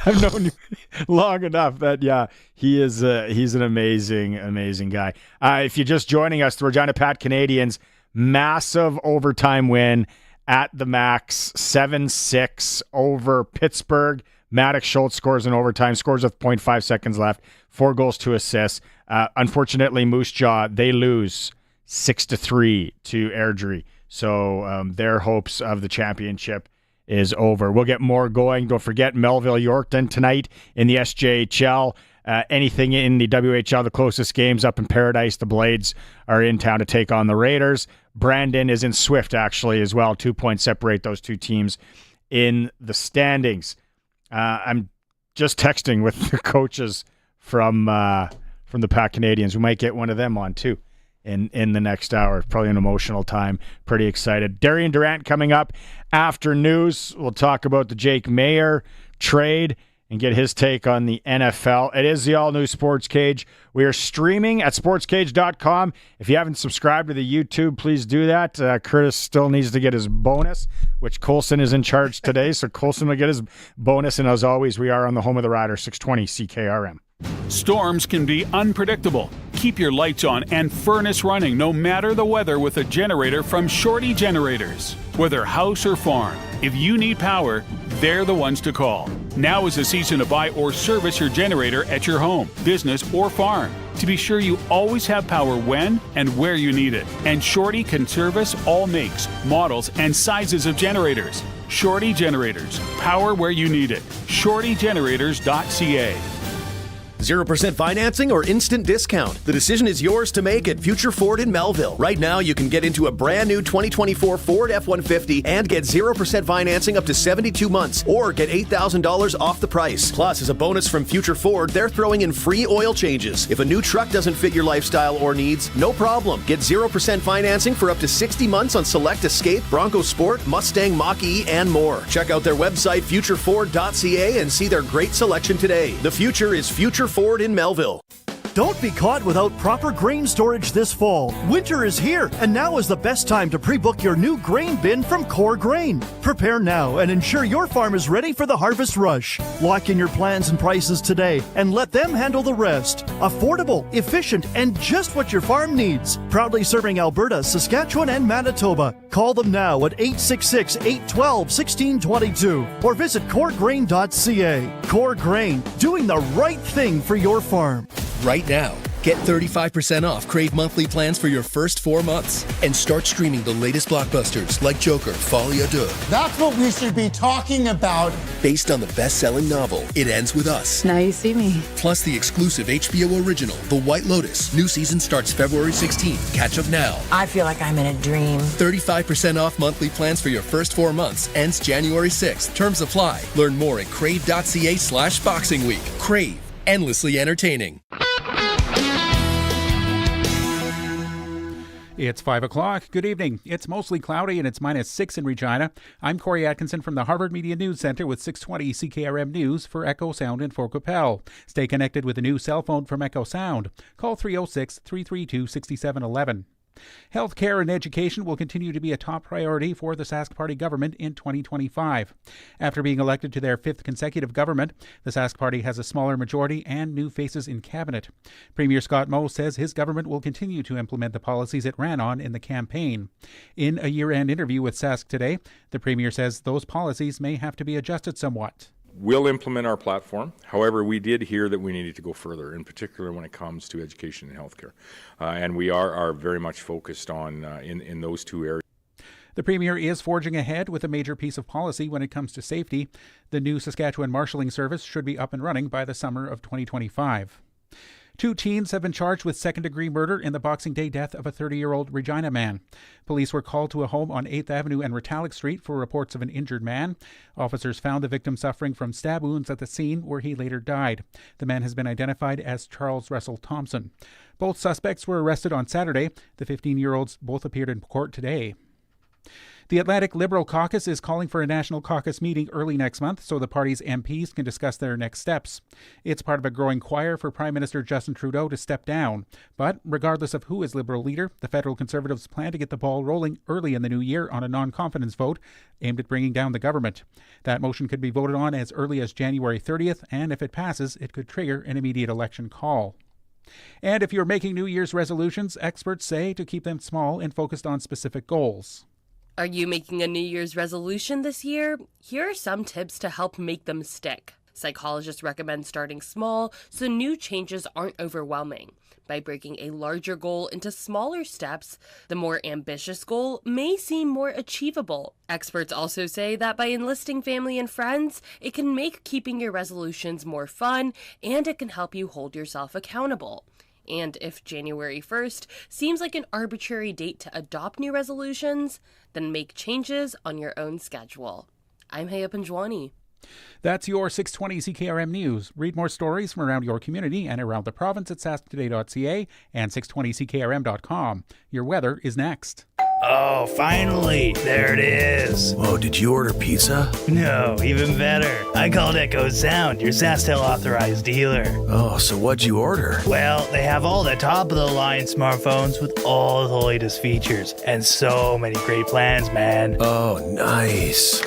Speaker 3: I've known you long enough that he's an amazing guy. If you're just joining us, the Regina Pats Canadians massive overtime win at the Max, 7-6 over Pittsburgh. Maddox Schultz scores in overtime, scores with 0.5 seconds left, 4 goals, 2 assists. Unfortunately, Moose Jaw, they lose 6-3 to Airdrie. So their hopes of the championship is over. We'll get more going. Don't forget Melville Yorkton tonight in the SJHL. Anything in the WHL, the closest games up in Paradise. The Blades are in town to take on the Raiders. Brandon is in Swift, actually, as well. 2 points separate those two teams in the standings. I'm just texting with the coaches from the Pat Canadians. We might get one of them on, too, in the next hour. Probably an emotional time. Pretty excited. Darian Durant coming up after news. We'll talk about the Jake Mayer trade and get his take on the NFL. It is the all-new Sports Cage. We are streaming at sportscage.com. If you haven't subscribed to the YouTube, please do that. Curtis still needs to get his bonus, which Colson is in charge today, so Colson will get his bonus. And as always, we are on the home of the Rider, 620 CKRM.
Speaker 10: Storms can be unpredictable. Keep your lights on and furnace running no matter the weather with a generator from Shorty Generators. Whether house or farm, if you need power, they're the ones to call. Now is the season to buy or service your generator at your home, business, or farm to be sure you always have power when and where you need it. And Shorty can service all makes, models, and sizes of generators. Shorty Generators. Power where you need it. ShortyGenerators.ca.
Speaker 16: 0% financing or instant discount. The decision is yours to make at Future Ford in Melville. Right now, you can get into a brand new 2024 Ford F-150 and get 0% financing up to 72 months or get $8,000 off the price. Plus, as a bonus from Future Ford, they're throwing in free oil changes. If a new truck doesn't fit your lifestyle or needs, no problem. Get 0% financing for up to 60 months on select Escape, Bronco Sport, Mustang Mach-E, and more. Check out their website, futureford.ca, and see their great selection today. The future is Future Ford in Melville.
Speaker 15: Don't be caught without proper grain storage this fall. Winter is here, and now is the best time to pre-book your new grain bin from Core Grain. Prepare now and ensure your farm is ready for the harvest rush. Lock in your plans and prices today and let them handle the rest. Affordable, efficient, and just what your farm needs. Proudly serving Alberta, Saskatchewan, and Manitoba. Call them now at 866-812-1622 or visit coregrain.ca. Core Grain, doing the right thing for your farm.
Speaker 18: Right now, get 35% off Crave monthly plans for your first 4 months and start streaming the latest blockbusters like Joker, Folie à Deux.
Speaker 21: That's what we should be talking about.
Speaker 18: Based on the best-selling novel, It Ends With Us.
Speaker 23: Now you see me.
Speaker 18: Plus the exclusive HBO original, The White Lotus. New season starts February 16th. Catch up now.
Speaker 23: I feel like I'm in a dream.
Speaker 18: 35% off monthly plans for your first 4 months. Ends January 6th. Terms apply. Learn more at crave.ca/Boxing Week. Crave. Endlessly entertaining.
Speaker 20: It's 5 o'clock. Good evening. It's mostly cloudy and it's -6 in Regina. I'm Corey Atkinson from the Harvard Media News Center with 620 CKRM News for Echo Sound in Fort Qu'Appelle. Stay connected with a new cell phone from Echo Sound. Call 306-332-6711. Healthcare and education will continue to be a top priority for the Sask Party government in 2025. After being elected to their 5th consecutive government, the Sask Party has a smaller majority and new faces in cabinet. Premier Scott Moe says his government will continue to implement the policies it ran on in the campaign. In a year-end interview with Sask today, the Premier says those policies may have to be adjusted somewhat.
Speaker 25: We'll implement our platform. However, we did hear that we needed to go further, in particular when it comes to education and healthcare. And we are very much focused on in those two areas.
Speaker 20: The Premier is forging ahead with a major piece of policy when it comes to safety. The new Saskatchewan Marshalling Service should be up and running by the summer of 2025. 2 teens have been charged with second-degree murder in the Boxing Day death of a 30-year-old Regina man. Police were called to a home on 8th Avenue and Retallick Street for reports of an injured man. Officers found the victim suffering from stab wounds at the scene, where he later died. The man has been identified as Charles Russell Thompson. Both suspects were arrested on Saturday. The 15-year-olds both appeared in court today. The Atlantic Liberal Caucus is calling for a national caucus meeting early next month so the party's MPs can discuss their next steps. It's part of a growing choir for Prime Minister Justin Trudeau to step down. But regardless of who is Liberal leader, the federal Conservatives plan to get the ball rolling early in the new year on a non-confidence vote aimed at bringing down the government. That motion could be voted on as early as January 30th, and if it passes, it could trigger an immediate election call. And if you're making New Year's resolutions, experts say to keep them small and focused on specific goals.
Speaker 26: Are you making a New Year's resolution this year? Here are some tips to help make them stick. Psychologists recommend starting small so new changes aren't overwhelming. By breaking a larger goal into smaller steps, the more ambitious goal may seem more achievable. Experts also say that by enlisting family and friends, it can make keeping your resolutions more fun, and it can help you hold yourself accountable. And if January 1st seems like an arbitrary date to adopt new resolutions, then make changes on your own schedule. I'm Heya Panjwani.
Speaker 20: That's your 620 CKRM News. Read more stories from around your community and around the province at sasktoday.ca and 620ckrm.com. Your weather is next.
Speaker 27: Oh, finally! There it is!
Speaker 28: Oh, did you order pizza?
Speaker 27: No, even better. I called Echo Sound, your SaskTel authorized dealer.
Speaker 28: Oh, so what'd you order?
Speaker 27: Well, they have all the top-of-the-line smartphones with all the latest features. And so many great plans, man.
Speaker 28: Oh, nice.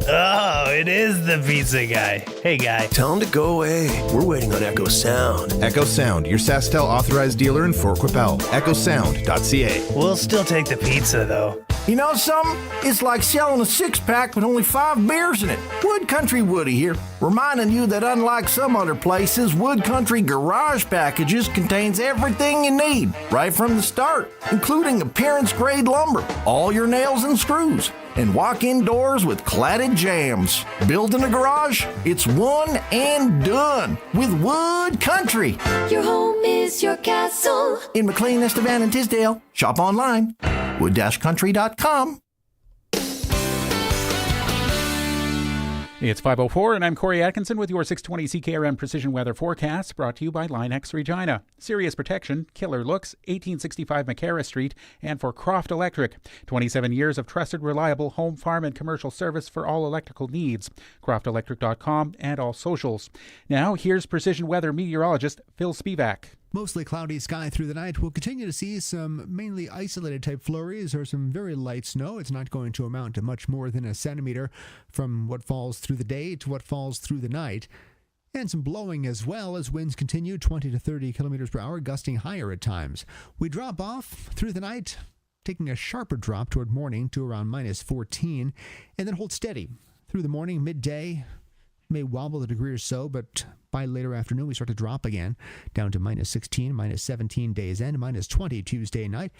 Speaker 27: Oh, it is the pizza guy. Hey, guy.
Speaker 28: Tell him to go away. We're waiting on Echo Sound.
Speaker 29: Echo Sound, your SaskTel authorized dealer in Fort Qu'Appelle. EchoSound.ca.
Speaker 27: We'll still take the pizza, though.
Speaker 30: You know something? It's like selling a six-pack with only 5 beers in it. Wood Country Woody here, reminding you that unlike some other places, Wood Country Garage Packages contains everything you need, right from the start, including appearance-grade lumber, all your nails and screws, and walk-in doors with cladded jambs. Building a garage? It's one and done with Wood Country.
Speaker 17: Your home is your castle.
Speaker 30: In McLean, Estevan, and Tisdale. Shop online. wood-country.com.
Speaker 20: It's 5:04, and I'm Corey Atkinson with your 620 CKRM Precision Weather Forecast, brought to you by Line-X Regina. Serious Protection, Killer Looks, 1865 McCarra Street, and for Croft Electric. 27 years of trusted, reliable home, farm, and commercial service for all electrical needs. CroftElectric.com and all socials. Now, here's Precision Weather meteorologist Phil Spivak.
Speaker 1: Mostly cloudy sky through the night. We'll continue to see some mainly isolated type flurries or some very light snow. It's not going to amount to much more than a centimeter from what falls through the day to what falls through the night. And some blowing as well as winds continue 20 to 30 kilometers per hour, gusting higher at times. We drop off through the night, taking a sharper drop toward morning to around minus 14, and then hold steady through the morning, midday. May wobble a degree or so, but by later afternoon we start to drop again, down to minus 16, minus 17 days end, minus 20 Tuesday night.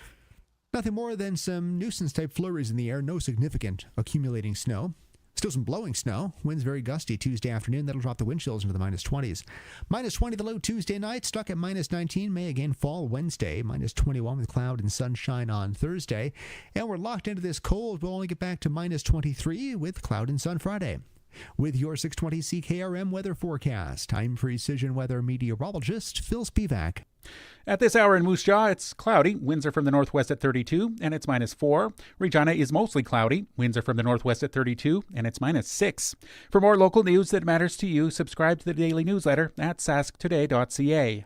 Speaker 1: Nothing more than some nuisance-type flurries in the air, no significant accumulating snow. Still some blowing snow. Winds very gusty Tuesday afternoon. That'll drop the wind chills into the minus 20s. Minus 20 the low Tuesday night. Stuck at minus 19. May again fall Wednesday. Minus 21 with cloud and sunshine on Thursday. And we're locked into this cold. We'll only get back to minus 23 with cloud and sun Friday. With your 620 CKRM weather forecast, I'm Precision Weather meteorologist Phil Spivak.
Speaker 20: At this hour in Moose Jaw, it's cloudy. Winds are from the northwest at 32, and it's minus 4. Regina is mostly cloudy. Winds are from the northwest at 32, and it's minus 6. For more local news that matters to you, subscribe to the daily newsletter at sasktoday.ca.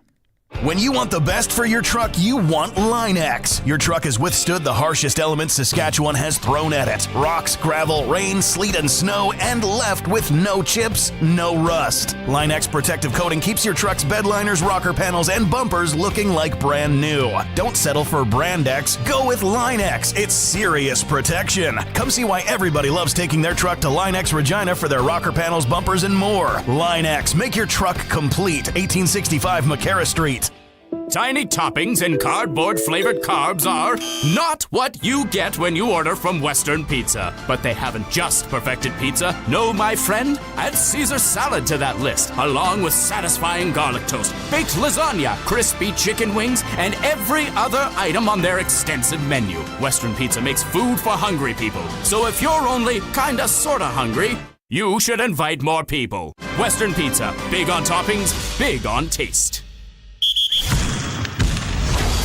Speaker 5: When you want the best for your truck, you want Line-X. Your truck has withstood the harshest elements Saskatchewan has thrown at it. Rocks, gravel, rain, sleet, and snow, and left with no chips, no rust. Line-X protective coating keeps your truck's bed liners, rocker panels, and bumpers looking like brand new. Don't settle for Brand X. Go with Line-X. It's serious protection. Come see why everybody loves taking their truck to Line-X Regina for their rocker panels, bumpers, and more. Line-X. Make your truck complete. 1865 McCarra Street.
Speaker 6: Tiny toppings and cardboard-flavored carbs are not what you get when you order from Western Pizza. But they haven't just perfected pizza. No, my friend, add Caesar salad to that list, along with satisfying garlic toast, baked lasagna, crispy chicken wings, and every other item on their extensive menu. Western Pizza makes food for hungry people. So if you're only kinda sorta hungry, you should invite more people. Western Pizza, big on toppings, big on taste.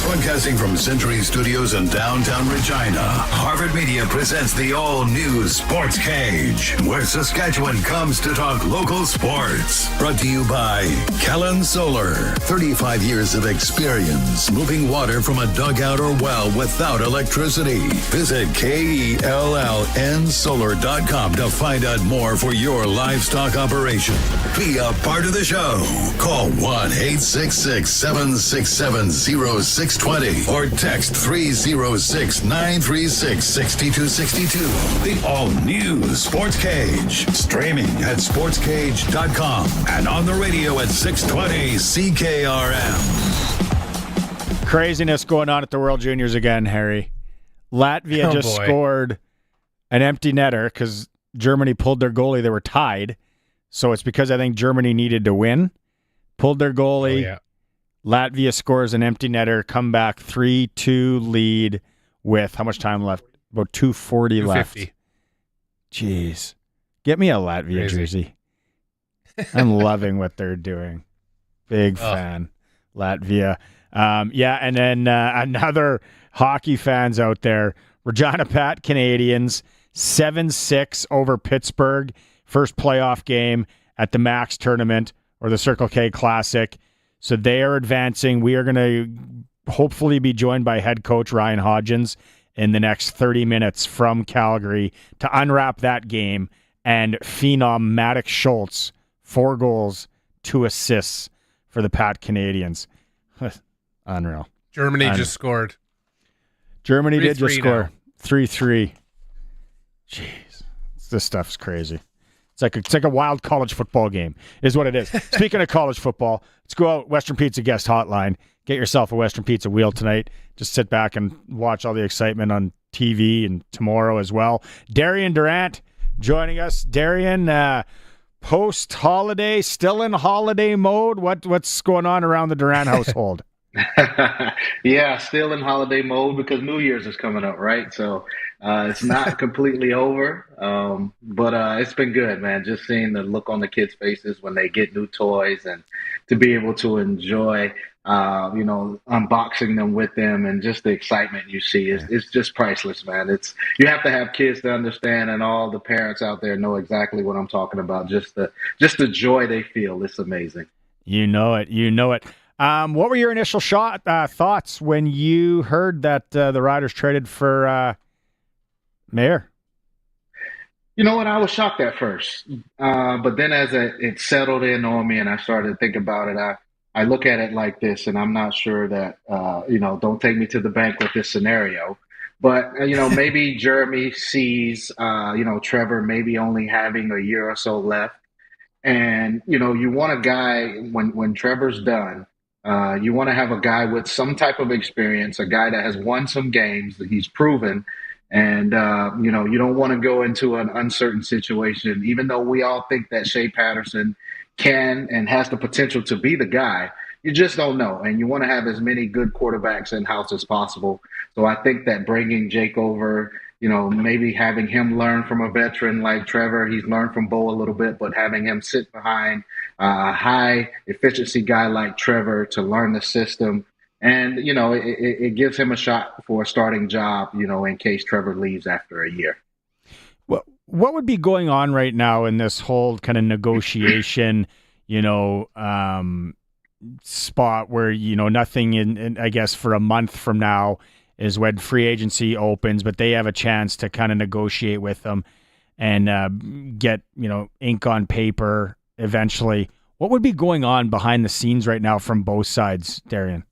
Speaker 2: Broadcasting from Century Studios in downtown Regina, Harvard Media presents the all-new Sports Cage, where Saskatchewan comes to talk local sports. Brought to you by Kellen Solar. 35 years of experience moving water from a dugout or well without electricity. Visit KELLNsolar.com to find out more for your livestock operation. Be a part of the show. Call 1-866-767-0620 or text 306-936-6262. The all-new Sports Cage. Streaming at sportscage.com and on the radio at 620 CKRM.
Speaker 3: Craziness going on at the World Juniors again, Harry. Latvia just scored an empty netter because Germany pulled their goalie. They were tied. So it's because I think Germany needed to win. Pulled their goalie.
Speaker 4: Oh, yeah.
Speaker 3: Latvia scores an empty netter, comeback 3-2 lead with how much time left? About 2:40 left. Jeez. Get me a Latvia jersey. I'm loving what they're doing. Big fan. Latvia. And then another hockey fans out there. Regina Pats Canadians, 7-6 over Pittsburgh. First playoff game at the Max tournament or the Circle K Classic. So they are advancing. We are going to hopefully be joined by head coach Ryan Hodgins in the next 30 minutes from Calgary to unwrap that game. And phenom Maddox Schultz, 4 goals, 2 assists for the Pat Canadians. Unreal.
Speaker 4: Germany just scored.
Speaker 3: Germany did just score.
Speaker 4: Now.
Speaker 3: 3-3. Jeez. This stuff's crazy. It's like a wild college football game, is what it is. Speaking of college football, let's go out Western Pizza guest hotline. Get yourself a Western Pizza wheel tonight. Just sit back and watch all the excitement on TV and tomorrow as well. Darian Durant joining us. Darian, post-holiday, still in holiday mode. What's going on around the Durant household?
Speaker 8: Yeah, still in holiday mode because New Year's is coming up, right? So it's not completely over, but it's been good, man. Just seeing the look on the kids' faces when they get new toys and to be able to enjoy, unboxing them with them and just the excitement you see is just priceless, man. You have to have kids to understand, and all the parents out there know exactly what I'm talking about. Just the joy they feel. It's amazing.
Speaker 3: You know it. What were your initial thoughts when you heard that the Riders traded for Mayer?
Speaker 8: You know what? I was shocked at first, but then as it settled in on me and I started to think about it, I look at it like this, and I'm not sure that don't take me to the bank with this scenario, but maybe Jeremy sees Trevor maybe only having a year or so left, and you want a guy when Trevor's done. You want to have a guy with some type of experience, a guy that has won some games that he's proven. And, you don't want to go into an uncertain situation, even though we all think that Shea Patterson can and has the potential to be the guy. You just don't know. And you want to have as many good quarterbacks in-house as possible. So I think that bringing Jake over, maybe having him learn from a veteran like Trevor, he's learned from Bo a little bit, but having him sit behind a high-efficiency guy like Trevor to learn the system. And, it gives him a shot for a starting job, in case Trevor leaves after a year.
Speaker 3: What would be going on right now in this whole kind of negotiation, spot where, nothing in, I guess, for a month from now is when free agency opens, but they have a chance to kind of negotiate with them and get, ink on paper eventually. What would be going on behind the scenes right now from both sides, Darian?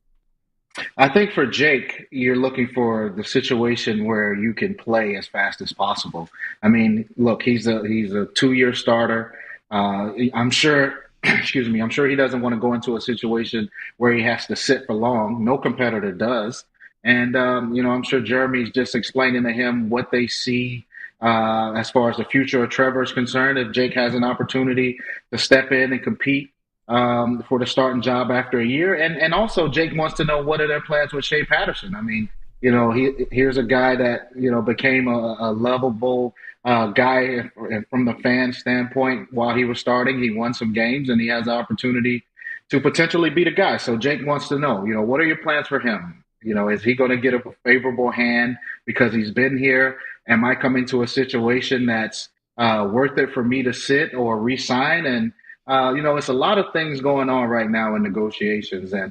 Speaker 8: I think for Jake, you're looking for the situation where you can play as fast as possible. I mean, look, he's a 2-year starter. I'm sure he doesn't want to go into a situation where he has to sit for long. No competitor does. And, I'm sure Jeremy's just explaining to him what they see as far as the future of Trevor is concerned. If Jake has an opportunity to step in and compete for the starting job after a year. And also Jake wants to know what are their plans with Shea Patterson. I mean, here's a guy that, became a lovable guy from the fan standpoint while he was starting. He won some games and he has the opportunity to potentially be the guy. So Jake wants to know, what are your plans for him? Is he going to get a favorable hand because he's been here? Am I coming to a situation that's worth it for me to sit or re-sign? And it's a lot of things going on right now in negotiations, and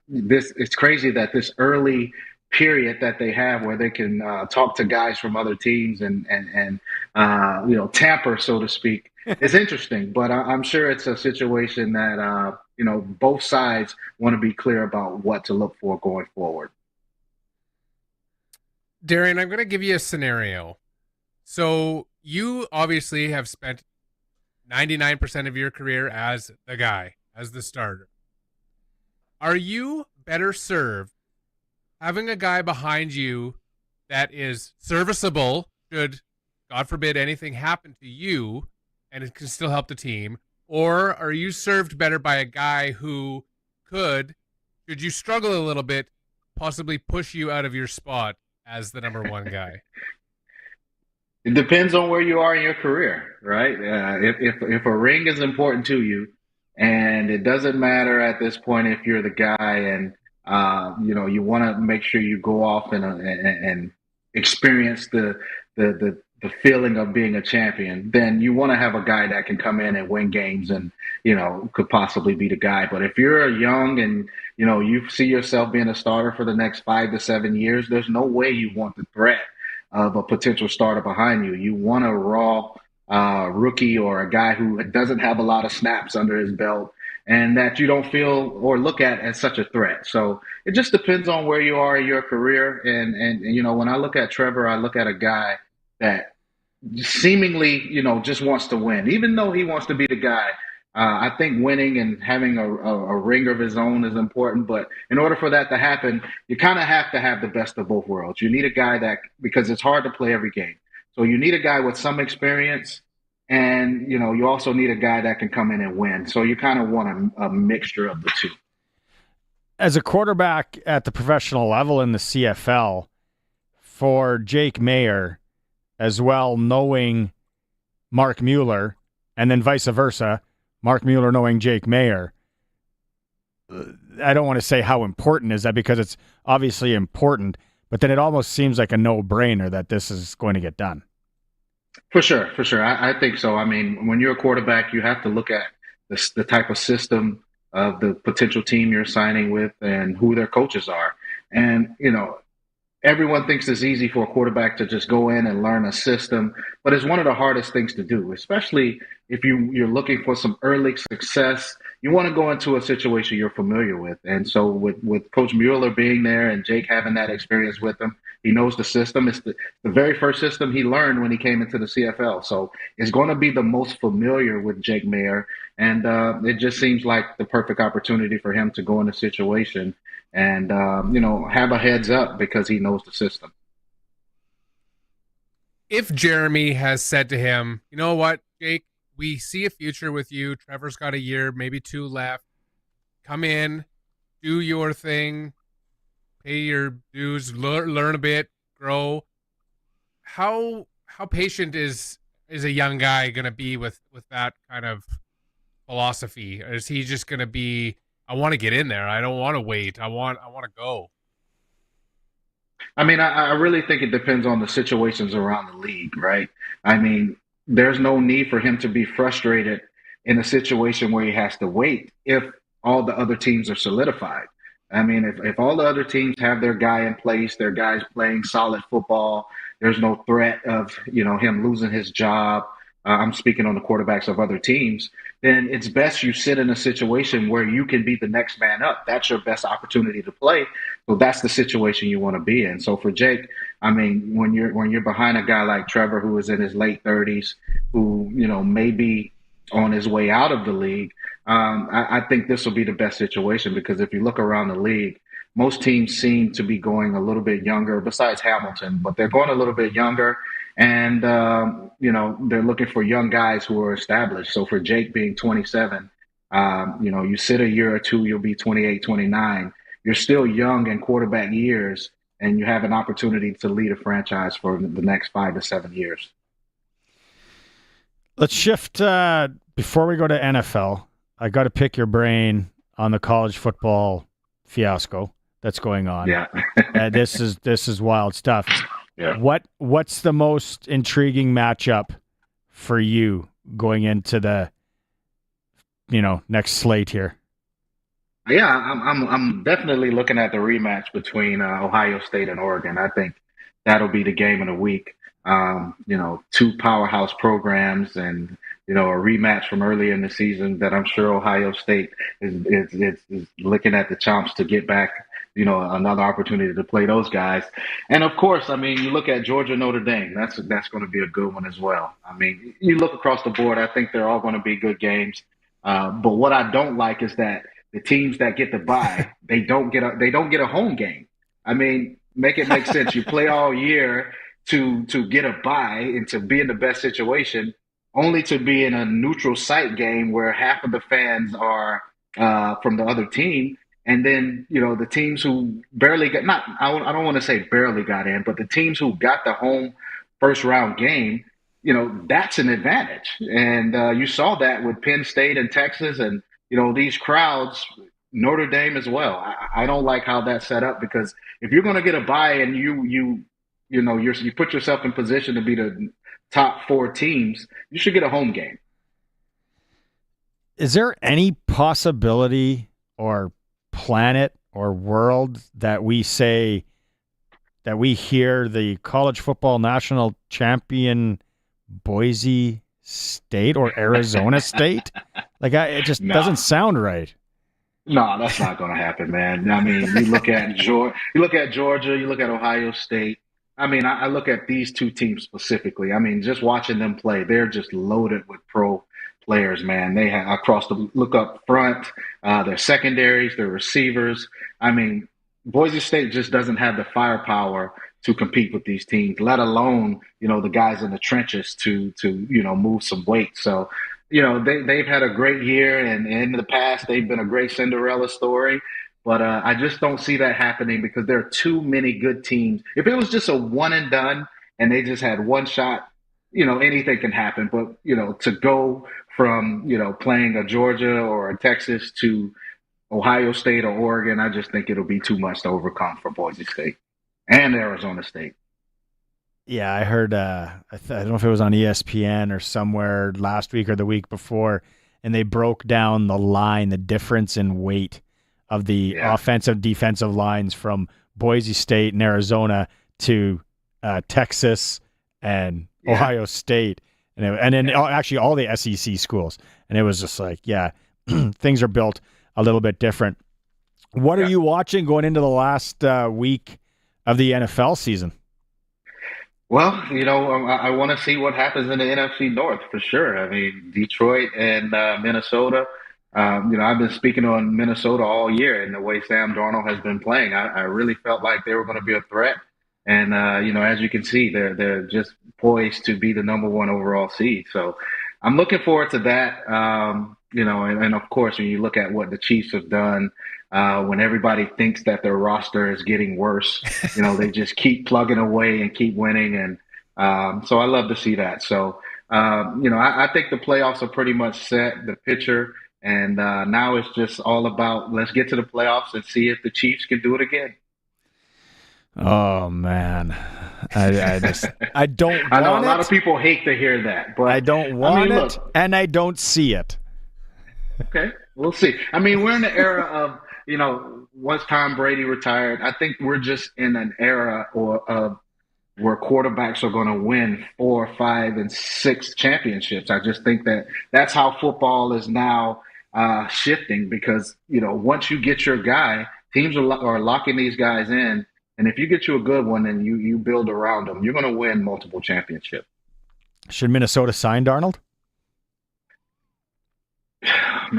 Speaker 8: it's crazy that this early period that they have where they can talk to guys from other teams and tamper, so to speak. It's interesting, but I'm sure it's a situation that both sides want to be clear about what to look for going forward.
Speaker 4: Darian, I'm going to give you a scenario. So you obviously have spent 99% of your career as the guy, as the starter. Are you better served having a guy behind you that is serviceable should, God forbid, anything happen to you and it can still help the team? Or are you served better by a guy who could, should you struggle a little bit, possibly push you out of your spot as the number one guy?
Speaker 8: It depends on where you are in your career, right? If a ring is important to you, and it doesn't matter at this point if you're the guy, and you want to make sure you go off and experience the feeling of being a champion, then you want to have a guy that can come in and win games and could possibly be the guy. But if you're young and you see yourself being a starter for the next 5 to 7 years, there's no way you want the threat of a potential starter behind you. You want a raw rookie or a guy who doesn't have a lot of snaps under his belt and that you don't feel or look at as such a threat. So it just depends on where you are in your career. And when I look at Trevor, I look at a guy that seemingly, just wants to win. Even though he wants to be the guy, I think winning and having a ring of his own is important. But in order for that to happen, you kind of have to have the best of both worlds. You need a guy because it's hard to play every game. So you need a guy with some experience, and, you also need a guy that can come in and win. So you kind of want a mixture of the two.
Speaker 3: As a quarterback at the professional level in the CFL, for Jake Mayer, as well knowing Mark Mueller, and then vice versa, Mark Mueller knowing Jake Mayer, I don't want to say how important is that because it's obviously important, but then it almost seems like a no-brainer that this is going to get done.
Speaker 8: For sure. I think so. I mean, when you're a quarterback, you have to look at the type of system of the potential team you're signing with and who their coaches are. And, everyone thinks it's easy for a quarterback to just go in and learn a system, but it's one of the hardest things to do, especially if you're looking for some early success. You want to go into a situation you're familiar with. And so with Coach Mueller being there and Jake having that experience with him, he knows the system. It's the very first system he learned when he came into the CFL. So it's going to be the most familiar with Jake Mayer. And it just seems like the perfect opportunity for him to go in a situation and, have a heads up because he knows the system.
Speaker 4: If Jeremy has said to him, you know what, Jake, we see a future with you. Trevor's got a year, maybe 2 left. Come in, do your thing, pay your dues, learn a bit, grow. How patient is a young guy going to be with that kind of philosophy? Or is he just going to be, I want to get in there. I don't want to wait. I want to go.
Speaker 8: I mean, I really think it depends on the situations around the league, right? I mean, there's no need for him to be frustrated in a situation where he has to wait if all the other teams are solidified. I mean, if all the other teams have their guy in place, their guys playing solid football, there's no threat of, him losing his job. I'm speaking on the quarterbacks of other teams, then it's best you sit in a situation where you can be the next man up. That's your best opportunity to play. So that's the situation you want to be in. So for Jake, I mean, when you're behind a guy like Trevor, who is in his late 30s, who, may be on his way out of the league, I think this will be the best situation because if you look around the league, most teams seem to be going a little bit younger, besides Hamilton, but they're going a little bit younger. And, they're looking for young guys who are established. So for Jake being 27, you sit a year or two, you'll be 28, 29. You're still young in quarterback years, and you have an opportunity to lead a franchise for the next 5 to 7 years.
Speaker 3: Let's shift before we go to NFL. I got to pick your brain on the college football fiasco that's going on.
Speaker 8: Yeah.
Speaker 3: This is wild stuff.
Speaker 8: Yeah.
Speaker 3: What's the most intriguing matchup for you going into the next slate here?
Speaker 8: Yeah, I'm definitely looking at the rematch between Ohio State and Oregon. I think that'll be the game of the week. 2 powerhouse programs and a rematch from earlier in the season that I'm sure Ohio State is looking at the chomps to get back. Another opportunity to play those guys. And of course, I mean, you look at Georgia, Notre Dame, that's going to be a good one as well. I mean, you look across the board, I think they're all going to be good games. But what I don't like is that the teams that get the bye, they don't get a home game. I mean, make it make sense. You play all year to get a bye and to be in the best situation, only to be in a neutral site game where half of the fans are from the other team. And then, the teams who barely got, I don't want to say barely got in, but the teams who got the home first round game, that's an advantage. And you saw that with Penn State and Texas and, these crowds, Notre Dame as well. I don't like how that's set up because if you're going to get a bye and you put yourself in position to be the top 4 teams, you should get a home game.
Speaker 3: Is there any possibility or planet or world that we hear the college football national champion Boise State or Arizona State? It just doesn't sound right.
Speaker 8: No, that's not going to happen, man. I mean, you look at Georgia, you look at Ohio State. I mean, I look at these 2 teams specifically. I mean, just watching them play, they're just loaded with pro players, man. They have look up front, their secondaries, their receivers. I mean, Boise State just doesn't have the firepower to compete with these teams, let alone, the guys in the trenches to move some weight. So, they've had a great year, and in the past, they've been a great Cinderella story. But I just don't see that happening because there are too many good teams. If it was just a one and done and they just had one shot, anything can happen. But, to go from, playing a Georgia or a Texas to Ohio State or Oregon, I just think it'll be too much to overcome for Boise State and Arizona State.
Speaker 3: Yeah, I heard, I don't know if it was on ESPN or somewhere last week or the week before, and they broke down the line, the difference in weight of the offensive, defensive lines from Boise State and Arizona to Texas and Ohio State. And then actually all the SEC schools. And it was just like, things are built a little bit different. What are you watching going into the last week of the NFL season?
Speaker 8: Well, I want to see what happens in the NFC North for sure. I mean, Detroit and Minnesota. I've been speaking on Minnesota all year, and the way Sam Darnold has been playing, I really felt like they were going to be a threat. And as you can see, they're just poised to be the number one overall seed. So I'm looking forward to that. And of course, when you look at what the Chiefs have done, when everybody thinks that their roster is getting worse, they just keep plugging away and keep winning. And so I love to see that. So, I think the playoffs are pretty much set, the picture. And now it's just all about let's get to the playoffs and see if the Chiefs can do it again.
Speaker 3: Oh man, I don't.
Speaker 8: I know
Speaker 3: want
Speaker 8: a lot
Speaker 3: it.
Speaker 8: of people hate to hear that, but
Speaker 3: I don't want it,
Speaker 8: look,
Speaker 3: and I don't see it.
Speaker 8: Okay, we'll see. I mean, we're in the era of once Tom Brady retired, I think we're just in an era of where quarterbacks are going to win 4, 5, and 6 championships. I just think that's how football is now shifting because once you get your guy, teams are locking these guys in. And if you get you a good one and you build around them, you're going to win multiple championships.
Speaker 3: Should Minnesota sign Darnold?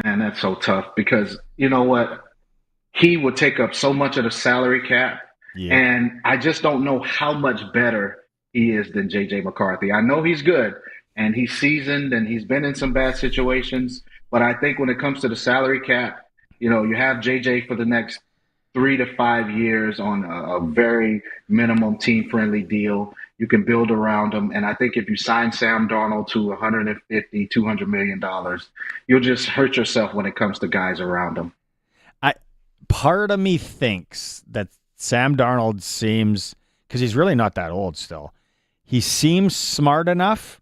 Speaker 8: Man, that's so tough because you know what? He would take up so much of the salary cap. Yeah. And I just don't know how much better he is than J.J. McCarthy. I know he's good and he's seasoned and he's been in some bad situations. But I think when it comes to the salary cap, you have J.J. for the next 3 to 5 years on a very minimum team-friendly deal. You can build around him. And I think if you sign Sam Darnold to $150, $200 million, you'll just hurt yourself when it comes to guys around him.
Speaker 3: Part of me thinks that Sam Darnold seems, because he's really not that old still, he seems smart enough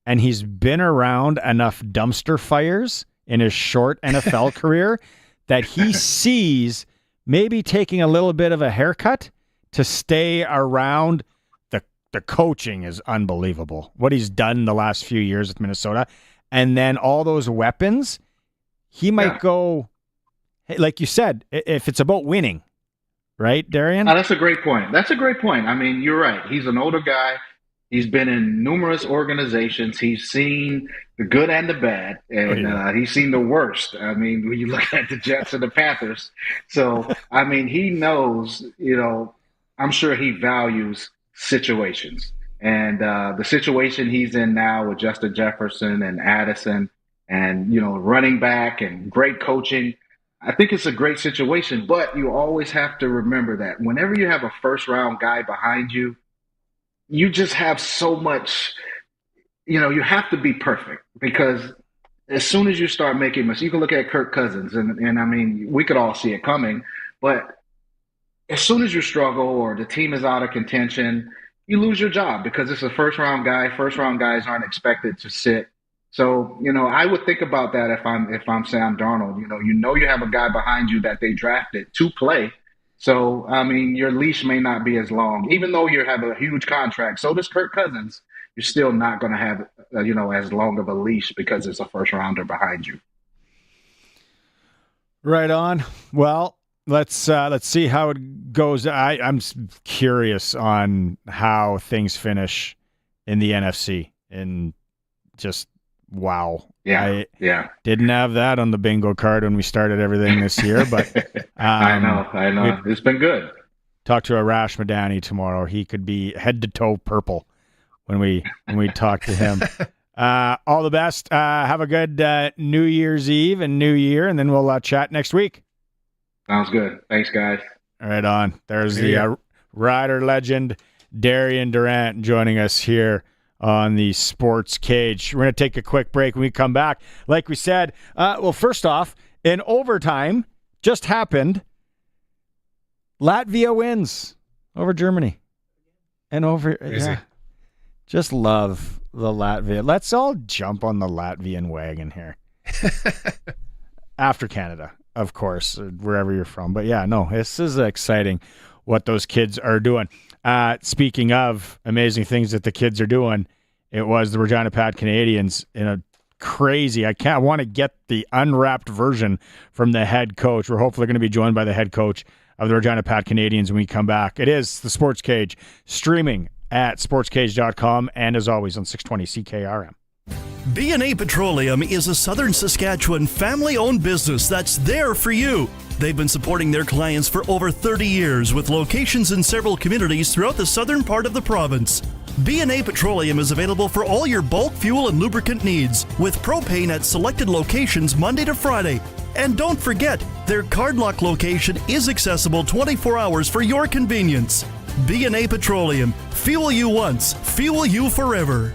Speaker 3: and he's been around enough dumpster fires in his short NFL career that he sees maybe taking a little bit of a haircut to stay around. The coaching is unbelievable. What he's done the last few years with Minnesota. And then all those weapons, he might go, like you said, if it's about winning, right, Darian?
Speaker 8: That's a great point. I mean, you're right. He's an older guy. He's been in numerous organizations. He's seen the good and the bad, and he's seen the worst. I mean, when you look at the Jets and the Panthers. So, I mean, he knows, I'm sure he values situations. And the situation he's in now with Justin Jefferson and Addison and, running back and great coaching, I think it's a great situation. But you always have to remember that whenever you have a first-round guy behind you, you just have so much, you have to be perfect because as soon as you start making mistakes, you can look at Kirk Cousins and I mean, we could all see it coming, but as soon as you struggle or the team is out of contention, you lose your job because it's a first-round guy. First-round guys aren't expected to sit. So, I would think about that if I'm Sam Darnold. You have a guy behind you that they drafted to play. So, I mean, your leash may not be as long. Even though you have a huge contract, so does Kirk Cousins, you're still not going to have, as long of a leash because it's a first-rounder behind you.
Speaker 3: Right on. Well, let's see how it goes. I'm curious on how things finish in the NFC. And just, wow.
Speaker 8: Yeah.
Speaker 3: Didn't have that on the bingo card when we started everything this year, but
Speaker 8: I know. It's been good.
Speaker 3: Talk to Arash Madani tomorrow. He could be head to toe purple when we talk to him. All the best. Have a good New Year's Eve and New Year, and then we'll chat next week.
Speaker 8: Sounds good. Thanks, guys.
Speaker 3: Right on. There's the Rider legend, Darian Durant, joining us here on the Sports Cage. We're going to take a quick break. When we come back, like we said, first off, in overtime, just happened, Latvia wins over Germany. And just love the Latvia. Let's all jump on the Latvian wagon here. After Canada, of course, wherever you're from. But yeah, no, this is exciting what those kids are doing. Speaking of amazing things that the kids are doing, it was the Regina Pat Canadians in a crazy, I want to get the unwrapped version from the head coach. We're hopefully going to be joined by the head coach of the Regina Pat Canadians when we come back. It is the Sports Cage, streaming at sportscage.com and as always on 620 CKRM.
Speaker 15: B&A Petroleum is a Southern Saskatchewan family-owned business that's there for you. They've been supporting their clients for over 30 years with locations in several communities throughout the southern part of the province. B&A Petroleum is available for all your bulk fuel and lubricant needs, with propane at selected locations Monday to Friday. And don't forget, their Cardlock location is accessible 24 hours for your convenience. B&A Petroleum. Fuel you once, fuel you forever.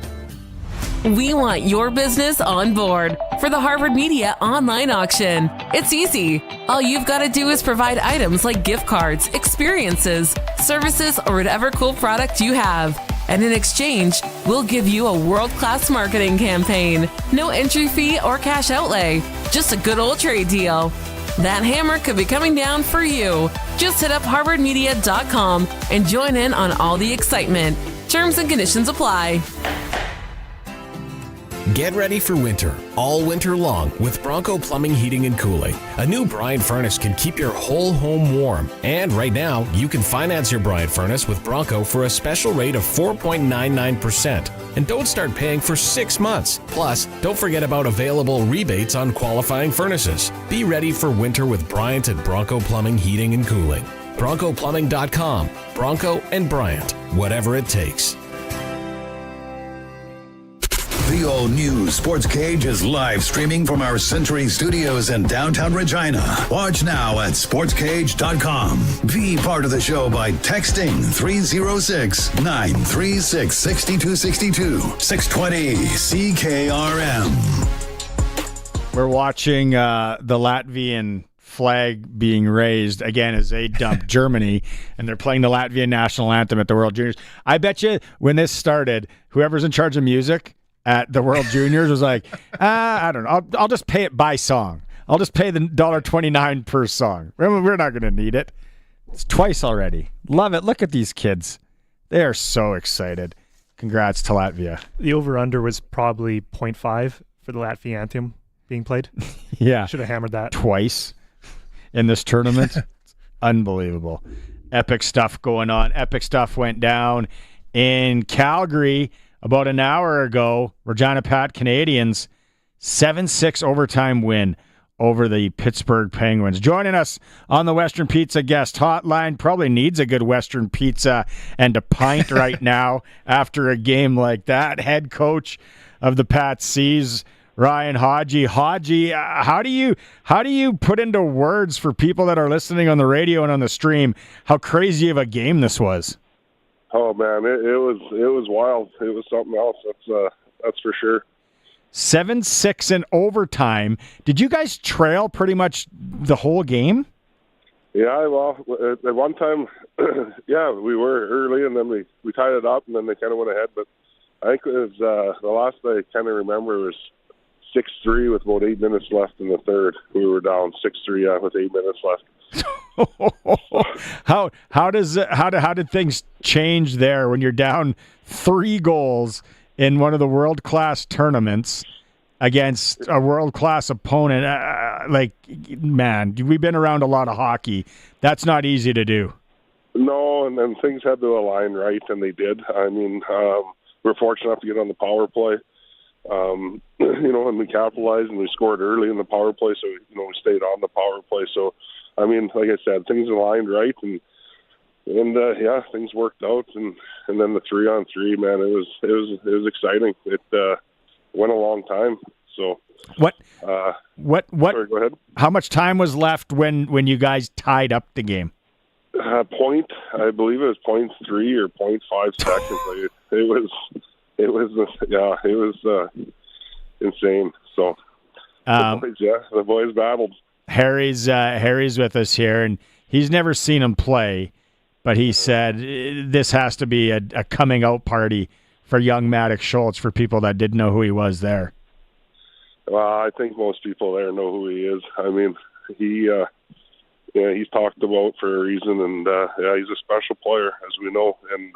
Speaker 7: We want your business on board for the Harvard Media online auction. It's easy. All you've got to do is provide items like gift cards, experiences, services, or whatever cool product you have. And in exchange, we'll give you a world-class marketing campaign. No entry fee or cash outlay. Just a good old trade deal. That hammer could be coming down for you. Just hit up harvardmedia.com and join in on all the excitement. Terms and conditions apply.
Speaker 9: Get ready for winter, all winter long, with Bronco Plumbing, Heating, and Cooling. A new Bryant furnace can keep your whole home warm. And right now, you can finance your Bryant furnace with Bronco for a special rate of 4.99%. And don't start paying for 6 months. Plus, don't forget about available rebates on qualifying furnaces. Be ready for winter with Bryant at Bronco Plumbing, Heating, and Cooling. BroncoPlumbing.com. Bronco and Bryant. Whatever it takes.
Speaker 2: The all-new Sports Cage is live streaming from our Century Studios in downtown Regina. Watch now at sportscage.com. Be part of the show by texting 306-936-6262. 620 CKRM.
Speaker 3: We're watching the Latvian flag being raised again as they dump Germany, and they're playing the Latvian national anthem at the World Juniors. I bet you when this started, whoever's in charge of music at the World Juniors was like, I don't know. I'll just pay it by song. I'll just pay the $1.29 per song. We're not going to need it. It's twice already. Love it. Look at these kids. They are so excited. Congrats to Latvia.
Speaker 11: The over-under was probably 0.5 for the Latvian anthem being played.
Speaker 3: Yeah.
Speaker 11: Should have hammered that.
Speaker 3: Twice in this tournament. It's unbelievable. Epic stuff going on. Epic stuff went down in Calgary about an hour ago. Regina Pat Canadians 7-6 overtime win over the Pittsburgh Penguins. Joining us on the Western Pizza guest hotline, probably needs a good Western Pizza and a pint right now after a game like that. Head coach of the Pat Seas, Ryan Hodgie. Hodgie, how do you put into words for people that are listening on the radio and on the stream how crazy of a game this was?
Speaker 12: Oh man, it was wild. It was something else. That's for sure.
Speaker 3: 7-6 in overtime. Did you guys trail pretty much the whole game?
Speaker 12: Yeah, well, at one time, yeah, we were early, and then we tied it up, and then they kind of went ahead. But I think it was the last I kind of remember was 6-3 with about 8 minutes left in the third. We were down 6-3 with 8 minutes left.
Speaker 3: How did things change there when you're down 3 goals in one of the world-class tournaments against a world-class opponent? Man, we've been around a lot of hockey. That's not easy to do.
Speaker 12: No, and then things had to align right, and they did. I mean, we're fortunate enough to get on the power play. And we capitalized and we scored early in the power play, so we stayed on the power play. So, I mean, like I said, things aligned right, and things worked out, and then the 3-on-3, man, it was exciting. It went a long time. So
Speaker 3: what?
Speaker 12: Sorry, go ahead.
Speaker 3: How much time was left when you guys tied up the game?
Speaker 12: I believe it was 0.3 or 0.5 seconds. It was insane. So the boys battled.
Speaker 3: Harry's with us here, and he's never seen him play, but he said this has to be a coming out party for young Maddox Schultz for people that didn't know who he was there.
Speaker 12: Well, I think most people there know who he is. I mean, he's talked about for a reason, and he's a special player, as we know. And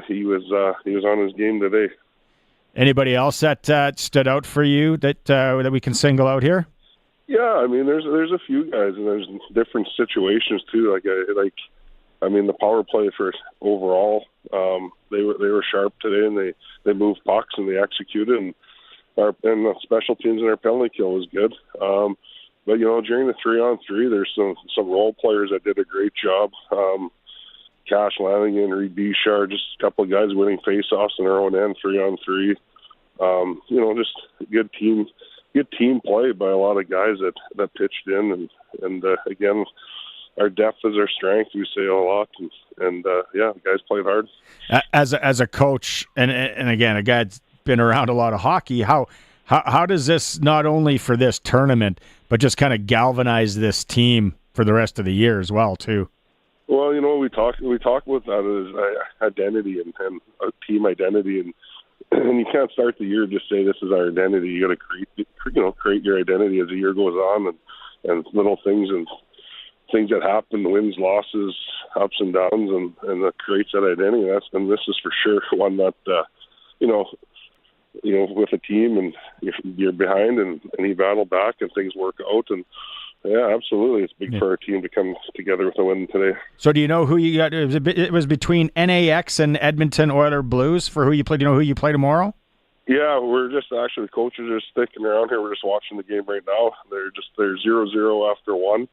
Speaker 12: he was on his game today.
Speaker 3: Anybody else that stood out for you that we can single out here?
Speaker 12: Yeah, I mean, there's a few guys, and there's different situations too. The power play for overall, they were sharp today, and they moved pucks and they executed, and the special teams in our penalty kill was good. But during the 3-on-3, there's some role players that did a great job. Cash Lanigan, Reed Bouchard, just a couple of guys winning faceoffs in their own end, 3-on-3. Just good team play by a lot of guys that pitched in, and again, our depth is our strength. We say a lot, and the guys played hard.
Speaker 3: As a coach, and again, a guy that's been around a lot of hockey, how does this, not only for this tournament, but just kind of galvanize this team for the rest of the year as well, too?
Speaker 12: Well, we talk about that as identity and team identity, and you can't start the year just say this is our identity. You got to create your identity as the year goes on, and little things and things that happen, wins, losses, ups and downs, and that creates that identity. And this is for sure one that with a team and you're behind, and you battle back and things work out, and yeah, absolutely, it's big for our team to come together with a win today.
Speaker 3: So do you know who you got? It was between NAX and Edmonton Oilers Blues for who you play. Do you know who you play tomorrow?
Speaker 12: Yeah, we're just actually, the coaches are sticking around here. We're just watching the game right now. They're 0-0 after one,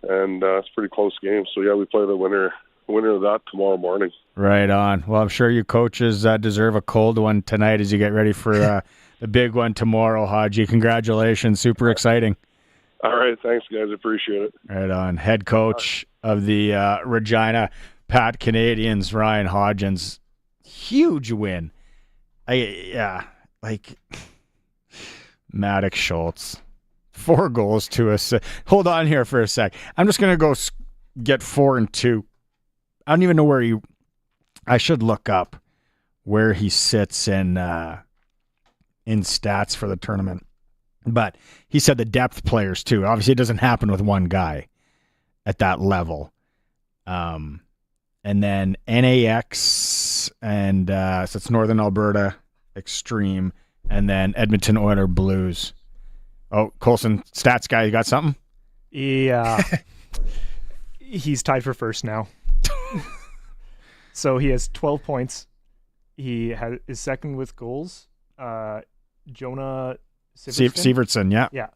Speaker 12: and it's a pretty close game. So yeah, we play the winner of that tomorrow morning. Right on. Well, I'm sure you coaches deserve a cold one tonight as you get ready for the big one tomorrow, Haji. Congratulations. Super exciting. All right. Thanks, guys. Appreciate it. Right on. Head coach of the Regina Pat Canadians, Ryan Hodgins. Huge win. Maddox Schultz. 4 goals to us. Hold on here for a sec. I'm just going to go get 4 and 2. I don't even know where I should look up where he sits in stats for the tournament. But he said the depth players too. Obviously, it doesn't happen with one guy at that level. And then NAX and so it's Northern Alberta Extreme, and then Edmonton Oilers Blues. Oh, Colson, stats guy, you got something?
Speaker 11: Yeah. He's tied for first now. So he has 12 points. He is second with goals. Jonah Sievertson, yeah. Yeah.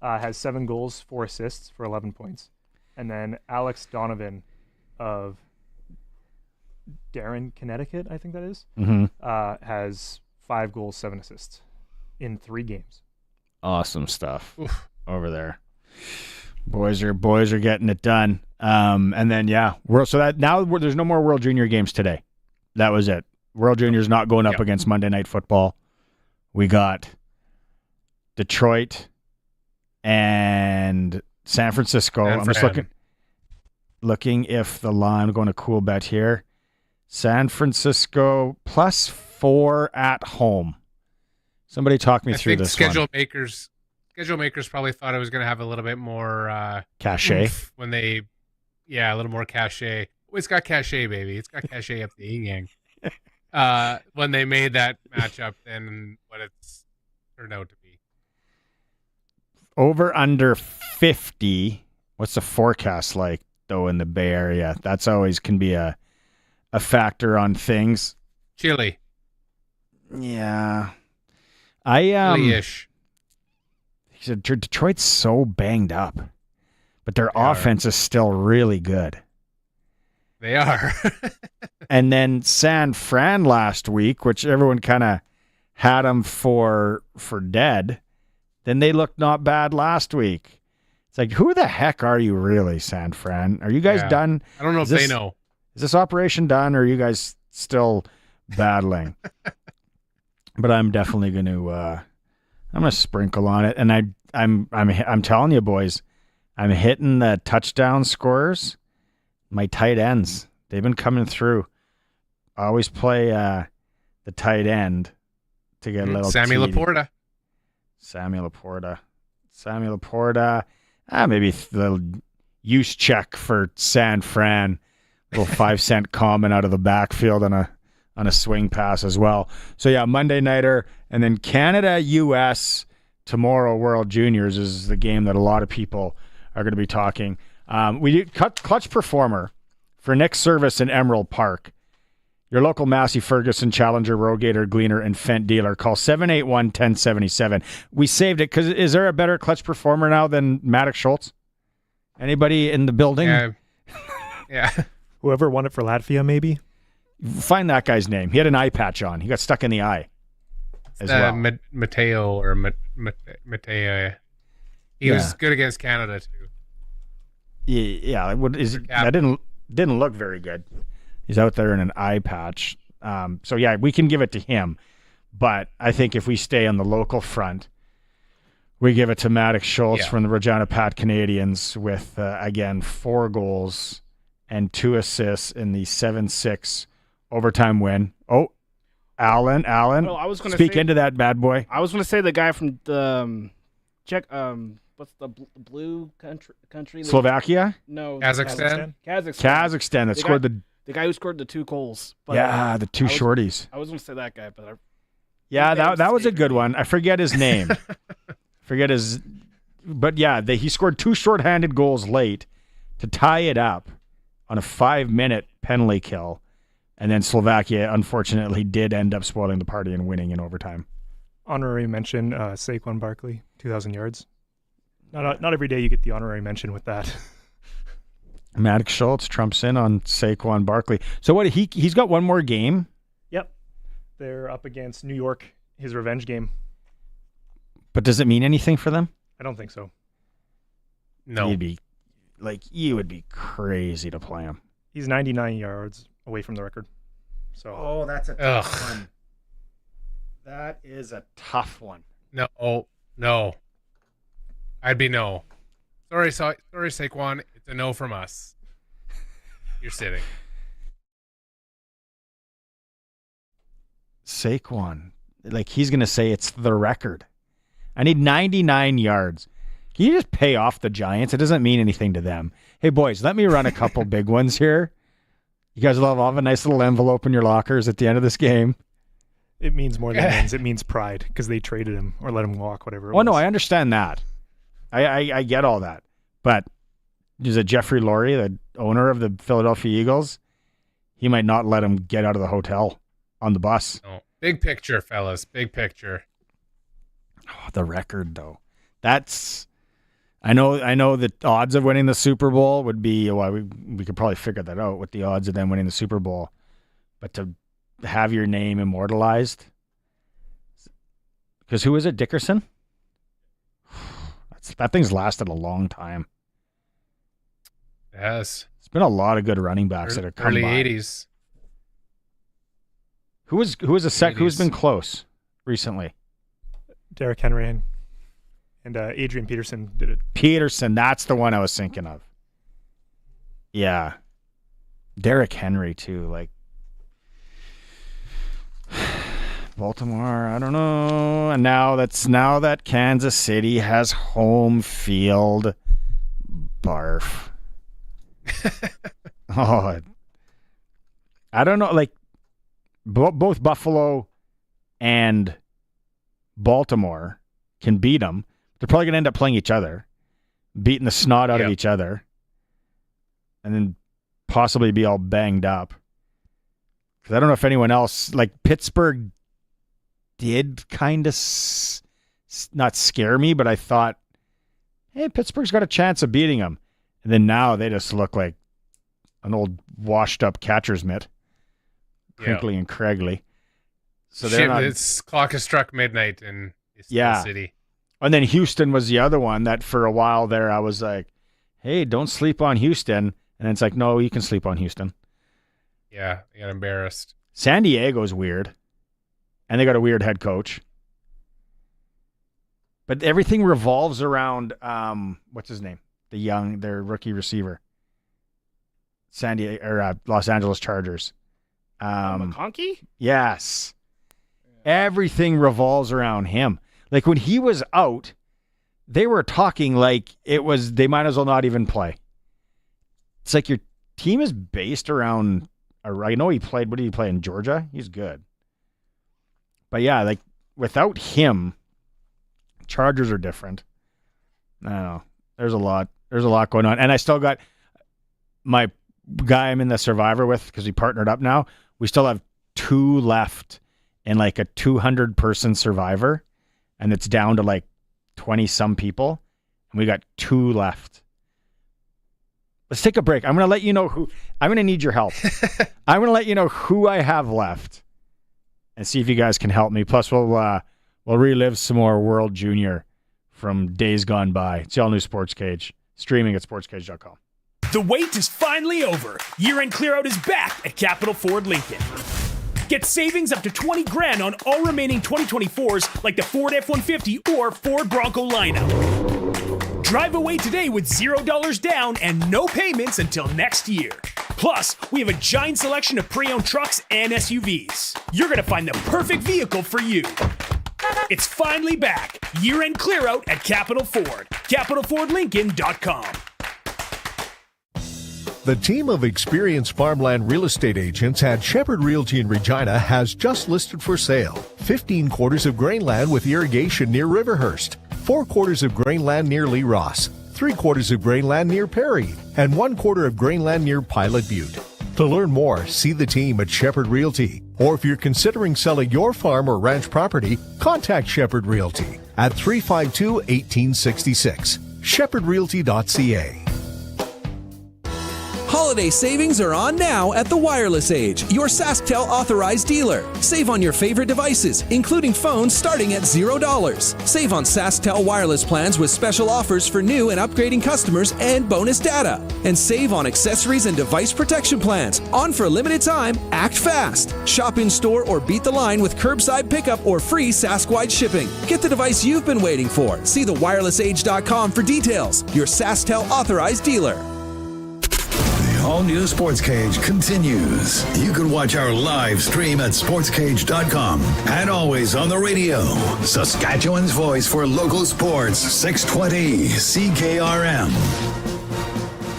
Speaker 11: Has 7 goals, 4 assists for 11 points. And then Alex Donovan of Darian, Connecticut, I think that is, has 5 goals, 7 assists in 3 games. Awesome stuff. Oof. Over there. Boys are getting it done. And then there's no more World Junior games today. That was it. World Junior's not going up against Monday Night Football. We got Detroit and San Francisco. I'm just looking if the line, I'm going to cool bet here. San Francisco +4 at home. Somebody talk me through this
Speaker 4: schedule one. Schedule makers probably thought it was going to have a little bit more
Speaker 3: cachet
Speaker 4: when a little more cachet. It's got cachet, baby. It's got cachet up the yin yang. When they made that matchup than what it's turned out to be.
Speaker 3: Over under 50. What's the forecast like though in the Bay Area? That's always can be a factor on things.
Speaker 4: Chilly.
Speaker 3: Yeah.
Speaker 4: Chilly-ish.
Speaker 3: He said Detroit's so banged up, but their offense is still really good.
Speaker 4: They are.
Speaker 3: And then San Fran last week, which everyone kind of had them for dead, then they looked not bad last week. It's like, who the heck are you really, San Fran? Are you guys done?
Speaker 4: I don't know if they know.
Speaker 3: Is this operation done, or are you guys still battling? But I'm definitely going to sprinkle on it, and I'm telling you, boys, I'm hitting the touchdown scorers. My tight ends, they've been coming through. I always play the tight end to get a little
Speaker 4: Sammy
Speaker 3: TD.
Speaker 4: Laporta.
Speaker 3: Samuel Laporta. Maybe the use check for San Fran. Little 5-cent comment out of the backfield on a swing pass as well. So yeah, Monday nighter, and then Canada US tomorrow. World Juniors is the game that a lot of people are going to be talking. We do clutch performer for next service in Emerald Park. Your local Massey Ferguson, Challenger, Rogator, Gleaner, and Fent dealer. Call 781-1077. We saved it because is there a better clutch performer now than Maddox Schultz? Anybody in the building?
Speaker 4: Yeah.
Speaker 10: Whoever won it for Latvia, maybe?
Speaker 3: Find that guy's name. He had an eye patch on. He got stuck in the eye as well.
Speaker 4: Mateo or Mateo. He was good against Canada too.
Speaker 3: Yeah. That didn't look very good. He's out there in an eye patch. So yeah, we can give it to him. But I think if we stay on the local front, we give it to Maddox Schultz from the Regina Pats Canadians with, again, 4 goals and 2 assists in the 7-6 overtime win. Oh, Alan,
Speaker 13: well, I was gonna
Speaker 3: speak
Speaker 13: say,
Speaker 3: into that bad boy.
Speaker 13: I was going to say the guy from the Czech, what's the blue country?
Speaker 3: Slovakia?
Speaker 13: No.
Speaker 4: Kazakhstan?
Speaker 3: Kazakhstan that scored
Speaker 13: the guy who scored the 2 goals.
Speaker 3: But, the 2 shorties.
Speaker 13: I was going to say that guy, but
Speaker 3: that was a good one. I forget his name. But yeah, he scored 2 shorthanded goals late to tie it up on a 5-minute penalty kill. And then Slovakia, unfortunately, did end up spoiling the party and winning in overtime.
Speaker 10: Honorary mention, Saquon Barkley, 2,000 yards. Not every day you get the honorary mention with that.
Speaker 3: Maddox Schultz trumps in on Saquon Barkley. So what? He's got one more game?
Speaker 10: Yep. They're up against New York, his revenge game.
Speaker 3: But does it mean anything for them?
Speaker 10: I don't think so.
Speaker 4: No.
Speaker 3: You would be crazy to play him.
Speaker 10: He's 99 yards away from the record. So
Speaker 3: that's a tough one. That is a tough one.
Speaker 4: No. I'd be no. Sorry, Saquon. It's a no from us. You're sitting.
Speaker 3: Saquon, he's going to say it's the record. I need 99 yards. Can you just pay off the Giants? It doesn't mean anything to them. Hey, boys, let me run a couple big ones here. You guys will have a nice little envelope in your lockers at the end of this game.
Speaker 10: It means more than wins. It means pride because they traded him or let him walk, whatever it was.
Speaker 3: No, I understand that. I get all that. But is it Jeffrey Lurie, the owner of the Philadelphia Eagles? He might not let him get out of the hotel on the bus.
Speaker 4: No. Big picture, fellas. Big picture.
Speaker 3: Oh, the record, though. I know the odds of winning the Super Bowl would be, we could probably figure that out, what the odds of them winning the Super Bowl. But to have your name immortalized, because who is it, Dickerson? That thing's lasted a long time.
Speaker 4: Yes.
Speaker 3: It's been a lot of good running backs that have come
Speaker 4: early
Speaker 3: by.
Speaker 4: 80s.
Speaker 3: Who's been close recently?
Speaker 10: Derrick Henry and Adrian Peterson did it.
Speaker 3: Peterson, that's the one I was thinking of. Yeah. Derrick Henry, too. Baltimore, I don't know. And now that Kansas City has home field, barf. I don't know. Both Buffalo and Baltimore can beat them. They're probably going to end up playing each other, beating the snot out of each other, and then possibly be all banged up. Because I don't know if anyone else, Pittsburgh did kind of not scare me, but I thought, hey, Pittsburgh's got a chance of beating them. And then now they just look like an old washed-up catcher's mitt, crinkly and craggly. So
Speaker 4: This clock has struck midnight in the city.
Speaker 3: And then Houston was the other one that for a while there I was like, hey, don't sleep on Houston. And it's like, no, you can sleep on Houston.
Speaker 4: Yeah, they got embarrassed.
Speaker 3: San Diego's weird. And they got a weird head coach. But everything revolves around, what's his name? Their rookie receiver. Los Angeles Chargers.
Speaker 13: McConkey?
Speaker 3: Yes. Everything revolves around him. Like when he was out, they were talking like they might as well not even play. It's like your team is based around, I know he played, what did he play in Georgia? He's good. But yeah, like without him, Chargers are different. I don't know. There's a lot going on. And I still got my guy I'm in the Survivor with, because we partnered up now. We still have 2 left in like a 200-person Survivor. And it's down to like 20-some people. And we got 2 left. Let's take a break. I'm going to let you know who. I'm going to need your help. I'm going to let you know who I have left and see if you guys can help me. Plus, we'll relive some more World Junior from days gone by. It's the all-new Sportscage, streaming at sportscage.com.
Speaker 14: The wait is finally over. Year-end clear-out is back at Capital Ford Lincoln. Get savings up to $20,000 on all remaining 2024s like the Ford F-150 or Ford Bronco lineup. Drive away today with $0 down and no payments until next year. Plus, we have a giant selection of pre-owned trucks and SUVs. You're going to find the perfect vehicle for you. It's finally back. Year-end clear-out at Capital Ford. CapitalFordLincoln.com.
Speaker 16: The team of experienced farmland real estate agents at Shepherd Realty in Regina has just listed for sale 15 quarters of grain land with irrigation near Riverhurst, 4 quarters of grain land near Lee Ross, 3 quarters of grain land near Perry, and 1 quarter of grain land near Pilot Butte. To learn more, see the team at Shepherd Realty. Or if you're considering selling your farm or ranch property, contact Shepherd Realty at 352-1866. shepherdrealty.ca.
Speaker 18: Holiday savings are on now at the Wireless Age, your SaskTel authorized dealer. Save on your favorite devices, including phones starting at $0. Save on SaskTel wireless plans with special offers for new and upgrading customers and bonus data. And save on accessories and device protection plans. On for a limited time, act fast. Shop in store or beat the line with curbside pickup or free Sask-wide shipping. Get the device you've been waiting for. See thewirelessage.com for details. Your SaskTel authorized dealer.
Speaker 2: All-new Sports Cage continues. You can watch our live stream at sportscage.com and always on the radio. Saskatchewan's voice for local sports, 620 CKRM.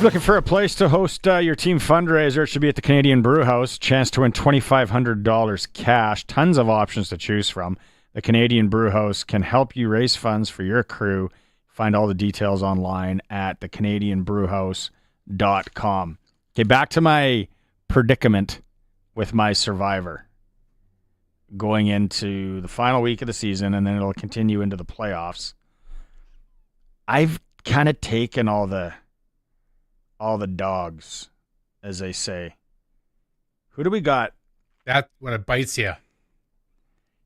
Speaker 3: Looking for a place to host your team fundraiser? It should be at the Canadian Brew House. Chance to win $2,500 cash. Tons of options to choose from. The Canadian Brew House can help you raise funds for your crew. Find all the details online at thecanadianbrewhouse.com. Okay, back to my predicament with my Survivor going into the final week of the season, and then it'll continue into the playoffs. I've kind of taken all the dogs, as they say. Who do we got?
Speaker 4: That's when it bites you.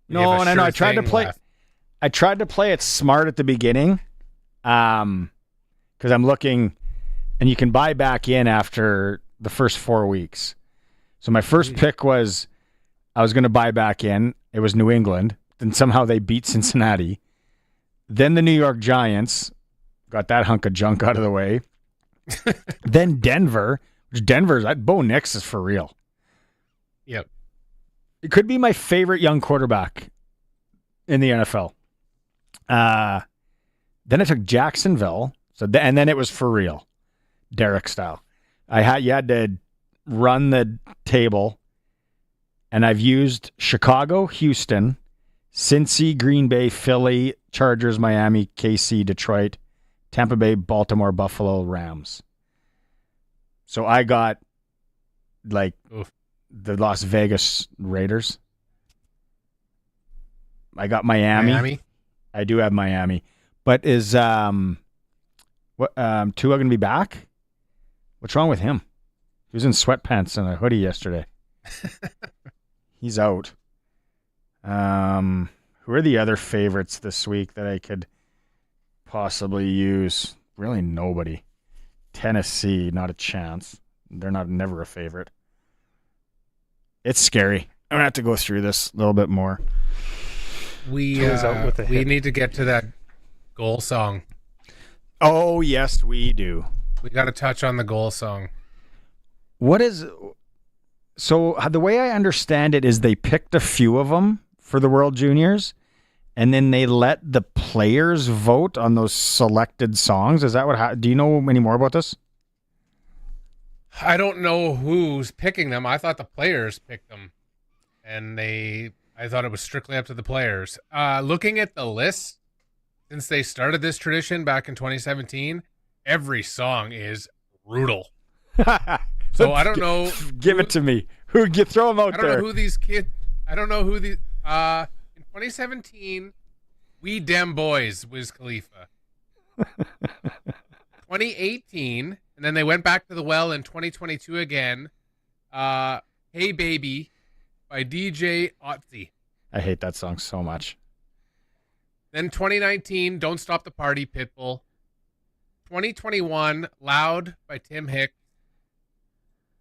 Speaker 3: No, and I know I tried to play.
Speaker 4: Left.
Speaker 3: I tried to play it smart at the beginning, because I'm looking. And you can buy back in after the first 4 weeks. So my first pick was I was going to buy back in. It was New England. Then somehow they beat Cincinnati. Then the New York Giants got that hunk of junk out of the way. Then Denver, which Bo Nix is for real.
Speaker 4: Yep.
Speaker 3: It could be my favorite young quarterback in the NFL. Then I took Jacksonville. And then it was for real. Derek style. You had to run the table, and I've used Chicago, Houston, Cincy, Green Bay, Philly, Chargers, Miami, KC, Detroit, Tampa Bay, Baltimore, Buffalo, Rams. So I got the Las Vegas Raiders. I got Miami. I do have Miami. But is Tua going to be back? What's wrong with him? He was in sweatpants and a hoodie yesterday. He's out. Who are the other favorites this week that I could possibly use? Really nobody. Tennessee, not a chance. They're never a favorite. It's scary. I'm going to have to go through this a little bit more.
Speaker 4: We need to get to that goal song.
Speaker 3: Oh, yes, we do.
Speaker 4: We got to touch on the goal song.
Speaker 3: So the way I understand it is they picked a few of them for the World Juniors, and then they let the players vote on those selected songs. Is that what do you know any more about this?
Speaker 4: I don't know who's picking them. I thought the players picked them, and I thought it was strictly up to the players. Looking at the list, since they started this tradition back in 2017, every song is brutal. So I don't know.
Speaker 3: Give it to me. Who you throw them out there?
Speaker 4: I don't know who these kids. I don't know who these. In 2017, We Dem Boys, Wiz Khalifa. 2018, and then they went back to the well in 2022 again. Hey Baby by DJ Otzi.
Speaker 3: I hate that song so much.
Speaker 4: Then 2019, Don't Stop the Party, Pitbull. 2021, Loud by Tim Hicks.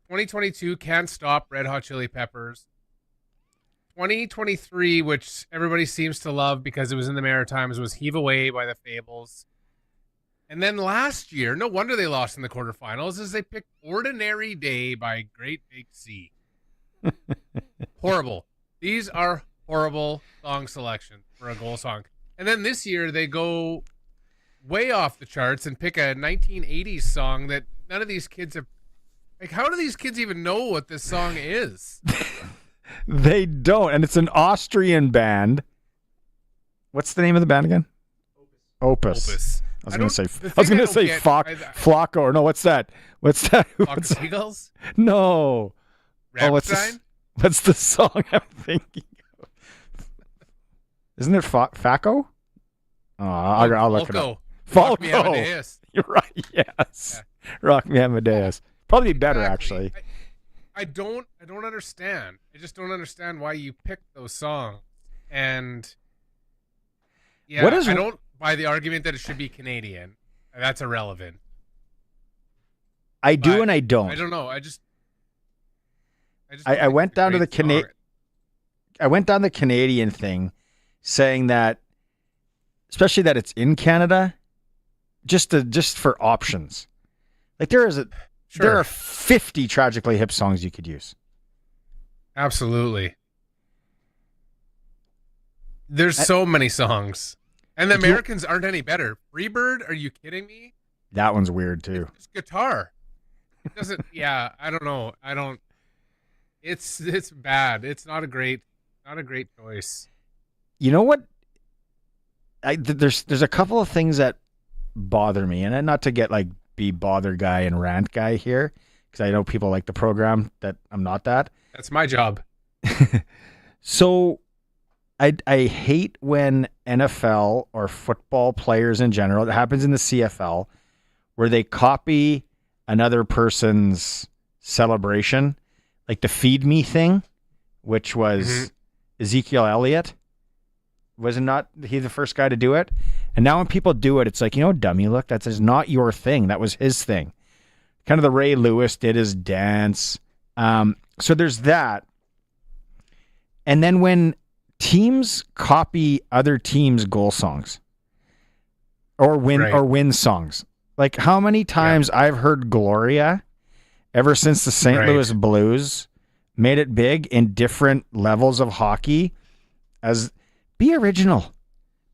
Speaker 4: 2022, Can't Stop, Red Hot Chili Peppers. 2023, which everybody seems to love because it was in the Maritimes, was Heave Away by the Fables. And then last year, no wonder they lost in the quarterfinals, is they picked Ordinary Day by Great Big Sea. Horrible. These are horrible song selections for a goal song. And then this year, they go way off the charts and pick a 1980s song that none of these kids have. Like, how do these kids even know what this song is?
Speaker 3: They don't, and it's an Austrian band. What's the name of the band again? Opus. I was going to say Flocko, or no, what's that? What's that?
Speaker 4: Flock of Seagulls?
Speaker 3: No.
Speaker 4: Rammstein?
Speaker 3: What's the song I'm thinking of? Isn't it Faco? Oh, I'll look it up.
Speaker 4: Rock Me Amadeus.
Speaker 3: You're right, yes. Yeah. Rock Me Amadeus. Probably better, actually.
Speaker 4: I don't understand. I just don't understand why you picked those songs. And yeah, I don't buy the argument that it should be Canadian. That's irrelevant.
Speaker 3: I do and I don't.
Speaker 4: I don't know.
Speaker 3: I went down to the Canadian thing, saying that, especially that it's in Canada, just for options. Like there are 50 Tragically Hip songs you could use.
Speaker 4: Absolutely. There's so many songs. And the Americans aren't any better. Freebird? Are you kidding me?
Speaker 3: That one's weird too.
Speaker 4: It's guitar. It doesn't. Yeah, I don't know. I don't. It's bad. It's not a great choice.
Speaker 3: You know what? There's a couple of things that bother me, and not to get like be bother guy and rant guy here, because I know people like the program that I'm not that.
Speaker 4: That's my job.
Speaker 3: So I hate when NFL or football players in general, it happens in the CFL, where they copy another person's celebration, like the Feed Me thing, which was Ezekiel Elliott. Was not he the first guy to do it? And now when people do it, it's like, dumb you look, that's not your thing. That was his thing. Kind of the Ray Lewis did his dance. So there's that. And then when teams copy other teams' goal songs or win songs, like how many times I've heard Gloria ever since the St. Louis Blues made it big in different levels of hockey as be original.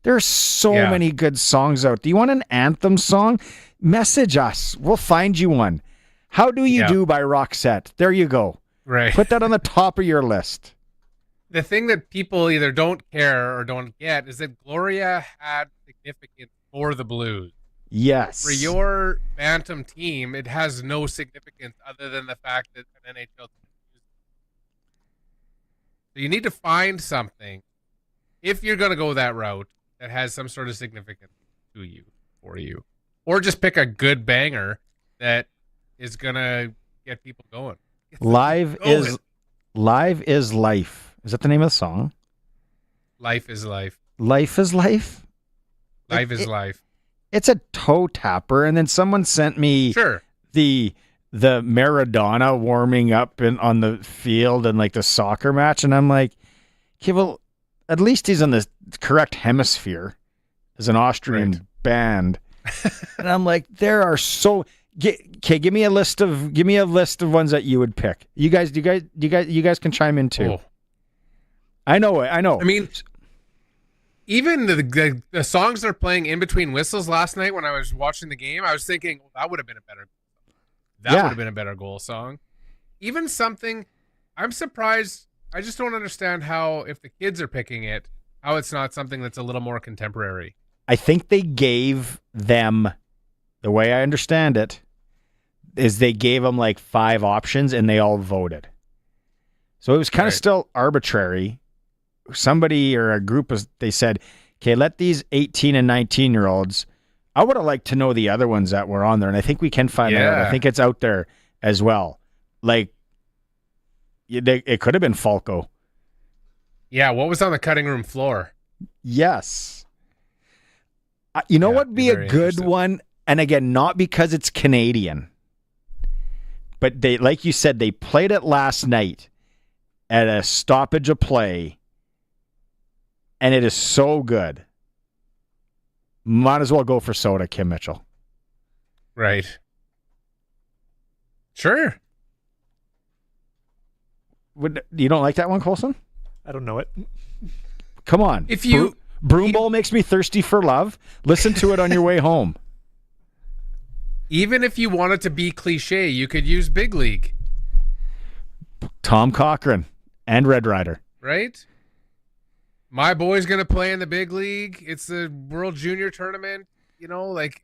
Speaker 3: There are so many good songs out. Do you want an anthem song? Message us. We'll find you one. How Do You Do by Roxette. There you go.
Speaker 4: Right.
Speaker 3: Put that on the top of your list.
Speaker 4: The thing that people either don't care or don't get is that Gloria had significance for the Blues.
Speaker 3: Yes.
Speaker 4: For your Bantam team, it has no significance other than the fact that an NHL team used it. So you need to find something, if you're going to go that route, that has some sort of significance to you, for you. Or just pick a good banger that is going to get people going.
Speaker 3: Live is Life. Is that the name of the song?
Speaker 4: Life is Life.
Speaker 3: Life is Life?
Speaker 4: Life is Life.
Speaker 3: It's a toe tapper, and then someone sent me the Maradona warming up on the field and like the soccer match, and I'm like, okay, well, at least he's on the correct hemisphere as an Austrian band. And I'm like, there are so okay, give me a list of ones that you would pick. You guys can chime in too.
Speaker 4: Oh.
Speaker 3: I know.
Speaker 4: I mean, even the songs they're playing in between whistles last night when I was watching the game, I was thinking, well, that would have been a better goal song. Even something, I'm surprised. I just don't understand how, if the kids are picking it, how it's not something that's a little more contemporary.
Speaker 3: I think they gave them, the way I understand it, is they gave them like 5 options and they all voted. So it was kind of still arbitrary. Somebody or a group, they said, okay, let these 18 and 19-year-olds, I would have liked to know the other ones that were on there, and I think we can find out. I think it's out there as well. Like, it could have been Falco.
Speaker 4: Yeah, what was on the cutting room floor?
Speaker 3: Yes. You know what would be a good one? And again, not because it's Canadian, but they, like you said, they played it last night at a stoppage of play, and it is so good. Might as well go for soda, Kim Mitchell.
Speaker 4: Right. Sure.
Speaker 3: You don't like that one, Colson?
Speaker 10: I don't know it.
Speaker 3: Come on.
Speaker 4: If you
Speaker 3: Broom Bowl makes me thirsty for love. Listen to it on your way home.
Speaker 4: Even if you wanted to be cliche, you could use Big League.
Speaker 3: Tom Cochran and Red Rider.
Speaker 4: Right? My boy's going to play in the Big League. It's the World Junior Tournament. You know, like...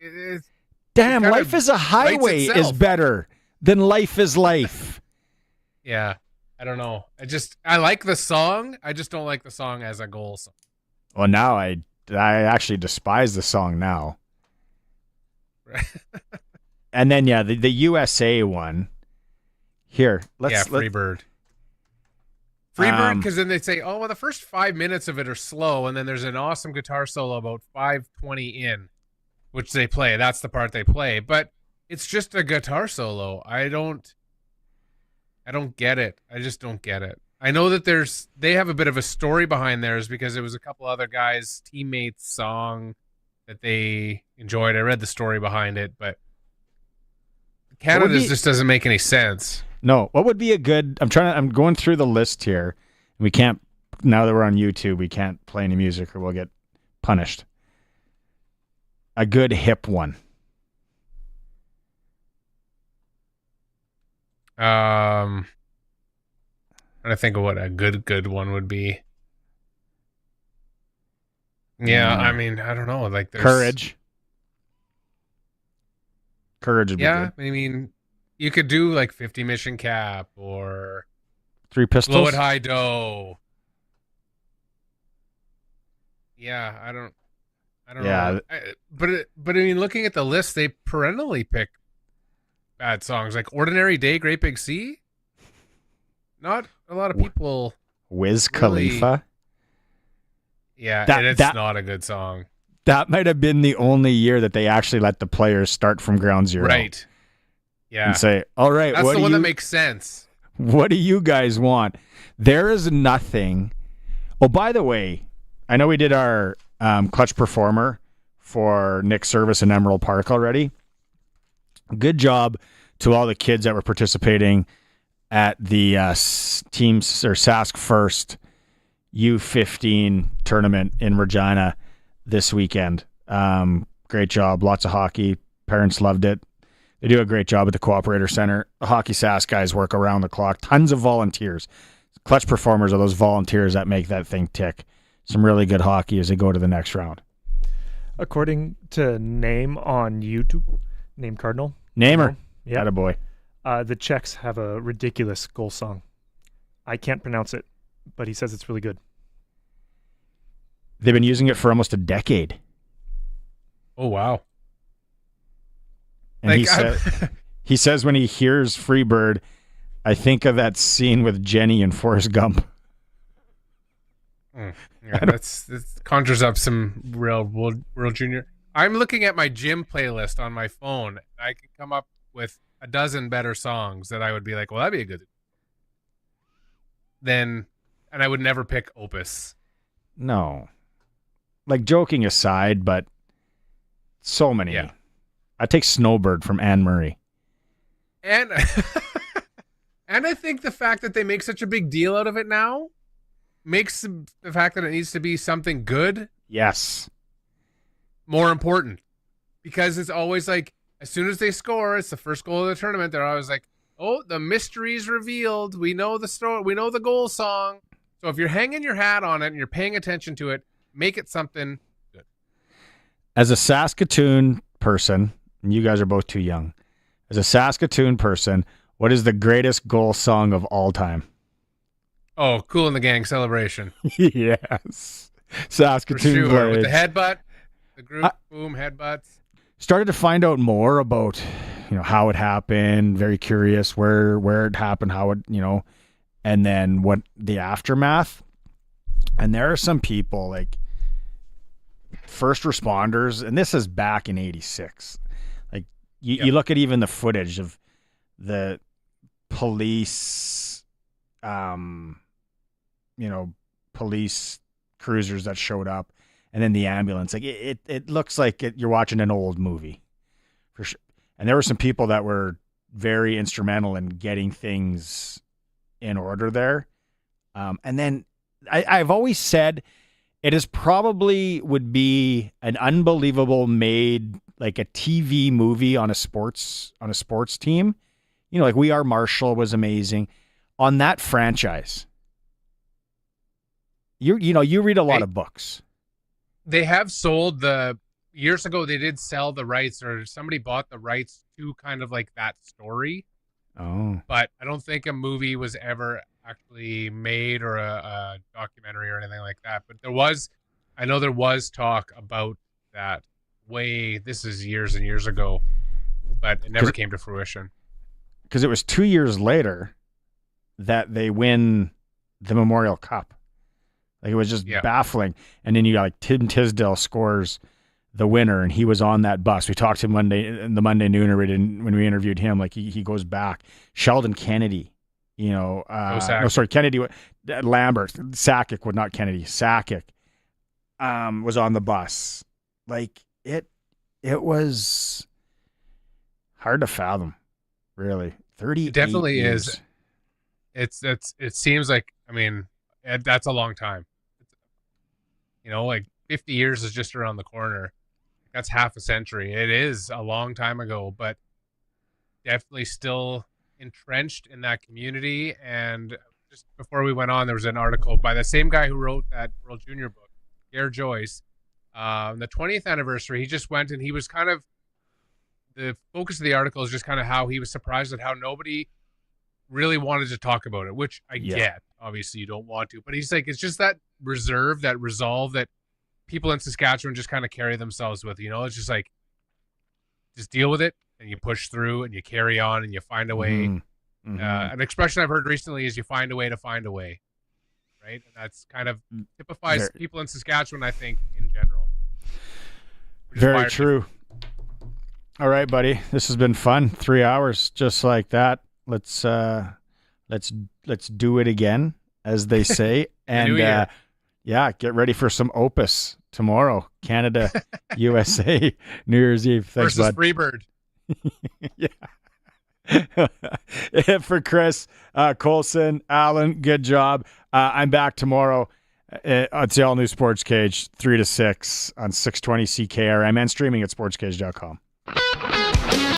Speaker 3: Damn, Life is a Highway is better than Life is Life.
Speaker 4: Yeah. I don't know. I like the song. I just don't like the song as a goal song.
Speaker 3: Well, now I actually despise the song now.
Speaker 4: Right.
Speaker 3: And then, the USA one. Here,
Speaker 4: Freebird. Freebird, because then they say, oh, well, the first 5 minutes of it are slow, and then there's an awesome guitar solo about 5:20 in, which they play. That's the part they play. But it's just a guitar solo. I don't get it. I just don't get it. I know that they have a bit of a story behind theirs because it was a couple other guys' teammates' song that they enjoyed. I read the story behind it, but Canada's just doesn't make any sense.
Speaker 3: No. What would be a good... I'm going through the list here. We can't... Now that we're on YouTube, we can't play any music or we'll get punished. A good hip one.
Speaker 4: I'm trying to think of what a good one would be. Yeah, I mean, I don't know. Like, there's...
Speaker 3: Courage would be good.
Speaker 4: I mean, you could do like 50 Mission Cap or
Speaker 3: Three Pistols.
Speaker 4: Blow It High Dough. Yeah, I don't know. But I mean, looking at the list, they perennially pick bad songs like Ordinary Day, Great Big Sea. Not a lot of people.
Speaker 3: Wiz Khalifa.
Speaker 4: Yeah, it's not a good song.
Speaker 3: That might have been the only year that they actually let the players start from ground zero.
Speaker 4: Right. Yeah.
Speaker 3: And say, all right,
Speaker 4: that's the one that makes sense.
Speaker 3: What do you guys want? There is nothing. Oh, by the way, I know we did our clutch performer for Nick Service in Emerald Park already. Good job to all the kids that were participating at the teams or Sask First U15 tournament in Regina this weekend. Great job. Lots of hockey. Parents loved it. They do a great job at the Cooperator Center. The Hockey Sask guys work around the clock. Tons of volunteers. Clutch performers are those volunteers that make that thing tick. Some really good hockey as they go to the next round.
Speaker 10: According to Name on YouTube, Name Cardinal.
Speaker 3: Namer.
Speaker 10: Yeah.
Speaker 3: Attaboy.
Speaker 10: The Czechs have a ridiculous goal song. I can't pronounce it, but he says it's really good.
Speaker 3: They've been using it for almost a decade.
Speaker 4: Oh, wow.
Speaker 3: And he says when he hears Freebird, I think of that scene with Jenny and Forrest Gump.
Speaker 4: Yeah, that conjures up some real World Junior. I'm looking at my gym playlist on my phone. I can come up with a dozen better songs that I would be like, well, that'd be a good. And I would never pick Opus.
Speaker 3: No. Like, joking aside, but so many.
Speaker 4: Yeah.
Speaker 3: I take Snowbird from Anne Murray.
Speaker 4: And and I think the fact that they make such a big deal out of it now makes the fact that it needs to be something good
Speaker 3: Yes.
Speaker 4: More important. Because it's always like, as soon as they score, it's the first goal of the tournament, they're always like, oh, the mystery's revealed. We know the story. We know the goal song. So if you're hanging your hat on it and you're paying attention to it, make it something good.
Speaker 3: As a Saskatoon person, and you guys are both too young, as a Saskatoon person, what is the greatest goal song of all time?
Speaker 4: Oh, Cool in the Gang Celebration.
Speaker 3: Yes. Saskatoon
Speaker 4: For sure. With
Speaker 3: Blades.
Speaker 4: the headbutt, the group, boom, headbutts.
Speaker 3: Started to find out more about, how it happened. Very curious where it happened, how it, and then what the aftermath. And there are some people like first responders, and this is back in '86. Like you look at even the footage of the police, police cruisers that showed up. And then the ambulance, like it looks like you're watching an old movie, for sure. And there were some people that were very instrumental in getting things in order there. And then I've always said it is probably would be an unbelievable made, like a TV movie on a sports team. Like We Are Marshall was amazing on that franchise. You read a lot of books.
Speaker 4: They have sold years ago, they did sell the rights, or somebody bought the rights to kind of like that story.
Speaker 3: Oh.
Speaker 4: But I don't think a movie was ever actually made, or a documentary or anything like that. But I know there was talk about that this is years and years ago, but it never came to fruition.
Speaker 3: Because it was 2 years later that they win the Memorial Cup. Like, it was just baffling. And then you got like Tim Tisdale scores the winner, and he was on that bus. We talked to him in the Monday Nooner when we interviewed him. Like he goes back. Sheldon Kennedy, Kennedy, Lambert, Sakic, not Kennedy, Sakic, was on the bus. Like it was hard to fathom, really. 30.
Speaker 4: It definitely is. It seems like, that's a long time. Like 50 years is just around the corner. That's half a century. It is a long time ago, but definitely still entrenched in that community. And just before we went on, there was an article by the same guy who wrote that World Junior book, Gare Joyce. The 20th anniversary, he just went, and he was kind of, the focus of the article is just kind of how he was surprised at how nobody really wanted to talk about it, which I get. Obviously, you don't want to, but he's like, it's just that reserve, that resolve that people in Saskatchewan just kind of carry themselves with. It's just like, just deal with it, and you push through, and you carry on, and you find a way.
Speaker 3: Mm-hmm.
Speaker 4: An expression I've heard recently is you find a way to find a way, right? And that's kind of typifies people in Saskatchewan, I think, in general.
Speaker 3: Very true. All right, buddy. This has been fun. 3 hours, just like that. Let's do it again, as they say. And get ready for some Opus tomorrow. Canada, USA, New Year's Eve. Thanks,
Speaker 4: versus
Speaker 3: bud.
Speaker 4: Freebird.
Speaker 3: For Chris, Colson, Alan, good job. I'm back tomorrow. It's the all new Sports Cage, 3 to 6 on 620 CKRM and streaming at sportscage.com.